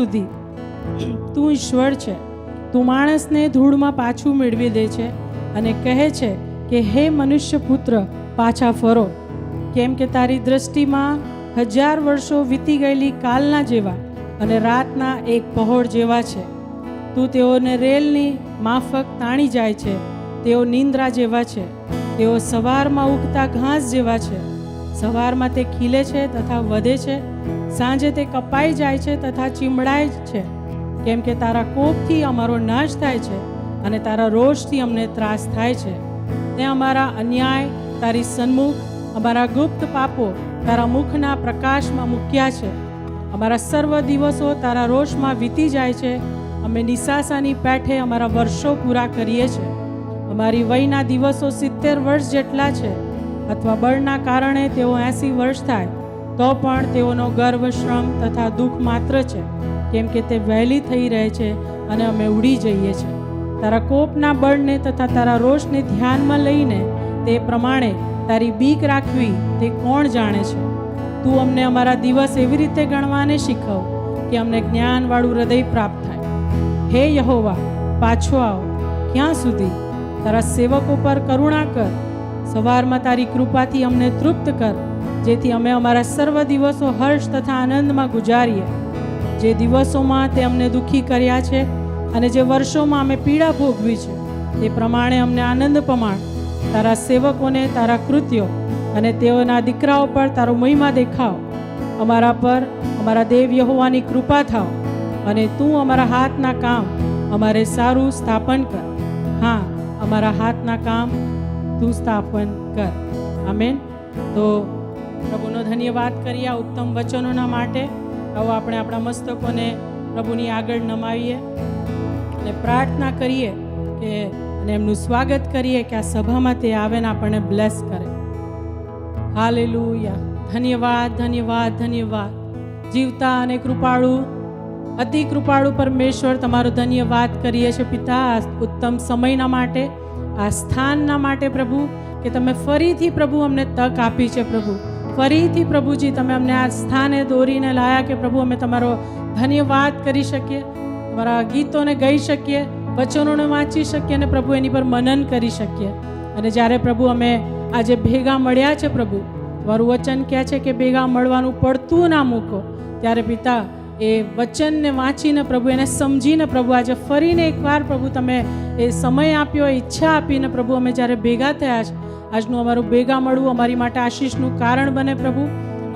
સુધી તું ઈશ્વર છે. તું માણસને ધૂળમાં પાછું મેળવી દે છે અને કહે છે કે હે મનુષ્ય પુત્ર, પાછા ફરો, કેમ કે તારી દ્રષ્ટિમાં 1000 વર્ષો વીતી ગયેલી કાલના જેવા અને રાતના એક પહોળ જેવા છે. તું તેઓને રેલની માફક તાણી જાય છે. તેઓ નિંદ્રા જેવા છે. તેઓ સવારમાં ઉગતા ઘાસ જેવા છે. સવારમાં તે ખીલે છે તથા વધે છે, સાંજે તે કપાઈ જાય છે તથા ચીમડાય છે. કેમ કે તારા કોપથી અમારો નાશ થાય છે અને તારા રોષથી અમને ત્રાસ થાય છે. તે અમારા અન્યાય તારી સન્મુખ, અમારા ગુપ્ત પાપો તારા મુખના પ્રકાશમાં મૂક્યા છે. અમારા સર્વ દિવસો તારા રોષમાં વીતી જાય છે. અમે નિશાસાની પેઠે અમારા વર્ષો પૂરા કરીએ છીએ. અમારી વયના દિવસો 70 વર્ષ જેટલા છે, અથવા બળના કારણે તેઓ 80 વર્ષ થાય તો પણ તેઓનો ગર્વ, શ્રમ તથા દુઃખ માત્ર છે, કેમ કે તે વહેલી થઈ રહે છે અને અમે ઉડી જઈએ છીએ. તારા કોપના બળને તથા તારા રોષને ધ્યાનમાં લઈને તે પ્રમાણે તારી બીક રાખવી તે કોણ જાણે છે? તું અમને અમારા દિવસ એવી રીતે ગણવાને શીખવ કે અમને જ્ઞાનવાળું હૃદય પ્રાપ્ત થાય. હે યહોવા, પાછો આવ. ક્યાં સુધી? તારા સેવકો પર કરુણા કર. સવારમાં તારી કૃપાથી અમને તૃપ્ત કર, જેથી અમે અમારા સર્વ દિવસો હર્ષ તથા આનંદમાં ગુજારીએ. જે દિવસોમાં તે અમને દુઃખી કર્યા છે અને જે વર્ષોમાં અમે પીડા ભોગવી છે, તે પ્રમાણે અમને આનંદ પમાડ. તારા સેવકોને તારા કૃત્યો અને તેઓના દીકરાઓ પર તારો મહિમા દેખાવ. અમારા પર અમારા દેવ યહોવાની કૃપા થાવ અને તું અમારા હાથના કામ અમારે સારું સ્થાપન કર. હા, અમારા હાથના કામ તું સ્થાપન કર. આમેન. તો પ્રભુનો ધન્યવાદ કરીએ આ ઉત્તમ વચનોના માટે. આવો આપણે આપણા મસ્તકોને પ્રભુની આગળ નમાવીએ અને પ્રાર્થના કરીએ કે અને એમનું સ્વાગત કરીએ કે આ સભામાં તે આવે ને આપણને બ્લેસ કરે. હાલેલુયા. ધન્યવાદ, ધન્યવાદ, ધન્યવાદ. જીવતા અને કૃપાળુ, અતિ કૃપાળુ પરમેશ્વર, તમારો ધન્યવાદ કરીએ છીએ પિતા, આ ઉત્તમ સમયના માટે, આ સ્થાનના માટે પ્રભુ, કે તમે ફરીથી પ્રભુ અમને તક આપી છે પ્રભુ. ફરીથી પ્રભુજી તમે અમને આ સ્થાને દોરીને લાયા કે પ્રભુ અમે તમારો ધન્યવાદ કરી શકીએ, તમારા ગીતોને ગાઈ શકીએ, વચનોને વાંચી શકીએ અને પ્રભુ એની પર મનન કરી શકીએ. અને જ્યારે પ્રભુ અમે આજે ભેગા મળ્યા છે પ્રભુ, તમારું વચન કહે છે કે ભેગા મળવાનું પડતું ના મૂકો. ત્યારે પિતા એ વચનને વાંચીને પ્રભુ એને સમજીને પ્રભુ આજે ફરીને એકવાર પ્રભુ તમે એ સમય આપ્યો, ઈચ્છા આપીને પ્રભુ અમે જ્યારે ભેગા થયા છે, આજનું અમારું ભેગા મળવું અમારી માટે આશીષનું કારણ બને પ્રભુ.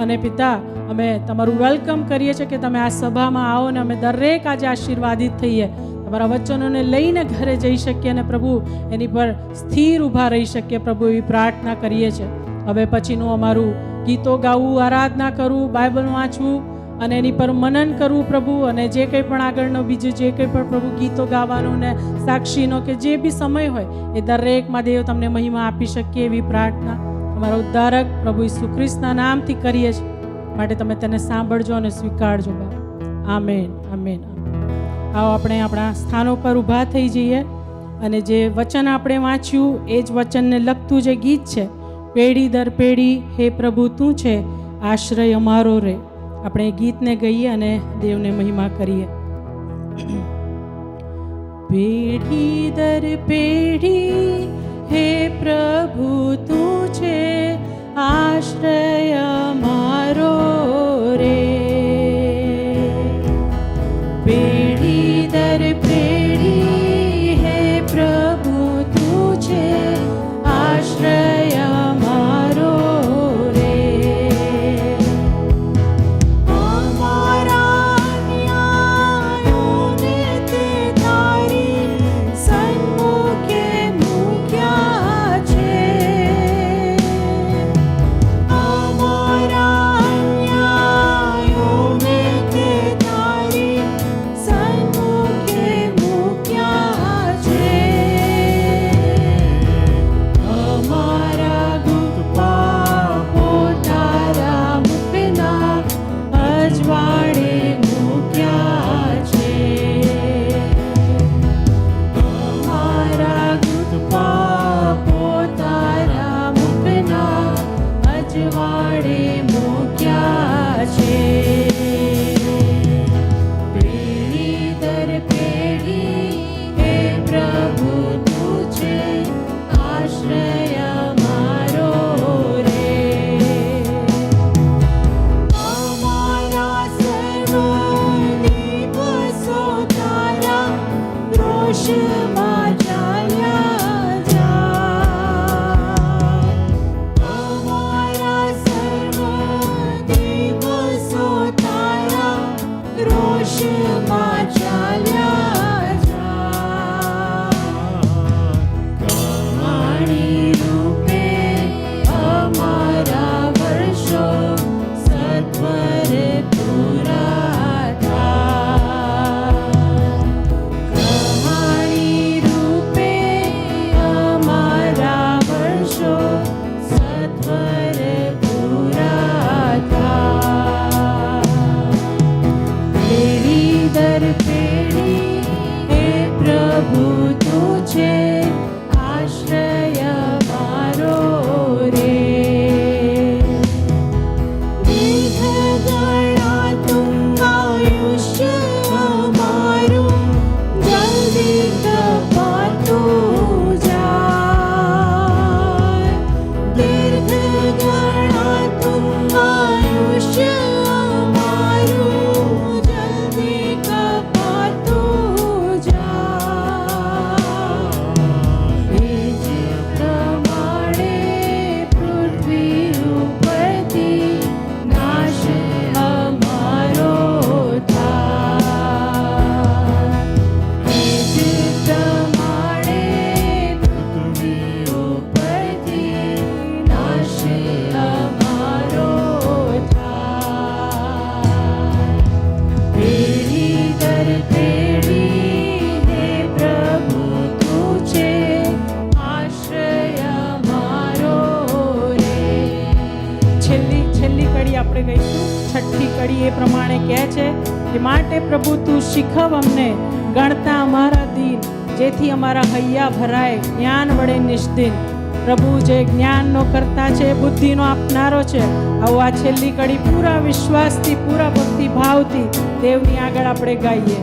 અને પિતા અમે તમારું વેલકમ કરીએ છીએ કે તમે આ સભામાં આવો ને અમે દરેક આજે આશીર્વાદિત થઈએ, તમારા વચનોને લઈને ઘરે જઈ શકીએ અને પ્રભુ એની પર સ્થિર ઊભા રહી શકીએ પ્રભુ, એવી પ્રાર્થના કરીએ છીએ. હવે પછીનું અમારું ગીતો ગાવું, આરાધના કરવું, બાઇબલ વાંચવું અને એની પર મનન કરવું પ્રભુ, અને જે કંઈ પણ આગળનો બીજું જે કંઈ પણ પ્રભુ ગીતો ગાવાનું ને સાક્ષીનો કે જે બી સમય હોય એ દરેકમાં દેવ તમને મહિમા આપી શકીએ એવી પ્રાર્થના અમારા ઉદ્ધારક પ્રભુ ઈસુ ખ્રિસ્તના નામથી કરીએ છીએ. માટે તમે તેને સાંભળજો અને સ્વીકારજો બાબા. Amen, amen. આવો આપણે આપણા સ્થાનો પર ઊભા થઈ જઈએ અને જે વચન આપણે વાંચ્યું એ જ વચનને લગતું જે ગીત છે, પેઢી દર પેઢી હે પ્રભુ તું છે આશ્રય અમારો રે, આપણે એ ગીતને ગઈએ અને દેવને મહિમા કરીએ. પેઢી દર પેઢી હે પ્રભુ તું છે આશ્રય અમારો રે, પેઢી દર પેઢી હે પ્રભુ તું છે આશ્રય અમારો રે. અમારા ન્યાયોને તે તારી સન્મુખે મૂક્યા છે. આપણે ગઈશું. છઠ્ઠી કડી એ પ્રમાણે કહે છે કે માટે પ્રભુ તું શીખવ અમને ગણતા અમારા દિન, જેથી અમારા હૈયા ભરાય જ્ઞાન વડે નિષ્દિન. પ્રભુ જે જ્ઞાનનો કરતા છે, બુદ્ધિનો આપનારો છે. આવો આ છેલ્લી કડી પૂરા વિશ્વાસથી, પૂરા ભક્તિ ભાવથી દેવની આગળ આપણે ગાઈએ.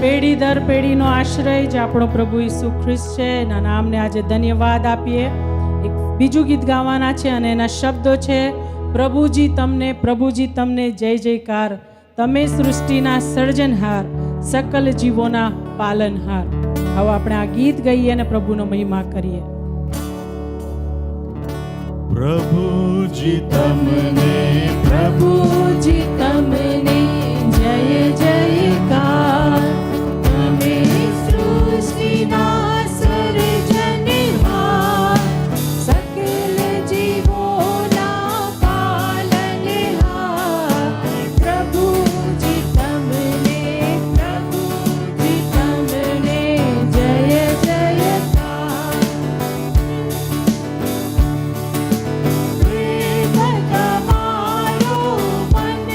પેઢી દર પેઢીનો આશ્રય જે આપણો પ્રભુ ઈસુ ખ્રિસ્ત છે, એના નામને આજે ધન્યવાદ આપીએ. એક બીજું ગીત ગાવાના છે અને એના શબ્દો છે, પ્રભુજી તમને જય જયકાર, તમે સૃષ્ટિના સર્જનહાર, સકલ જીવોના પાલનહાર. હવે આપણે આ ગીત ગાઈએ અને પ્રભુનો મહિમા કરીએ. પ્રભુજી તમને જય જયકાર, તમે સૃષ્ટિના સર્જનહાર, સકલ જીવોના પાલનહાર. પ્રભુજી તમને જય જયકાર. તમારો મન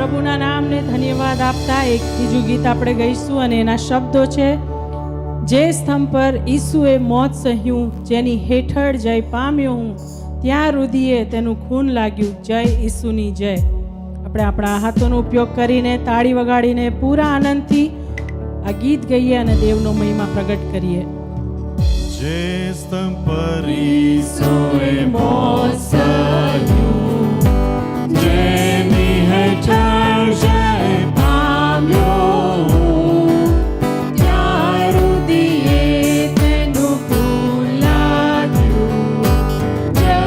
પ્રભુના નામને ધન્યવાદ આપતા એક બીજું ગીત આપણે ગાઈશું અને એના શબ્દો છે, જે સ્તંભ પર ઈસુએ મોત સહ્યું, જેની હેઠળ જય પામ્યો હું, ત્યાં રુધિએ તેનું ખૂન લાગ્યું, જય ઈસુની જય. આપણે આપણા હાથોનો ઉપયોગ કરીને તાળી વગાડીને પૂરા આનંદથી આ ગીત ગાઈએ અને દેવનો મહિમા પ્રગટ કરીએ. જે સ્તંભ પર ઈસુએ મોત સહ્યું, જેની હેઠળ જય પામ્યો હું, ત્યાં રુધિએ તેનું ખૂન લાગ્યું, જય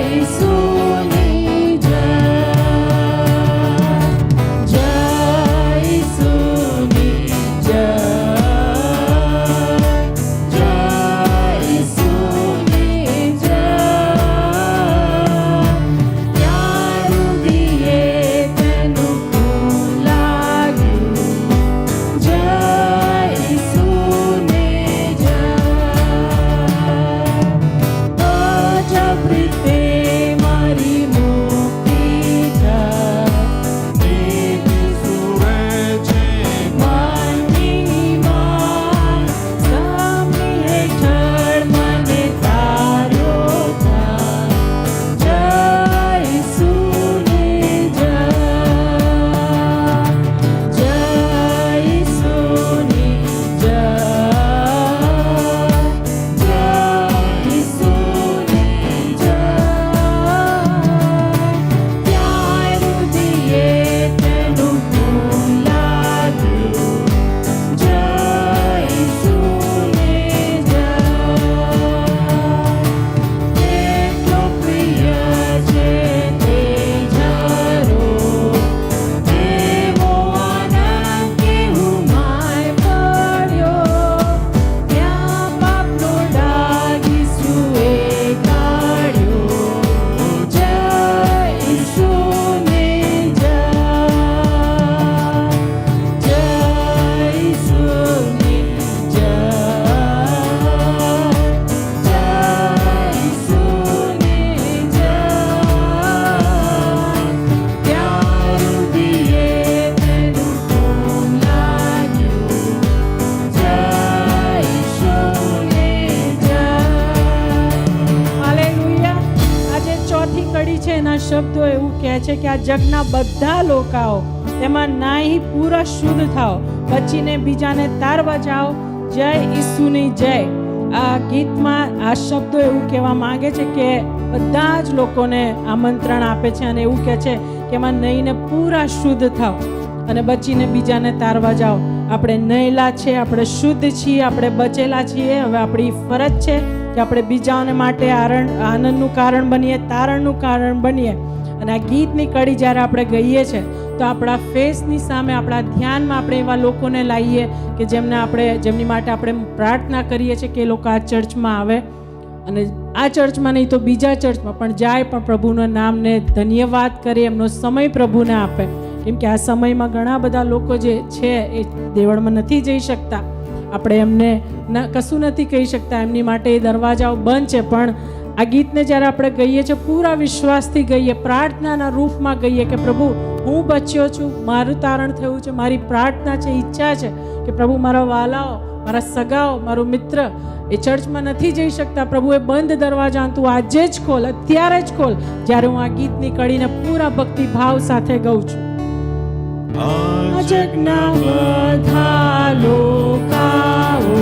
ઈસુની જય, જય ઈસુની જય, જય ઈસુની જય. ત્યાં રુધિએ તેનું ખૂન લાગ્યું, જય ઈસુની જય. તો જબ રીતે મારી મુક્તિ થઈ, ઈસુએ છે મનની માન સામી હેઠળ મને તાર્યો થાય, જય ઈસુની જય, જય ઈસુની જય, જય ઈસુની જય. ત્યાં રુધિએ તેનું ખૂન લાગ્યું, જય ઈસુની જય. કેટલો પ્રિય છે તે જરો, એવો આનંદ કેવું માય પડ્યો, ત્યાં પાપનો ડાઘ ઈસુએ કાઢ્યો, જય ઈસુની જય, જય ઈસુની જય, જય ઈસુની જય. ત્યાં રુધિએ તેનું ખૂન લાગ્યું, જય ઈસુની જય. હાલેલુયા. આજે ચોથી કડી છે, એના શબ્દો એવું કહે છે કે આ જગના બધા લોકાઓ તેમાં નાહી પૂરા શુદ્ધ થાઓ, બચીને બીજાને તારવા જાઓ, જય ઈસુની જય. આ ગીતમાં આ શબ્દો એવું કહેવા માંગે છે કે બધા જ લોકોને આમંત્રણ આપે છે અને એવું કહે છે કે એમાં નહીને પૂરા શુદ્ધ થાઓ અને બચીને બીજાને તારવા જાઓ. આપણે નહેલા છે, આપણે શુદ્ધ છીએ, આપણે બચેલા છીએ. હવે આપણી ફરજ છે કે આપણે બીજાઓને માટે આનંદનું કારણ બનીએ, તારણનું કારણ બનીએ. અને આ ગીતની કડી જ્યારે આપણે ગઈએ છીએ તો આપણા ફેસની સામે, આપણા ધ્યાનમાં આપણે એવા લોકોને લાવીએ કે જેમની માટે આપણે પ્રાર્થના કરીએ છીએ કે એ લોકો આ ચર્ચમાં આવે અને આ ચર્ચમાં નહીં તો બીજા ચર્ચમાં પણ જાય, પણ પ્રભુના નામને ધન્યવાદ કરે, એમનો સમય પ્રભુને આપે. કેમ કે આ સમયમાં ઘણા બધા લોકો જે છે એ દેવળમાં નથી જઈ શકતા, આપણે એમને કશું નથી કહી શકતા, એમની માટે એ દરવાજાઓ બંધ છે. પણ આ ગીતને જ્યારે આપણે ગઈએ છીએ પૂરા વિશ્વાસથી ગઈએ, પ્રાર્થનાના રૂપમાં ગઈએ કે પ્રભુ હું બચ્યો છું, મારું તારણ થયું છે, મારી પ્રાર્થના છે, ઈચ્છા છે કે પ્રભુ મારા વાલાઓ, મારા સગાઓ, મારો મિત્ર એ ચર્ચમાં નથી જઈ શકતા, પ્રભુ એ બંધ દરવાજા તું આજે જ ખોલ, અત્યારે જ ખોલ. જ્યારે હું આ ગીતની કડીને પૂરા ભક્તિભાવ સાથે ગાઉં છું, આ જગના બધા લોકાઓ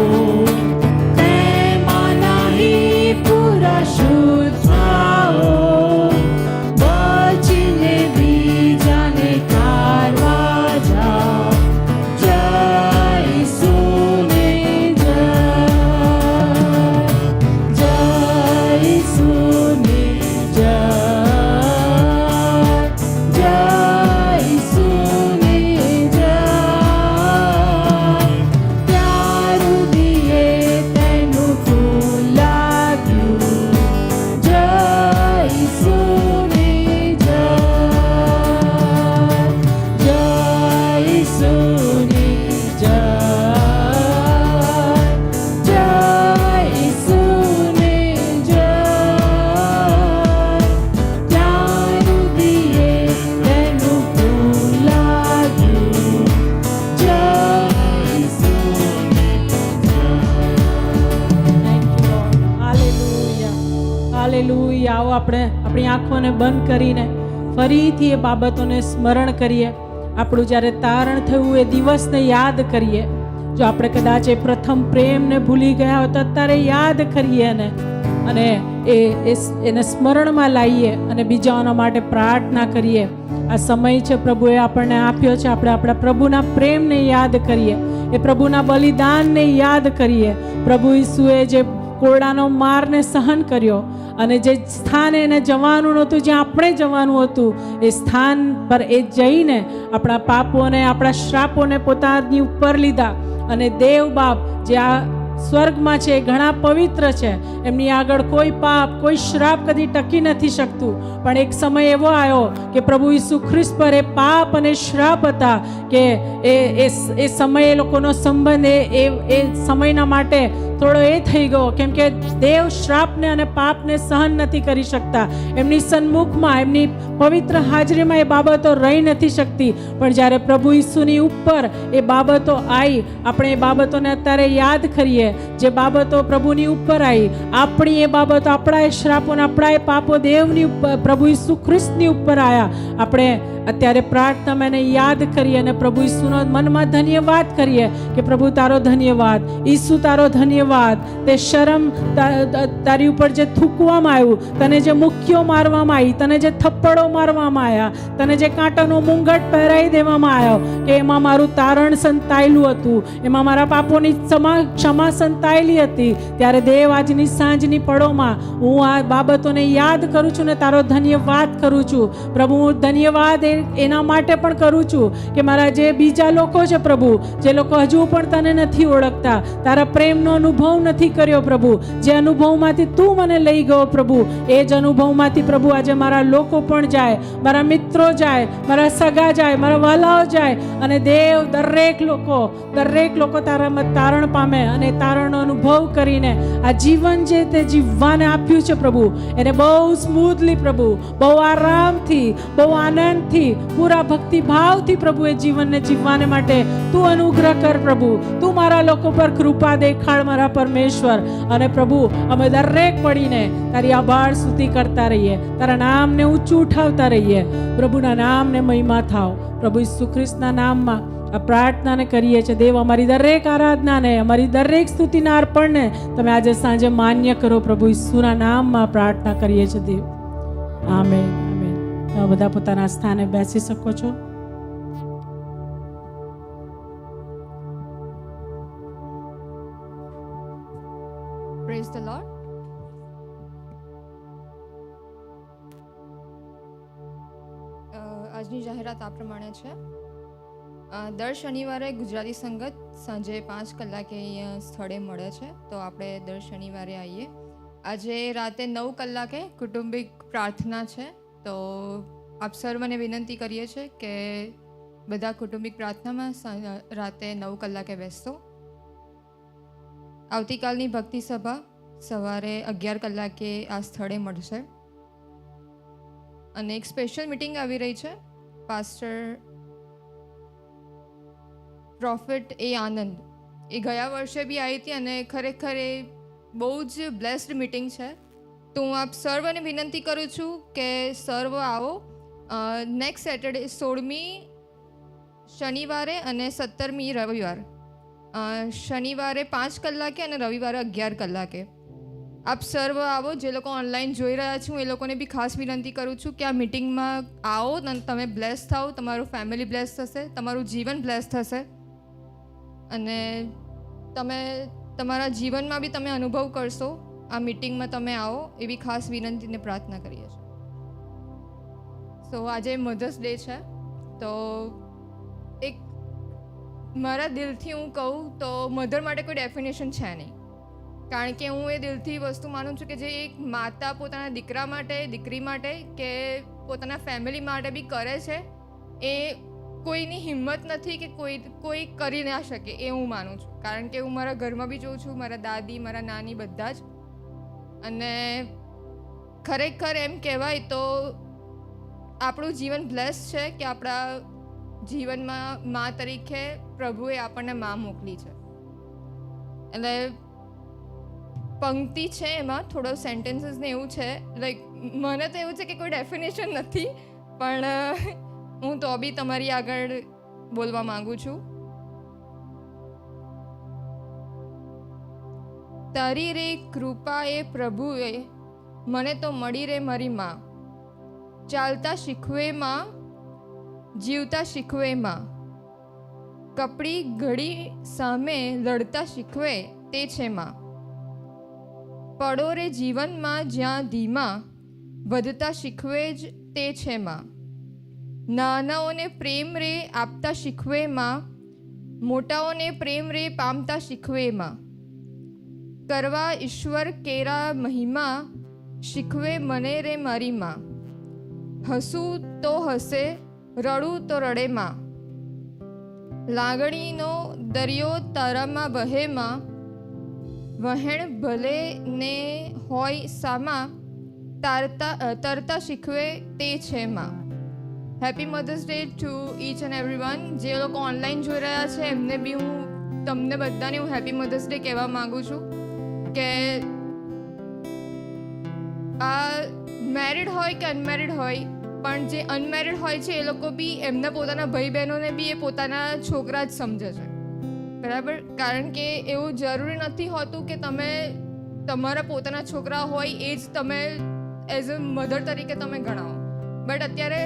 તેમાં નહીં પૂરા શુદ્ધ થાઓ, બચીને બીજાને તારવા જાઓ, જય ઈસુની જય, જય ઈસુની જય, જય ઈસુની જય. ત્યાં રુધિએ આપણે આપણી આંખોને બંધ કરીને ફરીથી એ બાબતોને સ્મરણ કરીએ. આપણું જ્યારે તારણ થયું એ દિવસને યાદ કરીએ. જો આપણે કદાચ એ પ્રથમ પ્રેમને ભૂલી ગયા હોય તો અત્યારે યાદ કરીએ અને એને સ્મરણમાં લાવીએ અને બીજાઓના માટે પ્રાર્થના કરીએ. આ સમય છે પ્રભુએ આપણને આપ્યો છે, આપણે આપણા પ્રભુના પ્રેમને યાદ કરીએ, એ પ્રભુના બલિદાનને યાદ કરીએ. પ્રભુ ઈસુએ જે કોરડાનો મારને સહન કર્યો અને જે સ્થાને એને જવાનું નહોતું, જ્યાં આપણે જવાનું હતું, એ સ્થાન પર એ જઈને આપણા પાપોને, આપણા શ્રાપોને પોતાની ઉપર લીધા. અને દેવ બાપ જે આ સ્વર્ગમાં છે, ઘણા પવિત્ર છે, એમની આગળ કોઈ પાપ, કોઈ શ્રાપ કદી ટકી નથી શકતું. પણ એક સમય એવો આવ્યો કે પ્રભુ ઈસુ ખ્રિસ્ત પર એ પાપ અને શ્રાપ હતા કે એ સમયે લોકોનો સંબંધ એ સમયના માટે થોડો એ થઈ ગયો, કેમ કે દેવ શ્રાપને અને પાપને સહન નથી કરી શકતા. એમની સન્મુખમાં, એમની પવિત્ર હાજરીમાં એ બાબતો રહી નથી શકતી. પણ જ્યારે પ્રભુ ઈસુની ઉપર એ બાબતો આવી, આપણે એ બાબતોને અત્યારે યાદ કરીએ. જે બાબતો પ્રભુની ઉપર આવી, આપણી એ બાબતો, આપણા એ શ્રાપો, આપણા એ પાપો દેવની ઉપર, પ્રભુ ઈસુ ખ્રિસ્તની ઉપર આવ્યા. આપણે અત્યારે પ્રાર્થનામાં એને યાદ કરીએ અને પ્રભુ ઈસુનો મનમાં ધન્યવાદ કરીએ કે પ્રભુ તારો ધન્યવાદ, ઈસુ તારો ધન્યવાદ. તે શરમ તારી ઉપર જે થૂકવામાં આવ્યું, તને જે મુક્કીઓ મારવામાં આવી, તને જે થપ્પડો મારવામાં આવ્યા, તને જે કાંટાનો મુંગટ પહેરાવી દેવામાં આવ્યો, કે એમાં મારું તારણ સંતાયેલું હતું, એમાં મારા પાપોની ક્ષમા સંતાયેલી હતી. ત્યારે દેવ આજની સાંજની પળોમાં હું આ બાબતોને યાદ કરું છું ને તારો ધન્યવાદ કરું છું. પ્રભુ હું ધન્યવાદ એના માટે પણ કરું છું કે મારા જે બીજા લોકો છે પ્રભુ, જે લોકો હજુ પણ તને નથી ઓળખતા, તારા પ્રેમનો અનુભવ નથી કર્યો પ્રભુ, જે અનુભવમાંથી તું મને લઈ ગયો પ્રભુ, એ જ અનુભવમાંથી પ્રભુ આજે મારા લોકો પણ જાય, મારા મિત્રો જાય, મારા સગા જાય, મારા વાલાઓ જાય. અને દેવ દરેક લોકો તારામાં તારણ પામે અને તારણનો અનુભવ કરીને આ જીવન જે તે જીવવાને આપ્યું છે પ્રભુ, એને બહુ સ્મૂથલી પ્રભુ, બહુ આરામથી, બહુ આનંદથી, પૂરા ભક્તિ ભાવથી પ્રભુ એ જીવનને જીવવાને માટે તું અનુગ્રહ કર પ્રભુ. તું મારા લોકો પર કૃપા દેખાડ મારા પરમેશ્વર. અને પ્રભુ અમે દરેક પડીને તારી આભાર સ્તુતિ કરતા રહીએ, તારા નામને ઊંચું ઉઠાવતા રહીએ. પ્રભુના નામને મહિમા થાવ. પ્રભુ ઈસુ ખ્રિસ્તના નામમાં આ પ્રાર્થનાને કરીએ છીએ. દેવ અમારી દરેક આરાધનાને, અમારી દરેક સ્તુતિના અર્પણને તમે આજે સાંજે માન્ય કરો. પ્રભુ ઈસુના નામમાં પ્રાર્થના કરીએ છીએ દેવ. આમેન. બધા પોતાના સ્થાને બેસી શકો છો. Praise the lord. આજની જાહેરાત આ પ્રમાણે છે. દર શનિવારે ગુજરાતી સંગત સાંજે 5 કલાકે અહીંયા સ્થળે મળે છે, તો આપણે દર શનિવારે આવીએ. આજે રાતે 9 કલાકે કુટુંબિક પ્રાર્થના છે, તો આપ સર્વને વિનંતી કરીએ છીએ કે બધા કુટુંબિક પ્રાર્થનામાં રાતે 9 કલાકે બેસતો. આવતીકાલની ભક્તિ સભા સવારે 11 કલાકે આ સ્થળે મળશે. અને એક સ્પેશિયલ મિટિંગ આવી રહી છે. પાસ્ટર પ્રોફેટ એ આનંદ, એ ગયા વર્ષે બી આવી હતી અને ખરેખર એ બહુ જ બ્લેસ્ડ મિટિંગ છે. તો હું આપ સર્વને વિનંતી કરું છું કે સર્વ આવો. નેક્સ્ટ સેટરડે 16મી શનિવારે અને 17મી રવિવાર, શનિવારે 5 કલાકે અને રવિવારે 11 કલાકે આપ સર્વ આવો. જે લોકો ઓનલાઈન જોઈ રહ્યા છો, હું એ લોકોને બી ખાસ વિનંતી કરું છું કે આ મિટિંગમાં આવો અને તમે બ્લેસ થાઓ, તમારું ફેમિલી બ્લેસ થશે, તમારું જીવન બ્લેસ થશે અને તમે તમારા જીવનમાં બી તમે અનુભવ કરશો. આ મિટિંગમાં તમે આવો એવી ખાસ વિનંતીને પ્રાર્થના કરીએ છીએ. સો આજે મધર્સ ડે છે, તો એક મારા દિલથી હું કહું તો મધર માટે કોઈ ડેફિનેશન છે નહીં, કારણ કે હું એ દિલથી વસ્તુ માનું છું કે જે એક માતા પોતાના દીકરા માટે, દીકરી માટે કે પોતાના ફેમિલી માટે બી કરે છે, એ કોઈની હિંમત નથી કે કોઈ કરી ના શકે, એ હું માનું છું. કારણ કે હું મારા ઘરમાં બી જોઉં છું, મારા દાદી, મારા નાની બધા જ. અને ખરેખર એમ કહેવાય તો આપણું જીવન બ્લેસ છે કે આપણા જીવનમાં મા તરીકે પ્રભુએ આપણને મા મોકલી છે. એટલે પંક્તિ છે એમાં થોડો સેન્ટેન્સીસ ને એવું છે, લાઈક મને તો એવું છે કે કોઈ ડેફિનેશન નથી, પણ હું તો બી તમારી આગળ બોલવા માંગુ છું. તારી રે કૃપાએ પ્રભુએ મને તો મળી રે મારી માં, ચાલતા શીખવે માં, જીવતા શીખવે માં, કપડી ઘડી સામે લડતા શીખવે તે છે માં, પડો રે જીવનમાં જ્યાં ધીમા વધતા શીખવે જ તે છે માં, નાનાઓને પ્રેમ રે આપતા શીખવે માં, મોટાઓને પ્રેમ રે પામતા શીખવે માં, કરવા ઈશ્વર કેરા મહિમા શીખવે મને રે મારી માં, હસું તો હસે રડું તો રડે માં, લાગણીનો દરિયો તારામાં વહે માં, વહેણ ભલે ને હોય સામા તરતા શીખવે તે છે માં. Happy mother's day to each and every one. જે લોકો ઓનલાઈન જોઈ રહ્યા છે એમને બી તમને બધાને હું હેપી મધર્સ ડે કહેવા માગું છું કે આ મેરિડ હોય કે અનમેરિડ હોય, પણ જે અનમેરિડ હોય છે એ લોકો બી એમના પોતાના ભાઈ બહેનોને બી એ પોતાના છોકરા જ સમજે છે, બરાબર. કારણ કે એવું જરૂરી નથી હોતું કે તમે તમારા પોતાના છોકરા હોય એ જ તમે એઝ અ મધર તરીકે તમે ગણાવો. બટ અત્યારે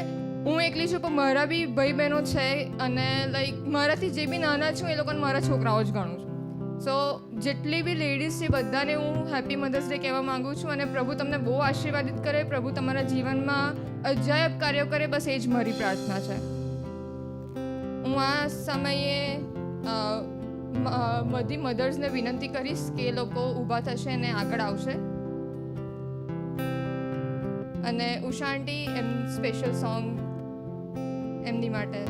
હું એકલી છું, પણ મારા બી ભાઈ બહેનો છે અને લાઈક મારાથી જે બી નાના છું એ લોકોને મારા છોકરાઓ જ ગણું છું. સો જેટલી બી લેડીઝ છે બધાને હું હેપી મધર્સ ડે કહેવા માગું છું, અને પ્રભુ તમને બહુ આશીર્વાદિત કરે, પ્રભુ તમારા જીવનમાં અજાયબ કાર્યો કરે, બસ એ જ મારી પ્રાર્થના છે. હું આ સમયે બધી મધર્સને વિનંતી કરીશ કે એ લોકો ઊભા થશે અને આગળ આવશે, અને ઉષા આંટી એમ સ્પેશિયલ સોંગ એમની માટે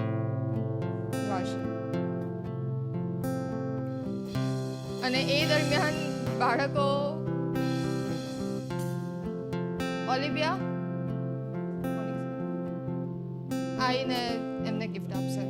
ગાશે. અને એ દરમિયાન બાળકો ઓલિવિયા આવીને એમને ગિફ્ટ આપશે.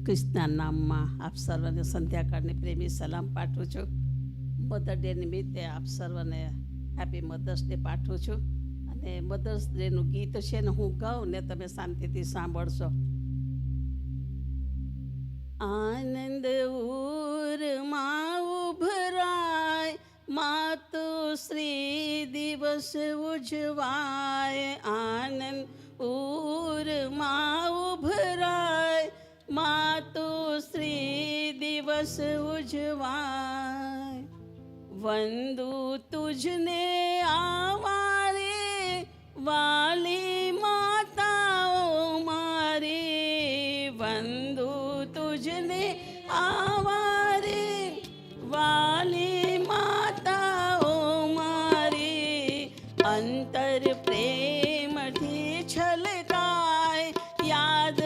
કૃષ્ણના નામમાં આપ સર્વને સંધ્યાકાળની પ્રેમી સલામ પાઠવું છું. મધર ડે નિમિત્તે આપ સર્વને હેપી મધર્સ ડે પાઠવું છું. અને મધર્સ ડેનું ગીત છે ને હું ગાઉં ને તમે શાંતિથી સાંભળશો. આનંદ ઉરમાં ઉભરાય માતુશ્રી દિવસ ઉજવાય, આનંદ ઉરમાં ઉભરાય માતુશ્રી દિવસ ઉજવાય, વંદુ તુજને આવારે વાલી માતાઓ મારી, વંદુ તુજને આવારે વાલી માતાઓ મારી, અંતર પ્રેમથી છલકાય યાદ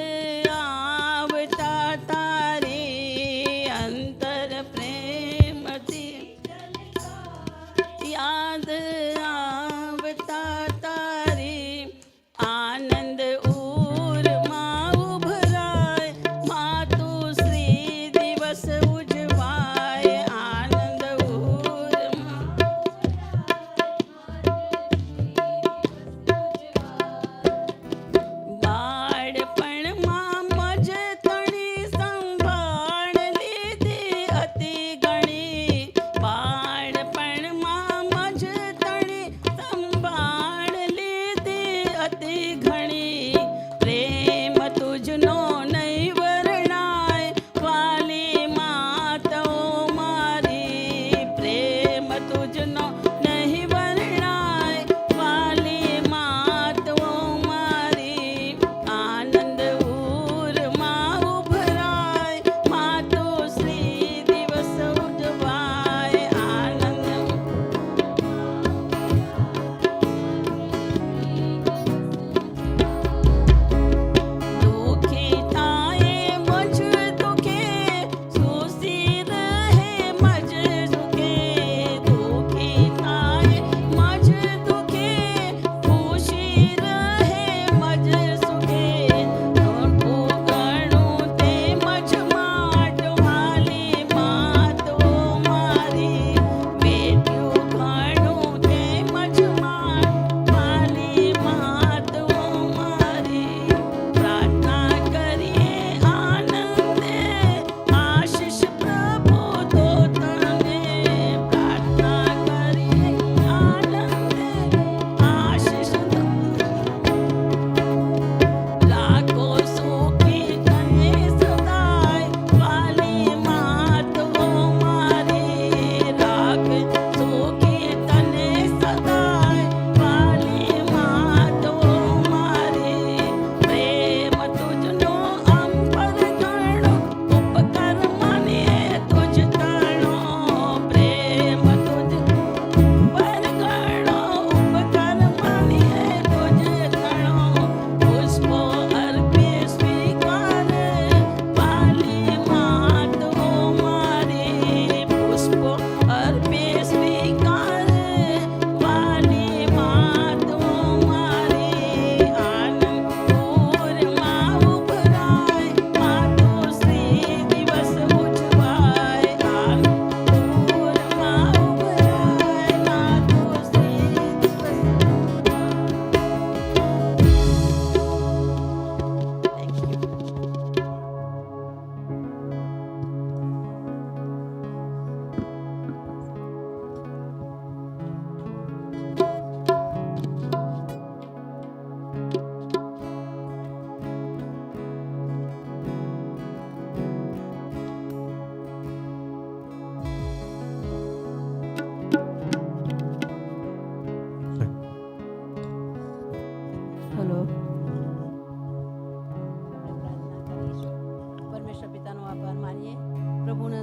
આવતા તારી, અંતર પ્રેમથી યાદ આવતા તારી, આનંદ ઉરમાં ઉભરાય માતુશ્રી દિવસ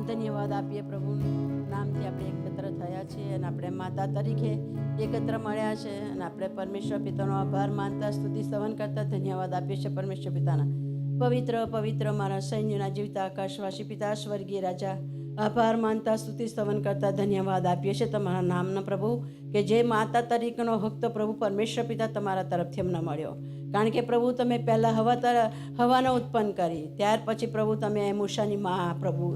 ધન્યવાદ આપીએ પ્રભુનું નામથી આપણે એકત્ર થયા છીએ અને આપણે માતા તરીકે એકત્ર મળ્યા છે અને આપણે પરમેશ્વર પિતાનો આભાર માનતા સ્તુતિ સ્તવન કરતા ધન્યવાદ આપીએ છીએ પરમેશ્વર પિતાના. પવિત્ર પવિત્ર મારા સૈન્યના જીવતા આકાશવાસી પિતા સ્વર્ગીય રાજા, આભાર માનતા સ્તુતિ સ્તવન કરતા ધન્યવાદ આપીએ છીએ તમારા નામના પ્રભુ, કે જે માતા તરીકેનો હક તો પ્રભુ પરમેશ્વર પિતા તમારા તરફથી અમને મળ્યો. કારણ કે પ્રભુ તમે પહેલાં હવાને ઉત્પન્ન કરી, ત્યાર પછી પ્રભુ તમે મૂસાની મા પ્રભુ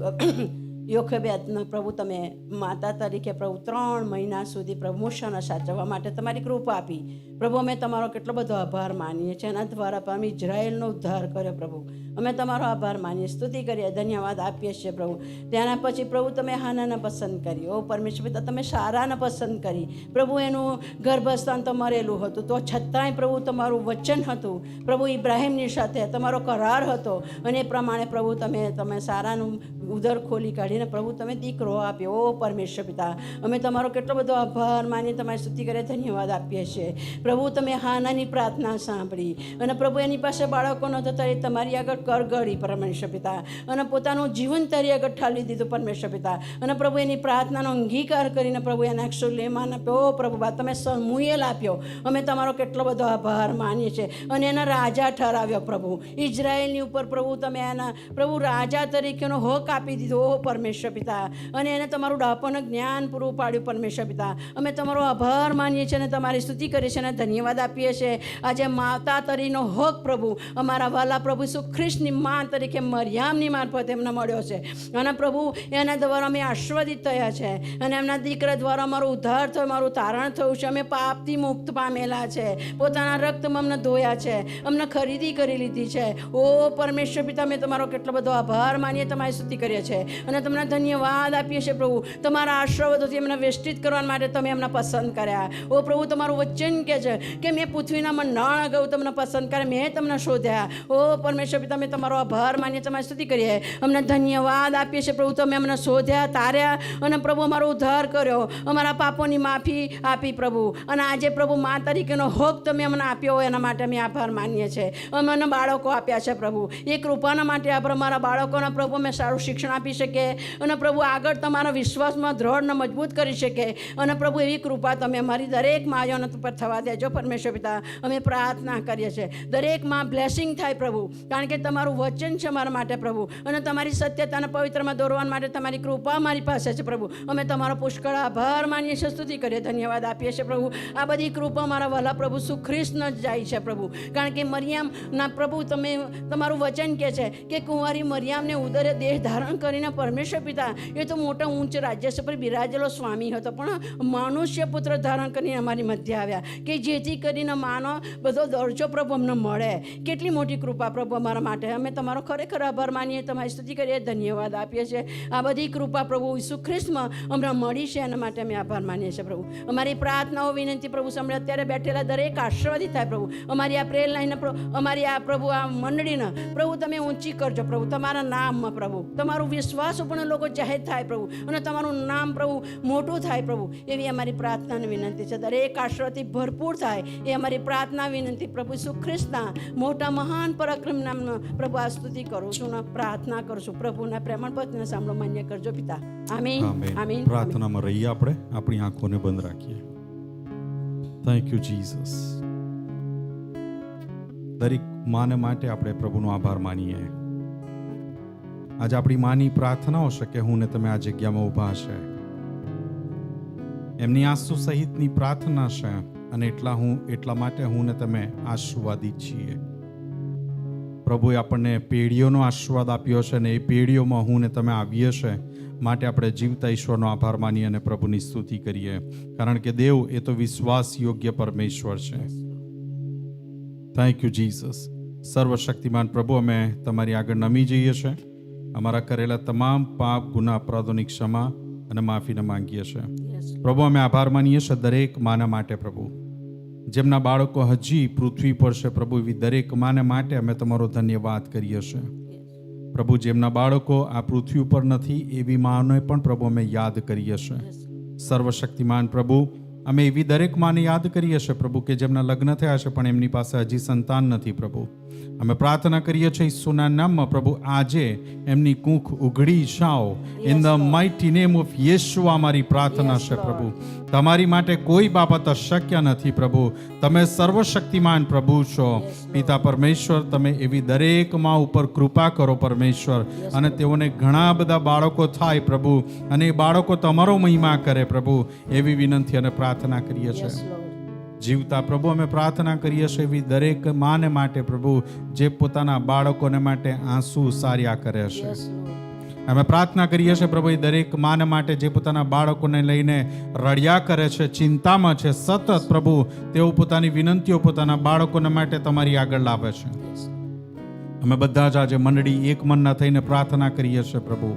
યોખેબેદને પ્રભુ તમે માતા તરીકે પ્રભુ 3 મહિના સુધી પ્રભુ મૂસાને સાચવવા માટે તમારી કૃપા આપી. પ્રભુ અમે તમારો કેટલો બધો આભાર માનીએ છીએ. એના દ્વારા અમે ઇઝરાયેલનો ઉદ્ધાર કર્યો પ્રભુ. અમે તમારો આભાર માનીએ, સ્તુતિ કરીએ, ધન્યવાદ આપીએ છીએ પ્રભુ. ત્યાંના પછી પ્રભુ તમે હાનાને પસંદ કરી. ઓ પરમેશ્વર પિતા તમે સારાને પસંદ કરી પ્રભુ. એનું ગર્ભસ્થાન તો મરેલું હતું, તો છતાંય પ્રભુ તમારું વચન હતું પ્રભુ, ઇબ્રાહીમની સાથે તમારો કરાર હતો અને એ પ્રમાણે પ્રભુ તમે સારાનું ઉદર ખોલી કાઢીને પ્રભુ તમે દીકરો આપ્યો. ઓ પરમેશ્વર પિતા અમે તમારો કેટલો બધો આભાર માનીએ, તમારી સ્તુતિ કરીએ, ધન્યવાદ આપીએ છીએ પ્રભુ. તમે હાનાની પ્રાર્થના સાંભળી અને પ્રભુ એની પાસે બાળકો નહોતો ત્યારે તમારી આગળ કરગળી પરમેશ્વર પિતા, અને પોતાનું જીવન તારી આગળ ઠાલી દીધું પરમેશ્વર પિતા. અને પ્રભુ એની પ્રાર્થનાનો અંગીકાર કરીને પ્રભુ એના સુલેમાન આપ્યો. ઓ પ્રભુ તમે સમુએલ આપ્યો. અમે તમારો કેટલો બધો આભાર માનીએ છીએ અને એના રાજા ઠરાવ્યો પ્રભુ. ઇઝરાયેલની ઉપર પ્રભુ તમે એના પ્રભુ રાજા તરીકેનો હક આપી દીધો. ઓ પરમેશ્વર પિતા, અને એને તમારું ડાપણ જ્ઞાન પૂરું પાડ્યું પરમેશ્વર પિતા. અમે તમારો આભાર માનીએ છીએ અને તમારી સ્તુતિ કરીએ છીએ અને ધન્યવાદ આપીએ છીએ. આજે માતા તરીનો હક પ્રભુ અમારા વાલા પ્રભુ ઈસુ ખ્રિસ્તની મા તરીકે મરિયામની મારફત એમને મળ્યો છે. અને પ્રભુ એના દ્વારા અમે આશીર્વાદિત થયા છે અને એમના દીકરા દ્વારા અમારો ઉદ્ધાર થયો, અમારું તારણ થયું છે. અમે પાપથી મુક્ત પામેલા છે, પોતાના રક્તમાં અમને ધોયા છે, અમને ખરીદી કરી લીધી છે. ઓ પરમેશ્વર પિતા અમે તમારો કેટલો બધો આભાર માનીએ, તમારી સ્તુતિ કરીએ છીએ અને તમને ધન્યવાદ આપીએ છીએ પ્રભુ. તમારા આશીર્વાદોથી એમને વેષ્ટિત કરવા માટે તમે એમને પસંદ કર્યા. ઓ પ્રભુ તમારું વચન કહે છે કે મેં પૃથ્વીના મંડાણ અગાઉ તમને પસંદ કર્યા, મેં તમને શોધ્યા. ઓ પરમેશ્વર પિતા અમે તમારો આભાર માનીએ, તમારી સ્તુતિ કરીએ, અમને ધન્યવાદ આપીએ છીએ પ્રભુ. તમે અમને શોધ્યા, તાર્યા અને પ્રભુ અમારો ઉદ્ધાર કર્યો, અમારા પાપોની માફી આપી પ્રભુ. અને આજે પ્રભુ મા તરીકેનો હક તમે અમને આપ્યો હોય એના માટે અમે આભાર માનીએ છીએ. અમને બાળકો આપ્યા છે પ્રભુ, એ કૃપાના માટે આપણે અમારા બાળકોના પ્રભુ અમે સારું શિક્ષણ આપી શકીએ અને પ્રભુ આગળ તમારા વિશ્વાસમાં દ્રઢ ને મજબૂત કરી શકીએ. અને પ્રભુ એવી કૃપા તમે અમારી દરેક માયોને ઉપર થવા દેજો પરમેશ્વર પિતા. અમે પ્રાર્થના કરીએ છીએ દરેક માં બ્લેસિંગ થાય પ્રભુ, કારણ કે તમારું વચન છે અમારા માટે પ્રભુ, અને તમારી સત્યતાને પવિત્રમાં દોરવા માટે તમારી કૃપા અમારી પાસે છે પ્રભુ. અમે તમારો પુષ્કળ આભાર માનીએ છીએ, સ્તુતિ કરીએ, ધન્યવાદ આપીએ છીએ પ્રભુ. આ બધી કૃપા મારા વાલા પ્રભુ સુખ્રિસ્તનો જ જાય છે પ્રભુ, કારણ કે મરિયામના પ્રભુ તમે તમારું વચન કહે છે કે કુંવારી મરિયામને ઉદરે દેહ ધારણ કરીને પરમેશ્વર પિતા એ તો મોટા ઊંચ રાજ્ય પર બિરાજેલો સ્વામી હતો, પણ મનુષ્ય પુત્ર ધારણ કરીને અમારી મધ્ય આવ્યા કે જેથી કરીને માનો બધો દરજ્જો પ્રભુ અમને મળે. કેટલી મોટી કૃપા પ્રભુ અમારા માટે. અમે તમારો ખરેખર આભાર માનીએ, તમારી સ્તુતિ કરીએ, ધન્યવાદ આપીએ છીએ. આ બધી કૃપા પ્રભુ ઈસુ ખ્રિસ્તમાં અમને મળી છે, એના માટે અમે આભાર માનીએ છીએ પ્રભુ. અમારી પ્રાર્થનાઓ વિનંતી પ્રભુ સાંભળે, અત્યારે બેઠેલા દરેક આશીર્વાદિત થાય પ્રભુ. અમારી આ પ્રેર લાઈને અમારી આ પ્રભુ આ મંડળીને પ્રભુ તમે ઊંચી કરજો પ્રભુ, તમારા નામમાં પ્રભુ. તમારું વિશ્વાસ પણ લોકો જાહેર થાય પ્રભુ, અને તમારું નામ પ્રભુ મોટું થાય પ્રભુ. એવી અમારી પ્રાર્થનાની વિનંતી છે. દરેક આશીર્વાદથી ભરપૂર થાય એ અમારી પ્રાર્થના વિનંતી પ્રભુ ઈસુ ખ્રિસ્તના મોટા મહાન પરાક્રમ નામનો પ્રભુ આ સ્તુતિ કરું છું ને પ્રાર્થના કરું છું. પ્રભુના પ્રેમળ પદને સાંભળો, માન્ય કરજો પિતા. આમીન આમીન. પ્રાર્થનામાં રહીએ, આપણે આપણી આંખોને બંધ રાખીએ. Thank you Jesus. દરેક માને માટે આપણે પ્રભુનો આભાર માનીએ. આજે આપણી માની પ્રાર્થનાઓ છે કે હું ને તમે આ જગ્યામાં ઊભા છે, એમની આંસુ સહિતની પ્રાર્થના છે, અને એટલા માટે હું ને તમે આશીર્વાદિત છીએ. પ્રભુએ આપણને પેઢીઓનો આશીર્વાદ આપ્યો છે, અને એ પેઢીઓમાં હું ને તમે આવીએ છે માટે આપણે જીવતા ઈશ્વરનો આભાર માનીએ અને પ્રભુની સ્તુતિ કરીએ, કારણ કે દેવ એ તો વિશ્વાસ યોગ્ય પરમેશ્વર છે. Thank you Jesus. સર્વશક્તિમાન પ્રભુ, અમે તમારી આગળ નમી જઈએ છીએ. અમારા કરેલા તમામ પાપ ગુના અપરાધોની ક્ષમા અને માફીને માંગીએ છીએ પ્રભુ. અમે આભાર માનીએ છીએ દરેક માના માટે પ્રભુ, જેમના બાળકો હજી પૃથ્વી પર છે પ્રભુ, એવી દરેક માને માટે અમે તમારો ધન્યવાદ કરીએ છીએ પ્રભુ. જેમના બાળકો આ પૃથ્વી ઉપર નથી એવી માને પણ પ્રભુ અમે યાદ કરીએ છીએ. સર્વશક્તિમાન પ્રભુ, અમે એવી દરેક માને યાદ કરીએ છીએ પ્રભુ કે જેમના લગ્ન થયા છે પણ એમની પાસે હજી સંતાન નથી પ્રભુ. અમે પ્રાર્થના કરીએ છીએ ઈસુના નામમાં પ્રભુ આજે એમની કૂખ ઉઘડી જાઓ. In the mighty name of Yeshua અમારી પ્રાર્થના છે પ્રભુ. તમારી માટે કોઈ બાબત અશક્ય નથી પ્રભુ. તમે સર્વશક્તિમાન પ્રભુ છો. પિતા પરમેશ્વર, તમે એવી દરેક માં ઉપર કૃપા કરો પરમેશ્વર, અને તેઓને ઘણા બધા બાળકો થાય પ્રભુ, અને એ બાળકો તમારો મહિમા કરે પ્રભુ, એવી વિનંતી અને પ્રાર્થના કરીએ છીએ. જીવતા પ્રભુ અમે પ્રાર્થના કરીએ છીએ એવી દરેક માને માટે પ્રભુ જે પોતાના બાળકોને માટે આંસુ સાર્યા કરે છે. અમે પ્રાર્થના કરીએ છીએ પ્રભુ એ દરેક માને માટે જે પોતાના બાળકોને લઈને રડ્યા કરે છે, ચિંતામાં છે, સતત પ્રભુ તેઓ પોતાની વિનંતીઓ પોતાના બાળકોને માટે તમારી આગળ લાવે છે. અમે બધા જ આજે મંડળી એક મનના થઈને પ્રાર્થના કરીએ છીએ પ્રભુ.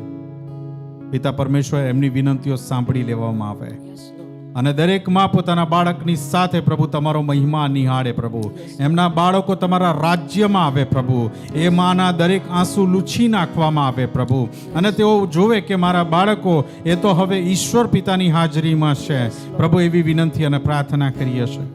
પિતા પરમેશ્વર, એમની વિનંતીઓ સાંભળી લેવામાં આવે અને દરેક માં પોતાના બાળકની સાથે પ્રભુ તમારો મહિમા નિહાળે પ્રભુ. એમના બાળકો તમારા રાજ્યમાં આવે પ્રભુ. એ માના દરેક આંસુ લૂછી નાખવામાં આવે પ્રભુ, અને તેઓ જોવે કે મારા બાળકો એ તો હવે ઈશ્વર પિતાની હાજરીમાં છે પ્રભુ. એવી વિનંતી અને પ્રાર્થના કરીએ છીએ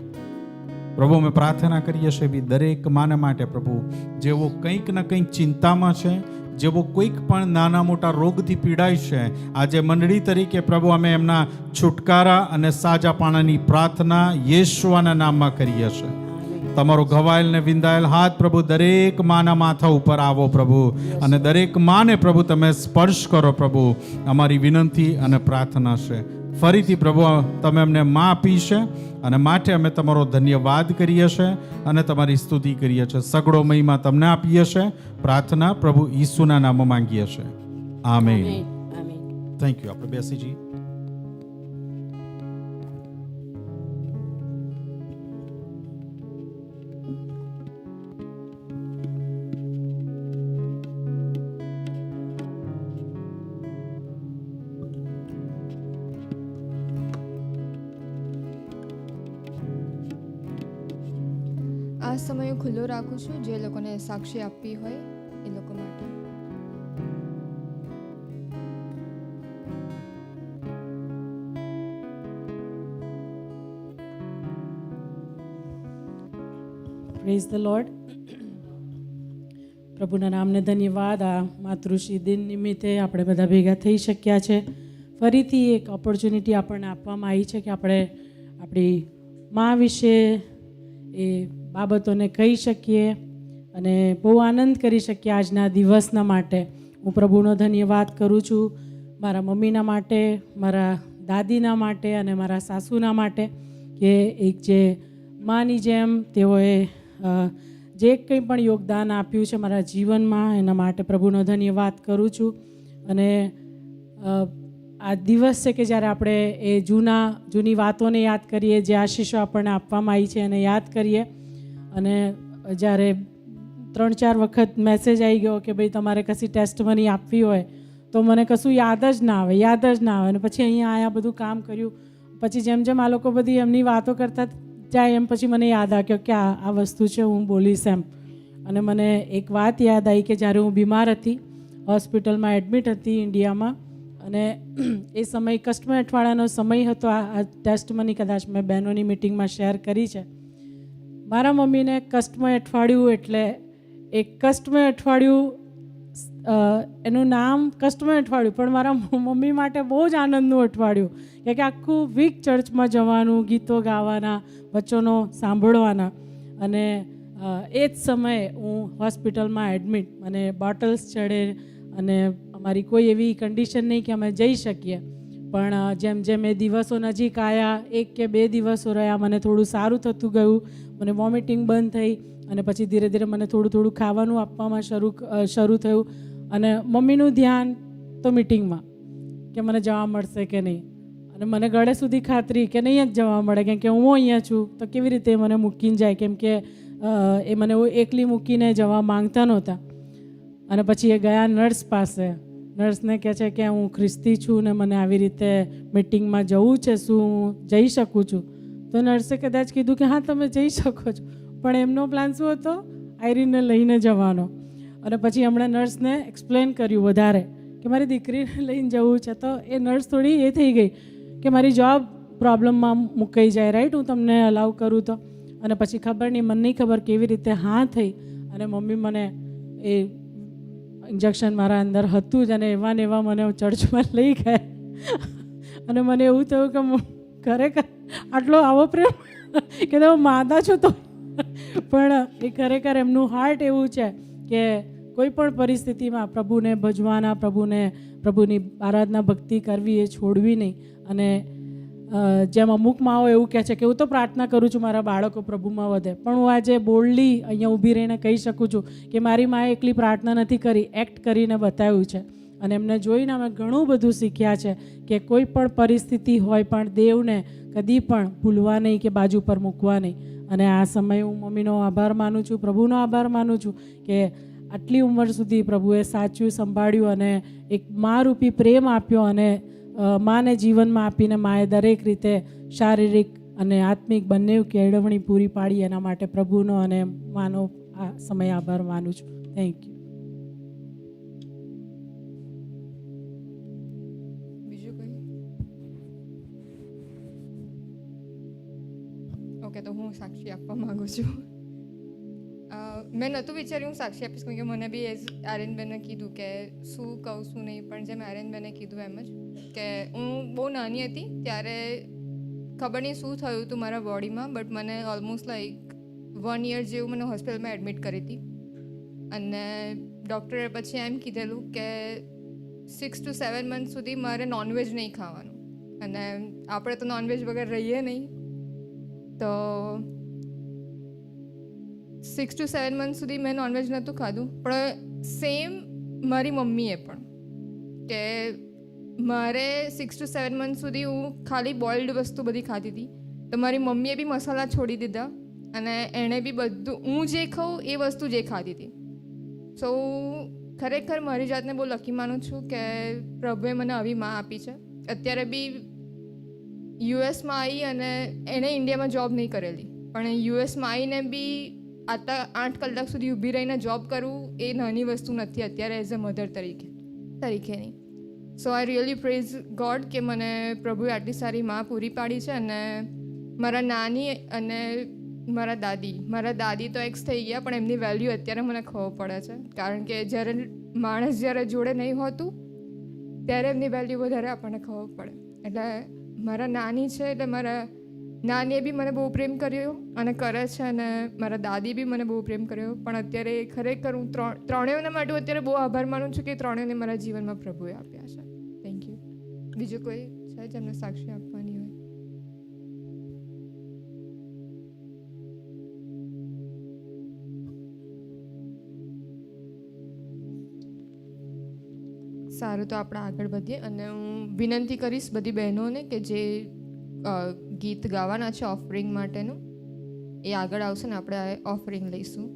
પ્રભુ. અમે પ્રાર્થના કરીએ છીએ એવી દરેક માને માટે પ્રભુ જેઓ કંઈક ને કંઈક ચિંતામાં છે, જેઓ કોઈક પણ નાના મોટા રોગથી પીડાય છે. આજે મંડળી તરીકે પ્રભુ અમે એમના છુટકારા અને સાજાપણાની પ્રાર્થના યેશુઆના નામમાં કરીએ છીએ. તમારો ઘવાયેલ ને વિંદાયેલ હાથ પ્રભુ દરેક માના માથા ઉપર આવો પ્રભુ, અને દરેક માને પ્રભુ તમે સ્પર્શ કરો પ્રભુ. અમારી વિનંતી અને પ્રાર્થના છે. ફરીથી પ્રભુ તમે અમને માં આપી છે, અને માટે અમે તમારો ધન્યવાદ કરીએ છીએ અને તમારી સ્તુતિ કરીએ છીએ. સગળો મહિમા તમને આપીએ છીએ. પ્રાર્થના પ્રભુ ઈસુના નામમાં માંગીએ છીએ. આમેન. Thank you. આપણે બેસી જઈએ. આ સમય હું ખુલ્લો રાખું છું જે લોકોને સાક્ષી આપવી હોય એ લોકો માટે. Praise the lord. પ્રભુના નામને ધન્યવાદ. આ માતૃશ્રી દિન નિમિત્તે આપણે બધા ભેગા થઈ શક્યા છે. ફરીથી એક ઓપોર્ચ્યુનિટી આપણને આપવામાં આવી છે કે આપણે આપણી મા વિશે એ બાબતોને કહી શકીએ અને બહુ આનંદ કરી શકીએ. આજના દિવસના માટે હું પ્રભુનો ધન્યવાદ કરું છું, મારા મમ્મીના માટે, મારા દાદીના માટે અને મારા સાસુના માટે, કે એક જે માની જેમ તેઓએ જે કંઈ પણ યોગદાન આપ્યું છે મારા જીવનમાં, એના માટે પ્રભુનો ધન્યવાદ કરું છું. અને આ દિવસ છે કે જ્યારે આપણે એ જૂની વાતોને યાદ કરીએ, જે આશીષો આપણને આપવામાં આવી છે એને યાદ કરીએ. અને જ્યારે 3-4 વખત મેસેજ આવી ગયો કે ભાઈ તમારે કશી ટેસ્ટમની આપવી હોય તો મને કશું યાદ જ ના આવે. અને પછી અહીંયા આયા બધું કામ કર્યું, પછી જેમ જેમ આ લોકો બધી એમની વાતો કરતા જાય એમ પછી મને યાદ આવ્યો કે આ વસ્તુ છે, હું બોલીશ એમ. અને મને એક વાત યાદ આવી કે જ્યારે હું બીમાર હતી, હોસ્પિટલમાં એડમિટ હતી ઇન્ડિયામાં, અને એ સમય કસ્ટમર અઠવાડિયાનો સમય હતો. આ ટેસ્ટમની કદાચ મેં બહેનોની મિટિંગમાં શેર કરી છે. મારા મમ્મીને કસ્ટમર અઠવાડિયું એટલે એક કસ્ટમર અઠવાડિયું, એનું નામ કસ્ટમર અઠવાડિયું, પણ મારા મમ્મી માટે બહુ જ આનંદનું અઠવાડિયું, કે આખું વીક ચર્ચમાં જવાનું, ગીતો ગાવાના, વચનો સાંભળવાના. અને એ જ સમયે હું હોસ્પિટલમાં એડમિટ, મને બોટલ્સ ચડે અને અમારી કોઈ એવી કન્ડિશન નહીં કે અમે જઈ શકીએ. પણ જેમ જેમ એ દિવસો નજીક આવ્યા, 1 કે 2 દિવસો રહ્યા, મને થોડું સારું થતું ગયું, મને વોમિટિંગ બંધ થઈ, અને પછી ધીરે ધીરે મને થોડું ખાવાનું આપવામાં શરૂ થયું. અને મમ્મીનું ધ્યાન તો મિટિંગમાં કે મને જવા મળશે કે નહીં, અને મને ગળે સુધી ખાતરી કે નહીં જ જવા મળે, કેમ કે હું અહીંયા છું તો કેવી રીતે મને મૂકીને જાય, કેમ કે એ મને એકલી મૂકીને જવા માંગતા નહોતા. અને પછી એ ગયા નર્સ પાસે. નર્સને કહે છે કે હું ખ્રિસ્તી છું ને મને આવી રીતે મિટિંગમાં જવું છે, શું હું જઈ શકું છું? તો નર્સે કદાચ કીધું કે હા તમે જઈ શકો છો, પણ એમનો પ્લાન શું હતો? આયરીનને લઈને જવાનો. અને પછી હમણાં નર્સને એક્સપ્લેન કર્યું વધારે કે મારી દીકરીને લઈને જવું છે. તો એ નર્સ થોડી એ થઈ ગઈ કે મારી જોબ પ્રોબ્લેમમાં મુકાઈ જાય, રાઈટ? હું તમને અલાઉ કરું તો. અને પછી ખબર નહીં, મને નહીં ખબર કેવી રીતે હા થઈ અને મમ્મી મને એ ઇન્જેક્શન મારા અંદર હતું જ અને એવા ને એવા મને ચર્ચમાં લઈ ગયા અને મને એવું થયું કે ખરેખર આટલો આવો પ્રેમ કે તમે માદા છો તો પણ એ ખરેખર એમનું હાર્ટ એવું છે કે કોઈ પણ પરિસ્થિતિમાં પ્રભુને ભજવાના, પ્રભુની આરાધના ભક્તિ કરવી, એ છોડવી નહીં. અને જેમ અમુક માઓ એવું કહે છે કે હું તો પ્રાર્થના કરું છું મારા બાળકો પ્રભુમાં વધે, પણ હું આજે બોલ્ડલી અહીંયા ઊભી રહીને કહી શકું છું કે મારી માએ એકલી પ્રાર્થના નથી કરી, એક્ટ કરીને બતાવ્યું છે. અને એમને જોઈને અમે ઘણું બધું શીખ્યા છે કે કોઈ પણ પરિસ્થિતિ હોય પણ દેવને કદી પણ ભૂલવા નહીં કે બાજુ પર મૂકવા નહીં. અને આ સમયે હું મમ્મીનો આભાર માનું છું, પ્રભુનો આભાર માનું છું કે આટલી ઉંમર સુધી પ્રભુએ સાચું સંભાળ્યું અને એક મારૂપી પ્રેમ આપ્યો અને માને જીવનમાં આપીને માએ દરેક રીતે શારીરિક અને આત્મિક બંને કેળવણી પૂરી પાડી. એના માટે પ્રભુનો અને માનો આ સમય આભાર માનું છું. Thank you. બીજું કોઈ? ઓકે, તો હું સાક્ષી આપવા માંગુ છું. મેં નહોતું વિચાર્યું હું સાક્ષી આપીશ, કેમ કે મને બી એઝ આર્યનબેને કીધું કે શું કહું શું નહીં, પણ જેમ આર્યનબેને કીધું એમ જ કે હું બહુ નાની હતી ત્યારે ખબર નહીં શું થયું હતું મારા બોડીમાં, બટ મને ઓલમોસ્ટ લાઈક 1 યર જેવું મને હોસ્પિટલમાં એડમિટ કરી હતી. અને ડૉક્ટરે પછી એમ કીધેલું કે 6 to 7 મંથ સુધી મારે નોનવેજ નહીં ખાવાનું, અને આપણે તો નોનવેજ વગર રહીએ નહીં. તો 6 to 7 મંથ સુધી મેં નોનવેજ નહોતું ખાધું. પણ સેમ મારી મમ્મીએ પણ, કે મારે 6 to 7 મંથ સુધી હું ખાલી બોઇલ્ડ વસ્તુ બધી ખાતી હતી, તો મારી મમ્મીએ બી મસાલા છોડી દીધા અને એણે બી બધું હું જે ખાઉં એ વસ્તુ જે ખાતી હતી. સો ખરેખર મારી જાતને બહુ લકી માનું છું કે પ્રભુએ મને આવી માં આપી છે. અત્યારે બી યુએસમાં આવી અને એણે ઇન્ડિયામાં જોબ નહીં કરેલી, પણ યુએસમાં આવીને બી આટલા 8 કલાક સુધી ઊભી રહીને જોબ કરવું એ નાની વસ્તુ નથી અત્યારે એઝ અ મધર તરીકેની. સો આઈ રિયલી પ્રેઝ ગોડ કે મને પ્રભુએ આટલી સારી માં પૂરી પાડી છે. અને મારા નાની અને મારા દાદી તો એક્સ થઈ ગયા, પણ એમની વેલ્યુ અત્યારે મને ખબર પડે છે, કારણ કે જ્યારે માણસ જ્યારે જોડે નહીં હોતું ત્યારે એમની વેલ્યુ વધારે આપણને ખબર પડે. એટલે મારા નાની છે, એટલે મારા નાનીએ બી મને બહુ પ્રેમ કર્યો અને કરે છે, અને મારા દાદી બી મને બહુ પ્રેમ કર્યો. પણ અત્યારે ખરેખર હું ત્રણેયના માટે અત્યારે બહુ આભાર માનું છું કે ત્રણેયને મારા જીવનમાં પ્રભુએ આપ્યા છે. Thank you. બીજું કોઈ છે જેમને સાક્ષી આપવાની હોય? સારું, તો આપણે આગળ વધીએ. અને હું વિનંતી કરીશ બધી બહેનોને કે જે ગીત ગાવાના છે ઓફરિંગ માટેનું, એ આગળ આવશે ને આપણે ઓફરિંગ લઈશું.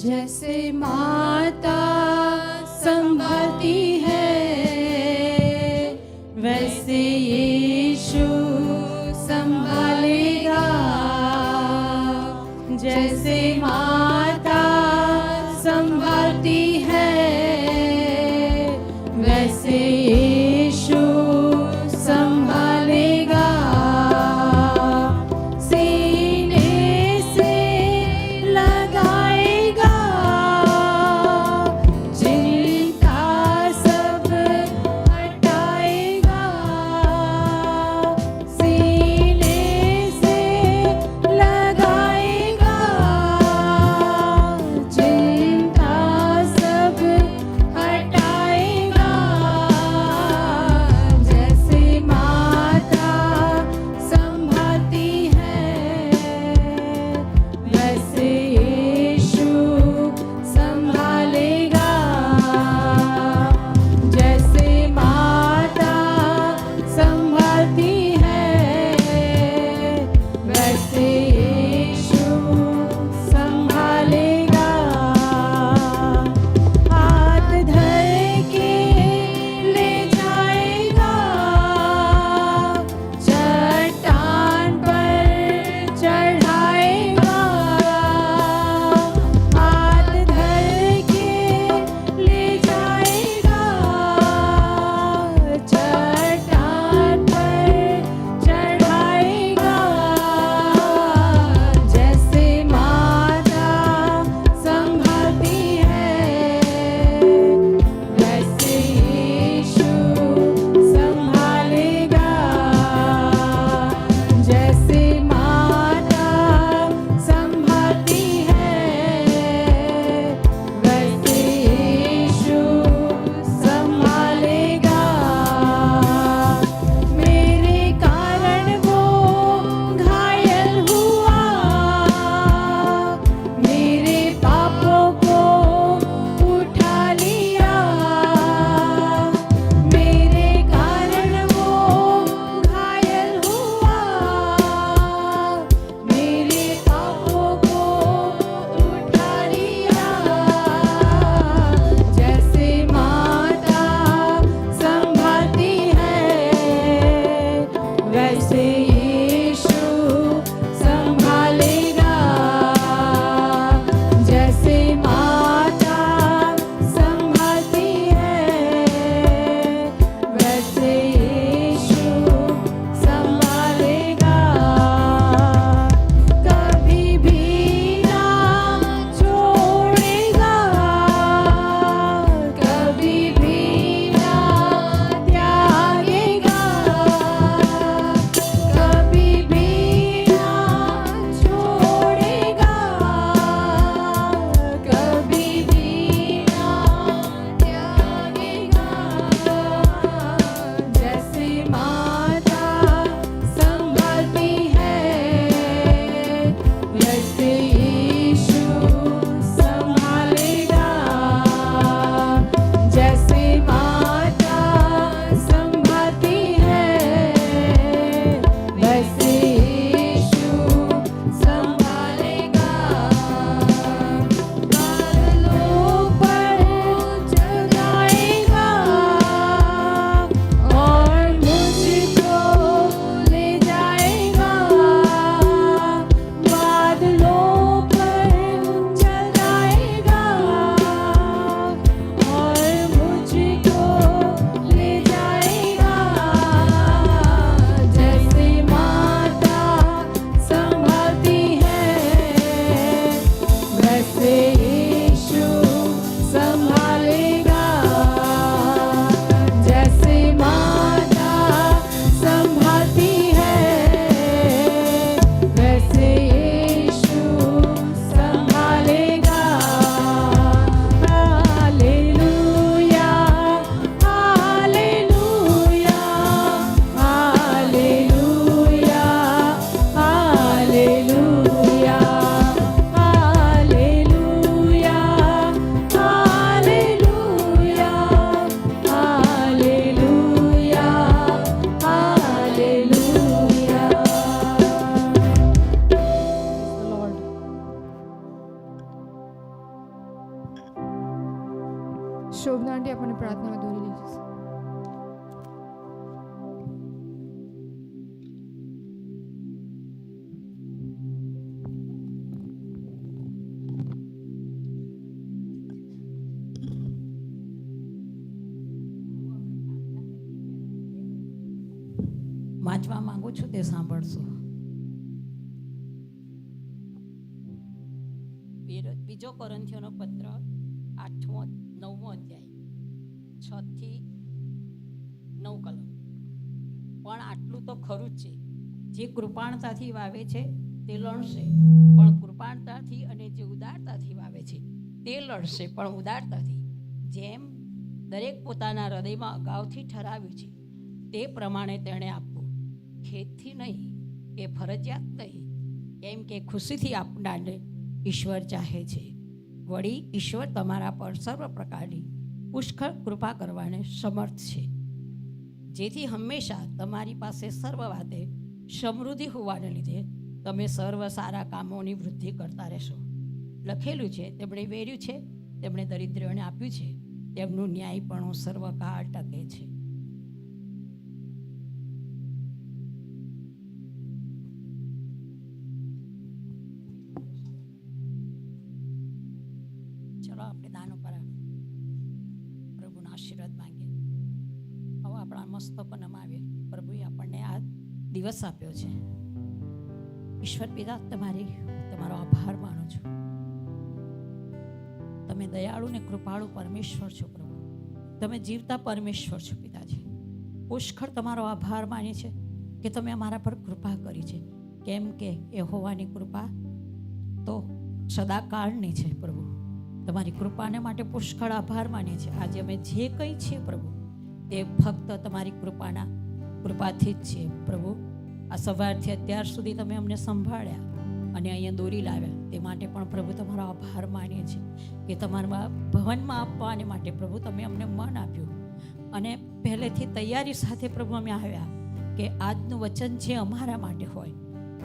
जैसे माता संभालती है वैसे यीशु संभालेगा. जैसे माता संभालती है वैसे यीशु संभालेगा. सीने से लगाएगा चिंता सब हटाएगा. सीने શોભના આંટી આપણને પ્રાર્થનામાં દોરી લઈ જશે. વાંચવા માંગુ છું તે સાંભળશો. બીજો કોરિન્થીયોનો પત્ર 9મો અધ્યાય 6 થી 9 કલમ. પણ આટલું તો ખરું જ છે, જે કૃપાણતાથી વાવે છે તે લણશે પણ કૃપાણતાથી, અને જે ઉદારતાથી વાવે છે તે લડશે પણ ઉદારતાથી. જેમ દરેક પોતાના હૃદયમાં અગાઉથી ઠરાવ્યું છે તે પ્રમાણે તેણે આપવું, ખેદથી નહીં કે ફરજિયાત નહીં, કેમ કે ખુશીથી આપનારને ઈશ્વર ચાહે છે. વળી ઈશ્વર તમારા પર સર્વ પ્રકારની પુષ્કળ કૃપા કરવાને સમર્થ છે, જેથી હંમેશા તમારી પાસે સર્વ વાતે સમૃદ્ધિ હોવાને લીધે તમે સર્વ સારા કામોની વૃદ્ધિ કરતા રહેશો. લખેલું છે, તેમણે વેર્યું છે, તેમણે દરિદ્રોને આપ્યું છે, તેમનું ન્યાયપણું સર્વકાળ ટકે છે. ચલો આપણે દાન ઉપર પ્રભુના આશીર્વાદ માંગીએ. હવે આપણા મસ્તકો નમાવીએ. પ્રભુએ આપણને આ દિવસ આપ્યો છે. ઈશ્વર પિતા, તમારો આભાર માનું છું. તમે દયાળુ ને કૃપાળુ પરમેશ્વર છો પ્રભુ. તમે જીવતા પરમેશ્વર છો પિતાજી. પુષ્કળ તમારો આભાર માનીએ છે કે તમે અમારા પર કૃપા કરી છે, કેમ કે યહોવાની કૃપા તો સદાકાળની છે પ્રભુ. તમારી કૃપાને માટે પુષ્કળ આભાર માનીએ છીએ. આજે અમે જે કંઈ છીએ પ્રભુ, તે ફક્ત તમારી કૃપાથી જ છે પ્રભુ. આ સવારથી અત્યાર સુધી તમે અમને સંભાળ્યા અને અહીંયા દોરી લાવ્યા, તે માટે પણ પ્રભુ તમારો આભાર માનીએ છીએ કે તમારા ભવનમાં આપવાને માટે પ્રભુ તમે અમને મન આપ્યું, અને પહેલેથી તૈયારી સાથે પ્રભુ અમે આવ્યા કે આજનું વચન જે અમારા માટે હોય,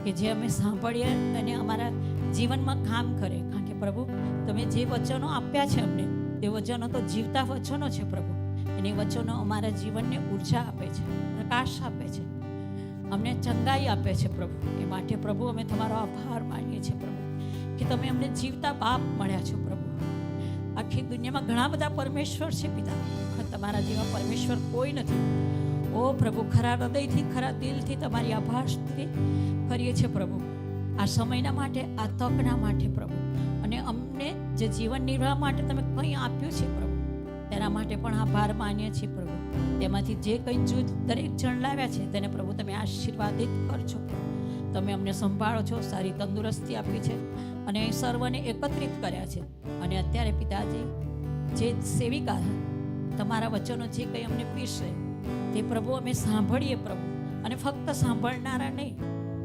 કે જે અમે સાંભળીએ અને અમારા જીવનમાં કામ કરે. કારણ કે પ્રભુ તમે જે વચનો આપ્યા છે અમને, તે વચનો તો જીવતા વચનો છે પ્રભુ. અને વચનો અમારા જીવનને ઉર્જા આપે છે, પ્રકાશ આપે છે, અમને ચંગાઈ આપે છે પ્રભુ. એ માટે પ્રભુ અમે તમારો આભાર માનીએ છીએ પ્રભુ કે તમે અમને જીવતા બાપ મળ્યા છો પ્રભુ. આખી દુનિયામાં ઘણા બધા પરમેશ્વર છે પિતા, તમારા જેવા પરમેશ્વર કોઈ નથી. ઓ પ્રભુ, ખરા હૃદયથી, ખરા દિલથી તમારી આભાર સ્તુતિ કરીએ છીએ પ્રભુ, આ સમયના માટે, આ તકના માટે પ્રભુ. અને અમને જે જીવન નિર્વાહ માટે તમે કંઈ આપ્યું છે પ્રભુ, તેના માટે પણ આભાર માનીએ છીએ પ્રભુ. તેમાંથી જે કંઈ જૂથ દરેક જણ લાવ્યા છે તેને પ્રભુ તમે આશીર્વાદિત કરજો. તમે અમને સંભાળો છો, સારી તંદુરસ્તી આપી છે અને સર્વને એકત્રિત કર્યા છે. અને અત્યારે પિતાજી, જે સેવિકા તમારા વચનો જે કંઈ અમને પીરશે તે પ્રભુ અમે સાંભળીએ પ્રભુ, અને ફક્ત સાંભળનારા નહીં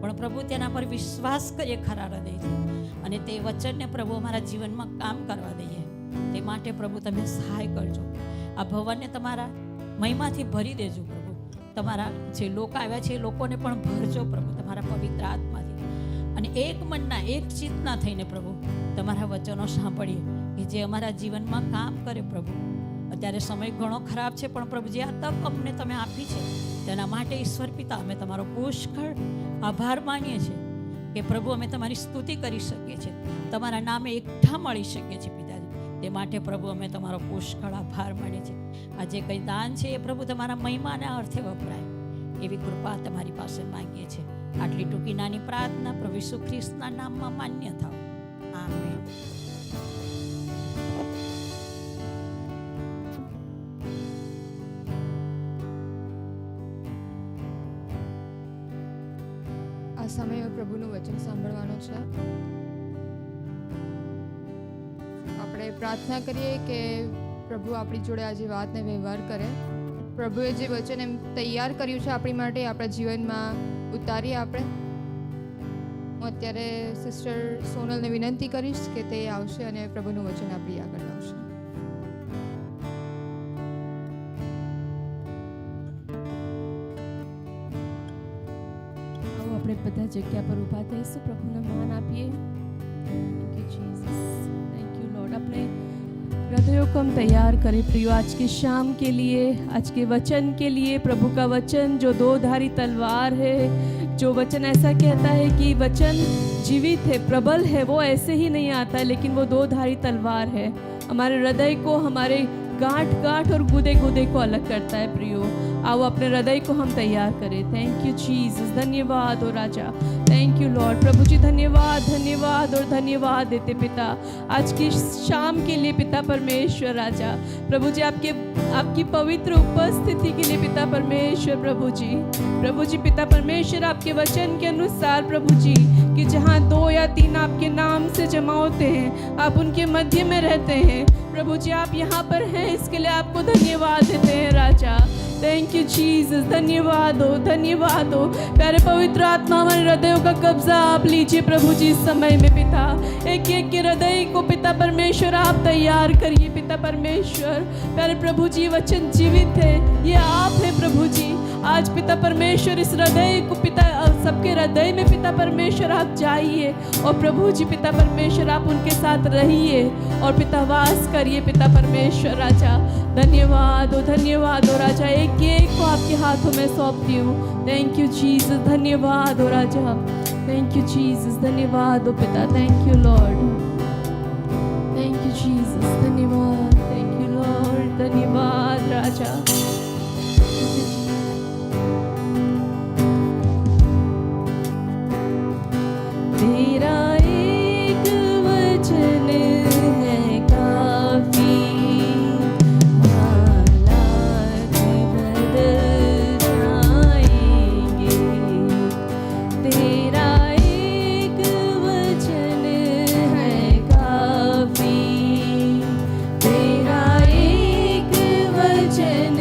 પણ પ્રભુ તેના પર વિશ્વાસ કરીએ ખરા હૃદયથી, અને તે વચનને પ્રભુ અમારા જીવનમાં કામ કરવા દઈએ. તે માટે પ્રભુ તમે સહાય કરજો. આ ભવનને તમારા મહિમાથી ભરી દેજો પ્રભુ. તમારા જે લોકો આવ્યા છે એ લોકોને પણ ભરજો પ્રભુ તમારા પવિત્ર આત્માથી, અને એક મનના, એક ચિત્તના થઈને પ્રભુ તમારા વચનો સાંભળીએ કે જે અમારા જીવનમાં કામ કરે પ્રભુ. અત્યારે સમય ઘણો ખરાબ છે, પણ પ્રભુ જે આ તક અમને તમે આપી છે તેના માટે ઈશ્વર પિતા અમે તમારો પુષ્કળ આભાર માનીએ છીએ કે પ્રભુ અમે તમારી સ્તુતિ કરી શકીએ છીએ, તમારા નામે એકઠા મળી શકીએ છીએ પિતાજી. તે માટે પ્રભુ અમે તમારો પુષ્કળ આભાર માનીએ છીએ. આ જે કંઈ દાન છે એ પ્રભુ તમારા મહિમાના અર્થે વપરાય એવી કૃપા તમારી પાસે માંગીએ છીએ. આટલી ટૂંકી નાની પ્રાર્થના પ્રભુ ઈસુ ખ્રિસ્તના નામમાં માન્ય થાવ. આમેન. આ સમયે પ્રભુનું વચન સાંભળવાનો છે. આપણે પ્રાર્થના કરીએ કે પ્રભુ આપણી જોડે આજે વાતને વ્યવહાર કરે. પ્રભુએ જે વચન એમ તૈયાર કર્યું છે આપણી માટે, આપણા જીવનમાં ઉતારીએ આપણે. હું અત્યારે સિસ્ટર સોનલને વિનંતી કરીશ કે તે આવશે અને પ્રભુનું વચન આપણી આગળ લાવશે. આપણે બધા જગ્યા પર ઊભા થઈશું, પ્રભુને માન આપીએ. Thank you Jesus, thank you lord. આપણે हृदयों को हम तैयार करें प्रियो आज की शाम के लिए, आज के वचन के लिए। प्रभु का वचन जो दो धारी तलवार है, जो वचन ऐसा कहता है कि वचन जीवित है, प्रबल है, वो ऐसे ही नहीं आता है, लेकिन वो दो धारी तलवार है। हमारे हृदय को, हमारे गांठ गांठ और गुदे गुदे को अलग करता है प्रियो। आओ अपने हृदय को हम तैयार करें। थैंक यू जीसस, धन्यवाद हो राजा, थैंक यू लॉर्ड। प्रभु जी धन्यवाद, धन्यवाद और धन्यवाद देते पिता आज की शाम के लिए पिता परमेश्वर राजा। प्रभु जी आपकी पवित्र उपस्थिति के लिए पिता परमेश्वर। प्रभु जी पिता परमेश्वर आपके वचन के अनुसार प्रभु जी कि जहाँ 2 या 3 आपके नाम से जमा होते हैं, आप उनके मध्य में रहते हैं। प्रभु जी आप यहाँ पर हैं, इसके लिए आपको धन्यवाद देते हैं राजा। थैंक यू जीसस, धन्यवाद हो। प्यारे पवित्र आत्मा हमारे हृदयों का कब्जा आप लीजिए प्रभु जी इस समय में पिता। एक एक के हृदय को पिता परमेश्वर आप तैयार करिए पिता परमेश्वर। प्यारे प्रभु जी वचन जीवित है, ये आप है प्रभु जी। आज पिता परमेश्वर इस हृदय को पिता सबके हृदय में पिता परमेश्वर आप जाइए और प्रभु जी पिता परमेश्वर आप उनके साथ रहिए और पिता वास करिए पिता परमेश्वर राजा। धन्यवाद हो राजा, एक एक को आपके हाथों में सौंपती हूँ। थैंक यू जीसस, धन्यवाद हो राजा, थैंक यू जीसस, धन्यवाद हो पिता, thank you Lord, thank you Jesus, धन्यवाद, थैंक यू लॉर्ड, धन्यवाद राजा। तेरा एक वचन है काफी, हालात बदल जाएंगे। तेरा एक वचन है काफी, तेरा एक वचन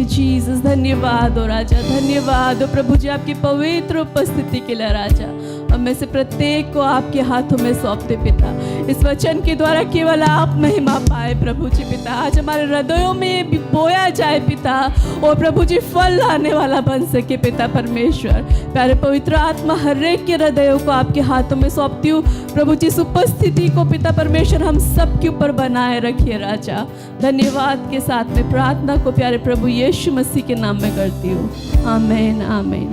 जीसस, धन्यवाद हो राजा, धन्यवाद हो प्रभु जी आपकी पवित्र उपस्थिति के लिए राजा। हम में से प्रत्येक को आपके हाथों में सौंपते पिता, इस वचन के द्वारा केवल आप महिमा पाए प्रभु जी पिता। आज हमारे हृदयों में भी बोया जाए पिता, और प्रभु जी फल लाने वाला बन सके पिता परमेश्वर। प्यारे पवित्र आत्मा हर एक के हृदयों को आपके हाथों में सौंपती हूँ प्रभु जी। इस उपस्थिति को पिता परमेश्वर हम सब के ऊपर बनाए रखिए राजा। धन्यवाद के साथ में प्रार्थना को प्यारे प्रभु यीशु मसीह के नाम में करती हूँ, आमीन आमीन।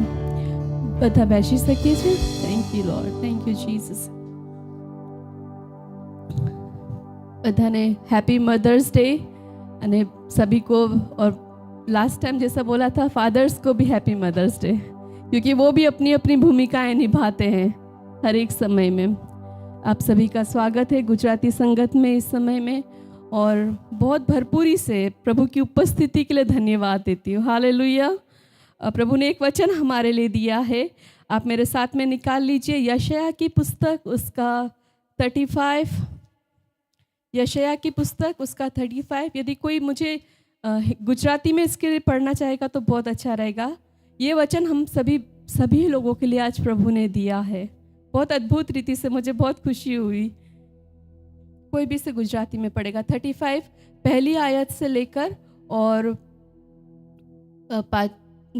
બધા બેસી શકીએ છીએ? Thank you lord, thank you Jesus. બધાને हैप्पी मदर्स डे, અને सभी को, और लास्ट टाइम जैसा बोला था फादर्स को भी हैप्पी मदर्स डे, क्योंकि वो भी अपनी अपनी भूमिकाएं निभाते हैं हर एक समय में। आप सभी का स्वागत है गुजराती संगत में इस समय में, और बहुत भरपूरी से प्रभु की उपस्थिति के लिए धन्यवाद देती हूँ। हालेलुया। प्रभु ने एक वचन हमारे लिए दिया है, आप मेरे साथ में निकाल लीजिए यशायाह की पुस्तक उसका 35, यशायाह की पुस्तक उसका 35। यदि कोई मुझे गुजराती में इसके लिए पढ़ना चाहेगा तो बहुत अच्छा रहेगा। ये वचन हम सभी लोगों के लिए आज प्रभु ने दिया है, बहुत अद्भुत रीति से, मुझे बहुत खुशी हुई। कोई भी इसे गुजराती में पढ़ेगा। 35 पहली आयत से लेकर और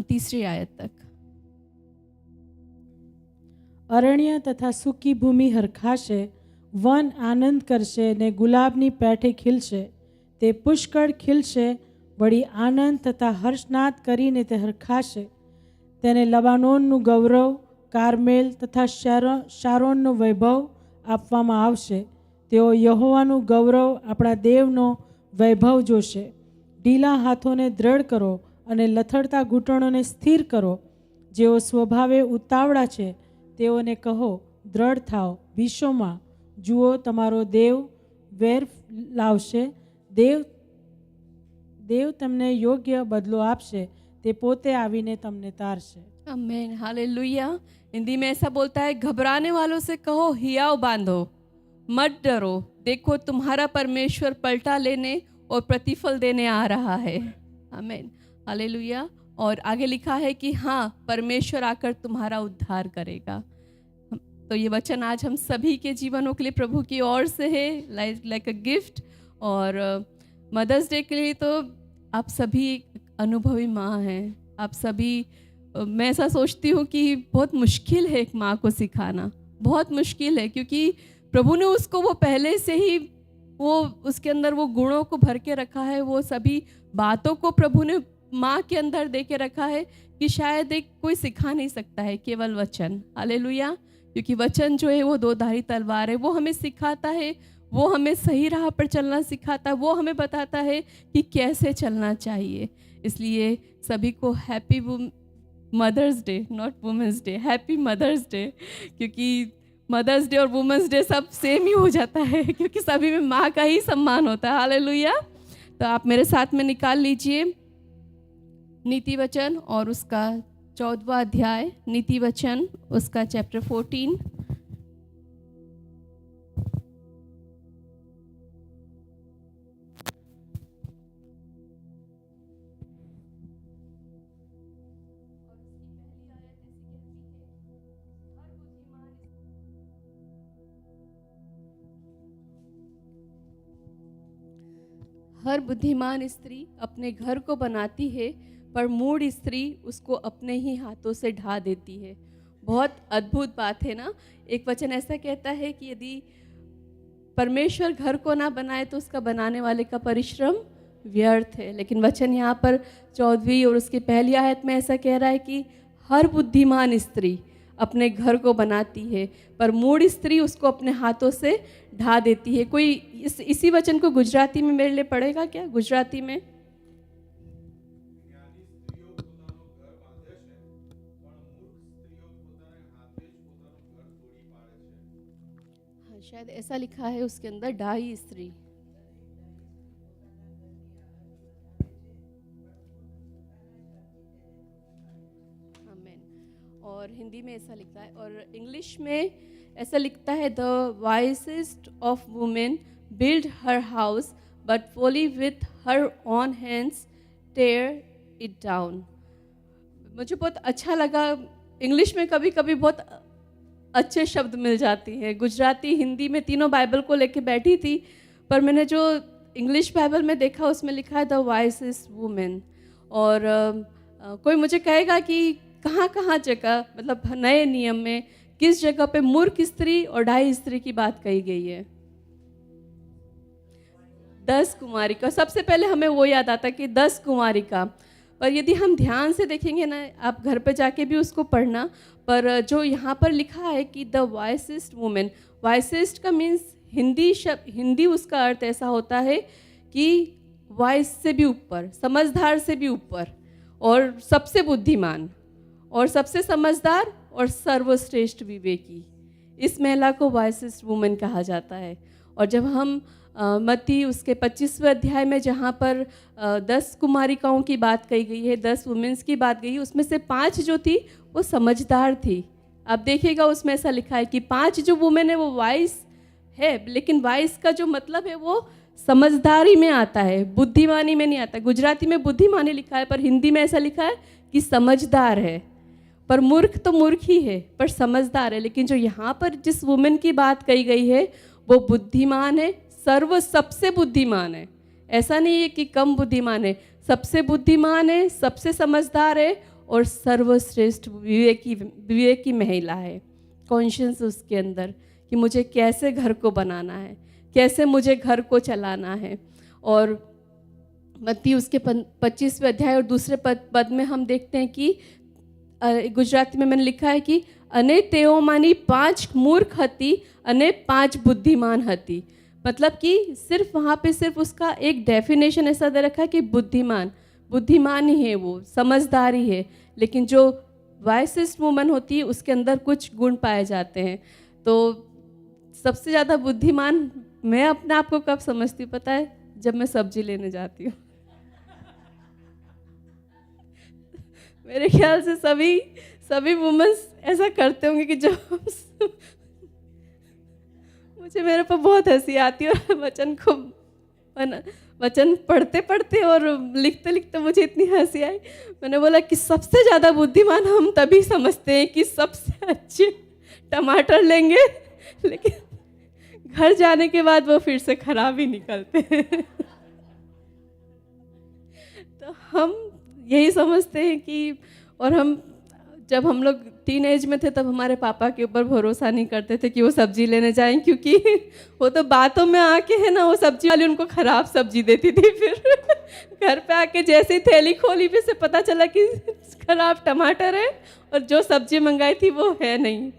3री आयत तक। અરણ્ય તથા સૂકી ભૂમિ હરખાશે, વન આનંદ કરશે ને ગુલાબની પેઠે ખીલશે, તે પુષ્કળ ખીલશે, વળી આનંદ તથા હર્ષનાદ કરીને તે હરખાશે। તેને લબાનોનનું ગૌરવ, કાર્મેલ તથા શારોનનો વૈભવ આપવામાં આવશે। તેઓ યહોવાનું ગૌરવ, આપણા દેવનો વૈભવ જોશે। ઢીલા હાથોને દ્રઢ કરો અને લથડતા ઘૂંટણોને સ્થિર કરો। જેઓ સ્વભાવે ઉતાવળા છે તેઓને કહો દ્રઢ થાઓ, વિશ્વમાં જુઓ તમારો દેવ વેર લાવશે। દેવ તમને યોગ્ય બદલો આપશે, તે પોતે આવીને તમને તારશે। आमीन, हालेलुया। हिंदी में ऐसा बोलता है, घबराने वालों से कहो हियाव बांधो, मत डरो, देखो तुम्हारा परमेश्वर पलटा लेने और प्रतिफल देने आ रहा है। आमीन, हालेलुया। और आगे लिखा है कि हाँ, परमेश्वर आकर तुम्हारा उद्धार करेगा। तो ये वचन आज हम सभी के जीवनों के लिए प्रभु की ओर से है, लाइक अ गिफ्ट। और मदर्स डे के लिए तो आप सभी अनुभवी माँ हैं, आप सभी, मैं ऐसा सोचती हूँ कि बहुत मुश्किल है एक माँ को सिखाना, बहुत मुश्किल है, क्योंकि प्रभु ने उसको वो पहले से ही वो उसके अंदर वो गुणों को भर के रखा है, वो सभी बातों को प्रभु ने माँ के अंदर दे के रखा है कि शायद एक कोई सिखा नहीं सकता है, केवल वचन। हालेलुया। क्योंकि वचन जो है वो 2-धारी तलवार है, वो हमें सिखाता है, वो हमें सही राह पर चलना सिखाता है, वो हमें बताता है कि कैसे चलना चाहिए। इसलिए सभी को happy mother's day, not women's day, happy mother's day, क्योंकि मदर्स डे और वुमेंस डे सब सेम ही हो जाता है, क्योंकि सभी में माँ का ही सम्मान होता है। हालेलुया। तो आप मेरे साथ में निकाल लीजिए नीति वचन और उसका 14वां अध्याय, नीति वचन उसका चैप्टर 14। हर बुद्धिमान स्त्री अपने घर को बनाती है, पर मूढ़ स्त्री उसको अपने ही हाथों से ढा देती है। बहुत अद्भुत बात है ना। एक वचन ऐसा कहता है कि यदि परमेश्वर घर को ना बनाए तो उसका बनाने वाले का परिश्रम व्यर्थ है। लेकिन वचन यहाँ पर 14वीं और उसकी पहली आयत में ऐसा कह रहा है कि हर बुद्धिमान स्त्री अपने घर को बनाती है, पर मूढ़ स्त्री उसको अपने हाथों से ढा देती है। कोई इसी वचन को गुजराती में मेरे लिए पढ़ेगा क्या? गुजराती में हाँ, शायद ऐसा लिखा है उसके अंदर, ढाई स्त्री। और हिंदी में ऐसा लिखता है, और इंग्लिश में ऐसा लिखता है, the wisest of women build her house but folly with her own hands tear it down. मुझे बहुत अच्छा लगा। इंग्लिश में कभी कभी बहुत अच्छे शब्द मिल जाती हैं, गुजराती हिंदी में तीनों बाइबल को लेके बैठी थी, पर मैंने जो इंग्लिश बाइबल में देखा उसमें लिखा है द वाइसेस्ट वुमेन। और कोई मुझे कहेगा कि कहाँ कहाँ जगह, मतलब नए नियम में किस जगह पे मूर्ख स्त्री और ढाई स्त्री की बात कही गई है? 10 कुमारिका। सबसे पहले हमें वो याद आता कि 10 कुमारिका, पर यदि हम ध्यान से देखेंगे ना, आप घर पे जाके भी उसको पढ़ना, पर जो यहाँ पर लिखा है कि द वाइसेस्ट वुमेन, वाइसेस्ट का मीन्स हिंदी उसका अर्थ ऐसा होता है कि वाइस से भी ऊपर, समझदार से भी ऊपर, और सबसे बुद्धिमान और सबसे समझदार और सर्वश्रेष्ठ विवेकी, इस महिला को वाइसेस्ट वुमेन कहा जाता है। और जब हम मत्ती उसके 25वें अध्याय में जहाँ पर 10 कुमारिकाओं की बात कही गई है, 10 वुमेन्स की बात गई है, उसमें से 5 जो थी वो समझदार थी। आप देखिएगा उसमें ऐसा लिखा है कि 5 जो वुमेन है वो वाइस है, लेकिन वाइस का जो मतलब है वो समझदारी में आता है, बुद्धिमानी में नहीं आता। गुजराती में बुद्धिमानी लिखा है, पर हिंदी में ऐसा लिखा है कि समझदार है। पर मूर्ख तो मूर्ख ही है, पर समझदार है। लेकिन जो यहाँ पर जिस वुमेन की बात कही गई है वो बुद्धिमान है, सबसे बुद्धिमान है। ऐसा नहीं है कि कम बुद्धिमान है, सबसे बुद्धिमान है, सबसे समझदार है और सर्वश्रेष्ठ विवेकी महिला है। कॉन्शियस उसके अंदर कि मुझे कैसे घर को बनाना है, कैसे मुझे घर को चलाना है। और मत्ती उसके 25वें अध्याय और दूसरे पद में हम देखते हैं कि गुजराती में मैंने लिखा है कि अने तेओमानी 5 मूर्ख हती अने 5 बुद्धिमान हती। मतलब कि सिर्फ वहाँ पे सिर्फ उसका एक डेफिनेशन ऐसा दे रखा है कि बुद्धिमान ही है, वो समझदार ही है, लेकिन जो वाइसेस्ट वुमन होती है उसके अंदर कुछ गुण पाए जाते हैं। तो सबसे ज़्यादा बुद्धिमान मैं अपने आप को कब समझती हूँ पता है? जब मैं सब्जी लेने जाती हूँ। मेरे ख्याल से सभी वुमेन्स ऐसा करते होंगे कि जब मुझे मेरे पर बहुत हंसी आती है और वचन पढ़ते पढ़ते और लिखते लिखते मुझे इतनी हंसी आई। मैंने बोला कि सबसे ज़्यादा बुद्धिमान हम तभी समझते हैं कि सबसे अच्छे टमाटर लेंगे, लेकिन घर जाने के बाद वो फिर से खराब ही निकलते हैं। तो हम यही समझते हैं कि, और हम जब हम लोग टीन एज में थे तब हमारे पापा के ऊपर भरोसा नहीं करते थे कि वो सब्जी लेने जाएं, क्योंकि वो तो बातों में आके है ना, वो सब्जी वाली उनको ख़राब सब्जी देती थी। फिर घर पे आके जैसे ही थैली खोली फिर से पता चला कि ख़राब टमाटर है और जो सब्जी मंगाई थी वो है नहीं।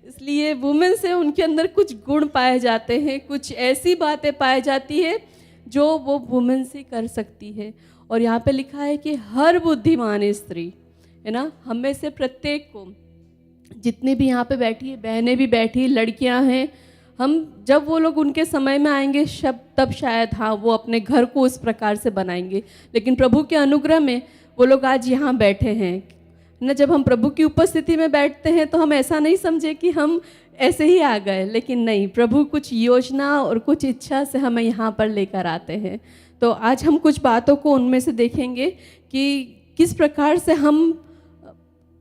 इसलिए वुमेन से उनके अंदर कुछ गुण पाए जाते हैं, कुछ ऐसी बातें पाई जाती है जो वो वुमेन से कर सकती है। और यहाँ पे लिखा है कि हर बुद्धिमान स्त्री है ना, हम में से प्रत्येक को, जितनी भी यहाँ पे बैठी है, बहनें भी बैठी, लड़कियाँ हैं, हम जब वो लोग उनके समय में आएंगे तब शायद हाँ वो अपने घर को उस प्रकार से बनाएंगे। लेकिन प्रभु के अनुग्रह में वो लोग आज यहाँ बैठे हैं ना। जब हम प्रभु की उपस्थिति में बैठते हैं तो हम ऐसा नहीं समझे कि हम ऐसे ही आ गए, लेकिन नहीं, प्रभु कुछ योजना और कुछ इच्छा से हमें यहाँ पर लेकर आते हैं। तो आज हम कुछ बातों को उनमें से देखेंगे कि किस प्रकार से हम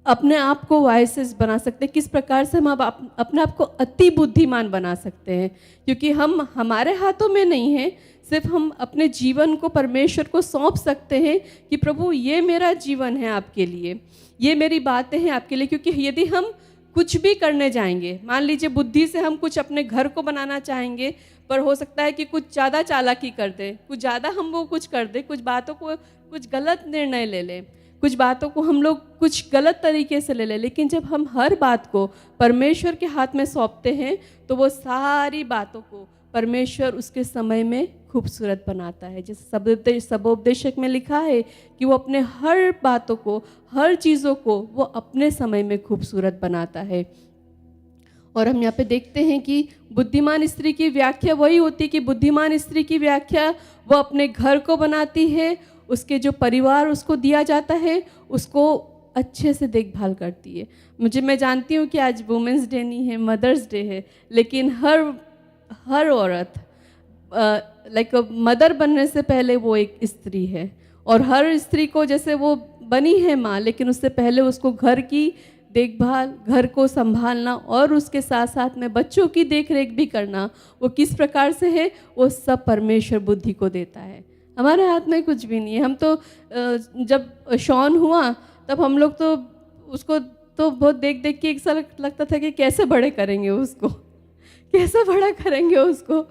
अपने आप को वाइसेस बना सकते हैं, किस प्रकार से हम अपने आप को अति बुद्धिमान बना सकते हैं। क्योंकि हमारे हाथों में नहीं है, सिर्फ हम अपने जीवन को परमेश्वर को सौंप सकते हैं कि प्रभु ये मेरा जीवन है आपके लिए, ये मेरी बातें हैं आपके लिए। क्योंकि यदि हम कुछ भी करने जाएंगे, मान लीजिए बुद्धि से हम कुछ अपने घर को बनाना चाहेंगे, पर हो सकता है कि कुछ ज़्यादा चालाकी कर दें, कुछ ज़्यादा हम वो कुछ कर दें, कुछ बातों को कुछ गलत निर्णय ले लें, कुछ बातों को हम लोग कुछ गलत तरीके से ले लें। लेकिन जब हम हर बात को परमेश्वर के हाथ में सौंपते हैं तो वो सारी बातों को परमेश्वर उसके समय में खूबसूरत बनाता है। जैसे सबोपदेशक में लिखा है कि वो अपने हर बातों को, हर चीज़ों को वो अपने समय में खूबसूरत बनाता है। और हम यहाँ पे देखते हैं कि बुद्धिमान स्त्री की व्याख्या वही होती है कि बुद्धिमान स्त्री की व्याख्या वो अपने घर को बनाती है, उसके जो परिवार उसको दिया जाता है उसको अच्छे से देखभाल करती है। मैं जानती हूँ कि आज वुमेंस डे नहीं है, मदर्स डे है, लेकिन हर औरत लाइक मदर बनने से पहले वो एक स्त्री है। और हर स्त्री को जैसे वो बनी है माँ, लेकिन उससे पहले उसको घर की देखभाल, घर को संभालना और उसके साथ साथ में बच्चों की देख रेख भी करना, वो किस प्रकार से है, वो सब परमेश्वर बुद्धि को देता है। हमारे हाथ में कुछ भी नहीं है। हम तो जब शॉन हुआ तब हम लोग तो उसको तो बहुत देख देख के एक सा लगता था कि कैसे बड़े करेंगे उसको, कैसे बड़ा करेंगे उसको।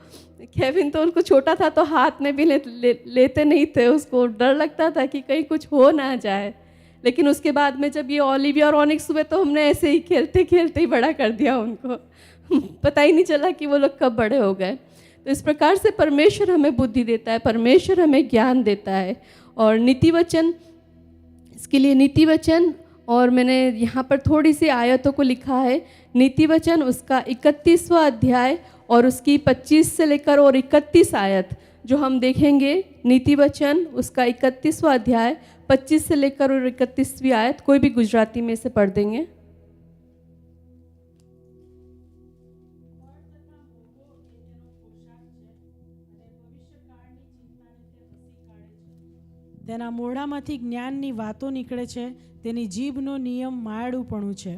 केविन तो उनको छोटा था तो हाथ में भी लेते नहीं थे, उसको डर लगता था कि कहीं कुछ हो ना जाए। लेकिन उसके बाद में जब ये ओलिविया और ऑनिक्स हुए तो हमने ऐसे ही खेलते खेलते ही बड़ा कर दिया उनको पता ही नहीं चला कि वो लोग कब बड़े हो गए। तो इस प्रकार से परमेश्वर हमें बुद्धि देता है, परमेश्वर हमें ज्ञान देता है। और नीति वचन, इसके लिए नीति वचन, और मैंने यहाँ पर थोड़ी सी आयतों को लिखा है। नीति वचन उसका 31वां अध्याय और उसकी 25 से लेकर और 31 आयत जो हम देखेंगे। नीति वचन उसका 31वां अध्याय 25 से लेकर और 31वीं आयत, कोई भी गुजराती में से पढ़ देंगे। તેના મોઢામાંથી જ્ઞાનની વાતો નીકળે છે, તેની જીભનો નિયમ માયાળુપણું છે।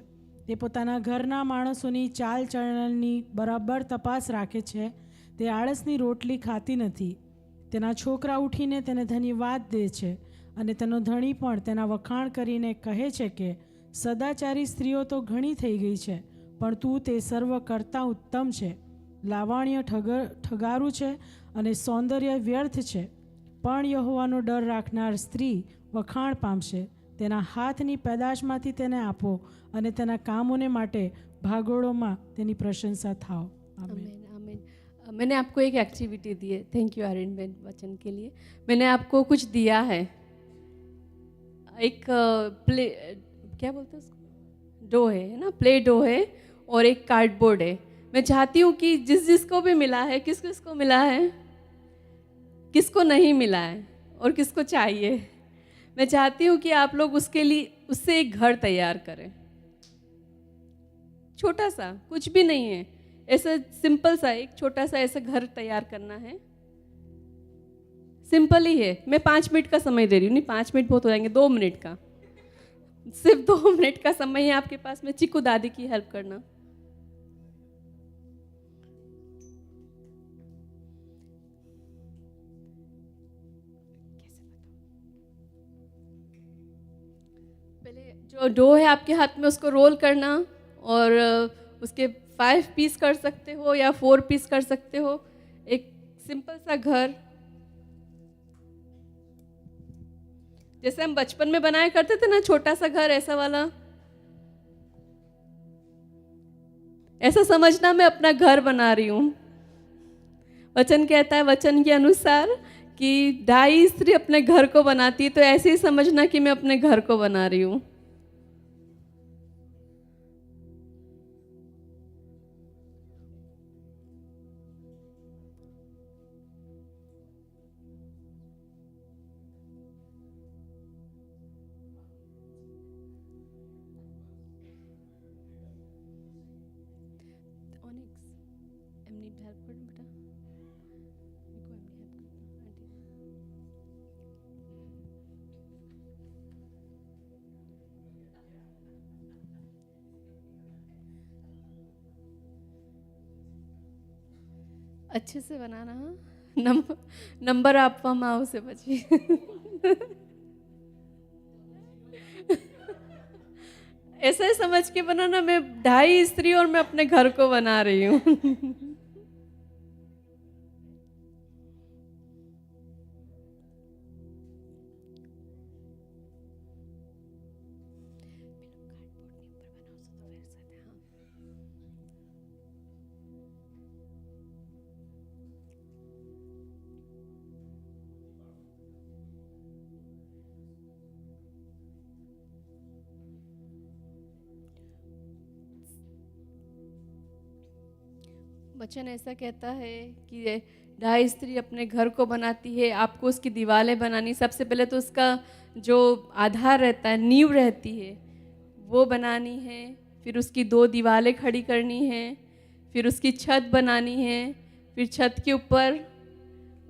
તે પોતાના ઘરના માણસોની ચાલ ચલણની બરાબર તપાસ રાખે છે। તે આળસની રોટલી ખાતી નથી। તેના છોકરા ઉઠીને તેને ધન્યવાદ દે છે અને તેનો ધણી પણ તેના વખાણ કરીને કહે છે કે સદાચારી સ્ત્રીઓ તો ઘણી થઈ ગઈ છે, પણ તું તે સર્વ કરતાં ઉત્તમ છે। લાવણ્ય ઠગારું છે અને સૌંદર્ય વ્યર્થ છે, પણ યહોવાનો ડર રાખનાર સ્ત્રી વખાણ પામશે। તેના હાથની પેદાશમાંથી તેને આપો અને તેના કામોને માટે ભાગોળોમાં તેની પ્રશંસા થાઓ। આમેન। आमीन आमीन। मैंने आपको एक एक्टिविटी दी है। थैंक यू आर्यन बेन वचन के लिए। मैंने आपको कुछ दिया है, एक प्ले, क्या बोलते हैं उसको, डो है ना, प्ले डो है और एक कार्डबोर्ड है। मैं चाहती हूँ कि जिसको भी मिला है, किस किसको मिला है, किसको नहीं मिला है और किसको चाहिए, मैं चाहती हूँ कि आप लोग उसके लिए उससे एक घर तैयार करें। छोटा सा, कुछ भी नहीं है, ऐसा सिंपल सा एक छोटा सा ऐसा घर तैयार करना है। सिंपल ही है। मैं 5 मिनट का समय दे रही हूँ, नहीं 5 मिनट बहुत हो जाएंगे, 2 मिनट का, सिर्फ 2 मिनट का समय है आपके पास में चिक्कू दादी की हेल्प करना। पहले जो डो है आपके हाथ में उसको रोल करना और उसके 5 पीस कर सकते हो या 4 पीस कर सकते हो। एक सिंपल सा घर जैसे हम बचपन में बनाया करते थे ना, छोटा सा घर ऐसा वाला, ऐसा समझना मैं अपना घर बना रही हूँ। वचन कहता है, वचन के अनुसार कि ढाई स्त्री अपने घर को बनाती है, तो ऐसे ही समझना कि मैं अपने घर को बना रही हूँ। એમની હેલ્પ કર બેટા, મીકો એમની હેલ્પ કર આંટી। अच्छे से बनाना, हाँ। नंबर આપવામાં આવશે પછી। ऐसा ही समझ के बनाना, मैं ढाई स्त्री और मैं अपने घर को बना रही हूँ। वचन ऐसा कहता है कि ढाई स्त्री अपने घर को बनाती है। आपको उसकी दीवारें बनानी, सबसे पहले तो उसका जो आधार रहता है, नींव रहती है, वो बनानी है। फिर उसकी 2 दीवारें खड़ी करनी है, फिर उसकी छत बनानी है, फिर छत के ऊपर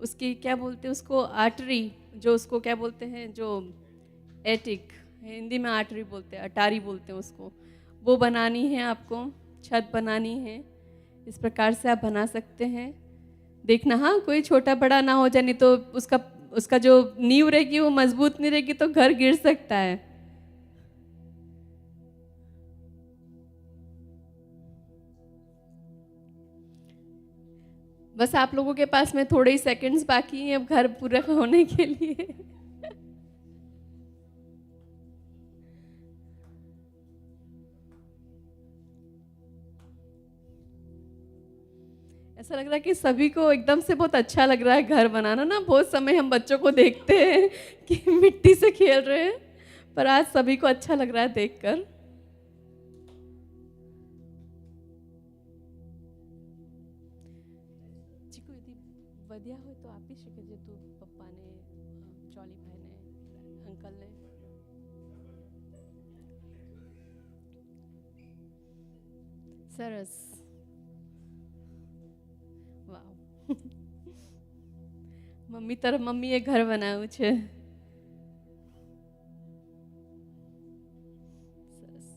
उसकी क्या बोलते हैं उसको, आर्टरी, जो उसको क्या बोलते हैं, जो एटिक, हिंदी में आटरी बोलते हैं, अटारी बोलते हैं उसको, वो बनानी है आपको, छत बनानी है। इस प्रकार से आप बना सकते हैं। देखना हाँ कोई छोटा बड़ा ना हो जाए, नहीं तो उसका जो नींव रहेगी वो मजबूत नहीं रहेगी तो घर गिर सकता है। बस आप लोगों के पास में थोड़े ही सेकंड्स बाकी हैं अब घर पूरा होने के लिए। ऐसा लग रहा है कि सभी को एकदम से बहुत अच्छा लग रहा है घर बनाना ना। बहुत समय हम बच्चों को देखते हैं कि मिट्टी से खेल रहे हैं, पर आज सभी को अच्छा लग रहा है देखकर। ચીકુ यदि વધ્યા હોય તો આપી શકે છે તું પપ્પાને, ચોલી ભાઈને, અંકલને। સરસ, વાવ। મમ્મીએ ઘર બનાવ્યું છે। સરસ।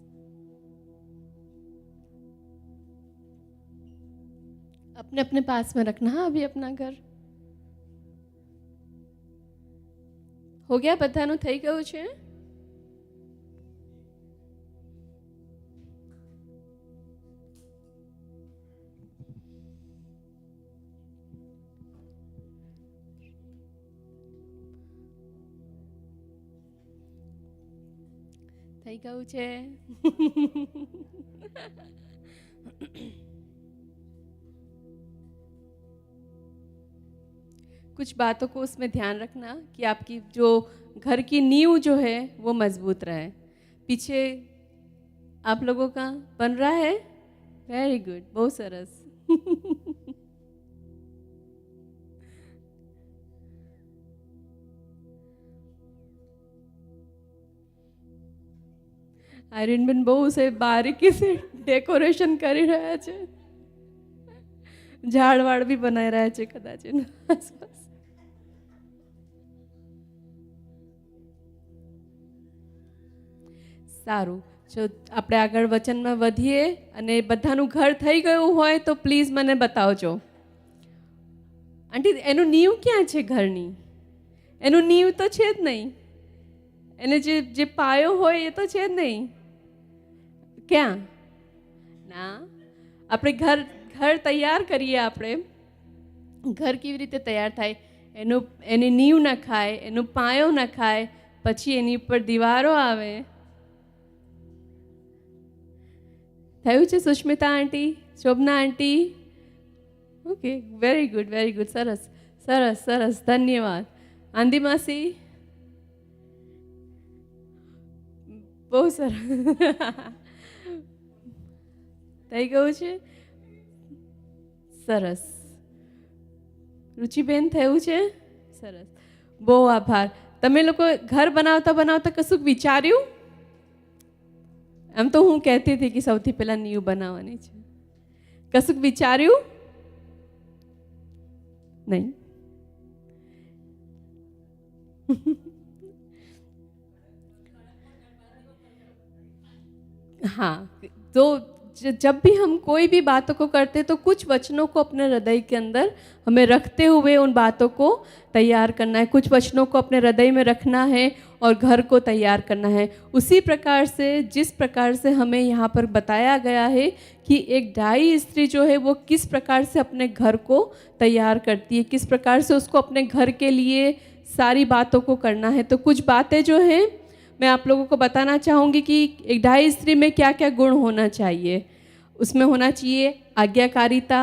अपने अपने पास में रखना हाँ अभी अपना घर। हो गया, બધાનું થઈ ગયું છે? થઈ ગયું છે। कुछ बातों को उसमें ध्यान रखना कि आपकी जो घर की नींव जो है वो मजबूत रहे। पीछे आप लोगों का बन रहा है, वेरी गुड, बहुत सरस। આયરન બેન બહુ છે બારીકી से डेकोरेशन કરી રહ્યા છે। ઝાડ વાડ બી બનાવી રહ્યા છે કદાચ એના આસપાસ। સારું, જો આપણે આગળ વચનમાં વધીએ અને બધાનું ઘર થઈ ગયું હોય તો પ્લીઝ મને બતાવજો। આંટી એનું નીવ ક્યાં છે ઘરની? એનું નીવ તો છે જ નહીં, એને જે પાયો હોય એ તો છે જ નહીં। ક્યાં? ના, આપણે ઘર તૈયાર કરીએ। આપણે ઘર કેવી રીતે તૈયાર થાય? એની નીવ નખાય, એનો પાયો નખાય, પછી એની ઉપર દીવારો આવે। થયું છે Sushmita aunty, Shobhana aunty? Okay, very good, very good, સરસ સરસ સરસ, ધન્યવાદ। આંદી માસી બહુ સરસ। થઈ ગયું છે, સરસ। રુચિબેન થયું છે, સરસ, બહુ આભાર। તમે લોકો ઘર બનાવતા બનાવતા કશુંક વિચાર્યું? એમ તો હું કહેતી હતી કે સૌથી પહેલા नींव બનાવવાની છે, કશુંક વિચાર્યું? નહીં? हाँ, तो जब भी हम कोई भी बातों को करते हैं तो कुछ वचनों को अपने हृदय के अंदर हमें रखते हुए उन बातों को तैयार करना है। कुछ वचनों को अपने हृदय में रखना है और घर को तैयार करना है। उसी प्रकार से जिस प्रकार से हमें यहाँ पर बताया गया है कि एक डाई स्त्री जो है वो किस प्रकार से अपने घर को तैयार करती है, किस प्रकार से उसको अपने घर के लिए सारी बातों को करना है। तो कुछ बातें जो हैं मैं आप लोगों को बताना चाहूँगी कि एक डाई स्त्री में क्या क्या गुण होना चाहिए। उसमें होना चाहिए आज्ञाकारिता,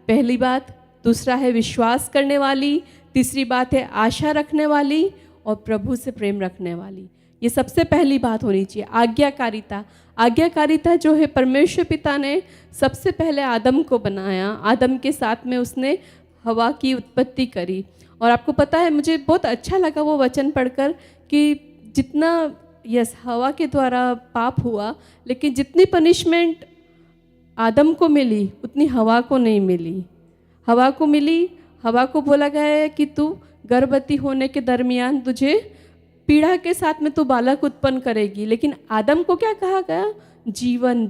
पहली बात। दूसरा है विश्वास करने वाली। तीसरी बात है आशा रखने वाली और प्रभु से प्रेम रखने वाली। ये सबसे पहली बात होनी चाहिए, आज्ञाकारिता। आज्ञाकारिता जो है परमेश्वर पिता ने सबसे पहले आदम को बनाया, आदम के साथ में उसने हवा की उत्पत्ति करी। और आपको पता है मुझे बहुत अच्छा लगा वो वचन पढ़कर कि जितना हवा के द्वारा पाप हुआ, लेकिन जितनी पनिशमेंट आदम को मिली उतनी हवा को नहीं मिली। हवा को मिली, हवा को बोला गया है कि तू गर्भवती होने के दरमियान तुझे पीड़ा के साथ में तू बालक उत्पन्न करेगी। लेकिन आदम को क्या कहा गया? जीवन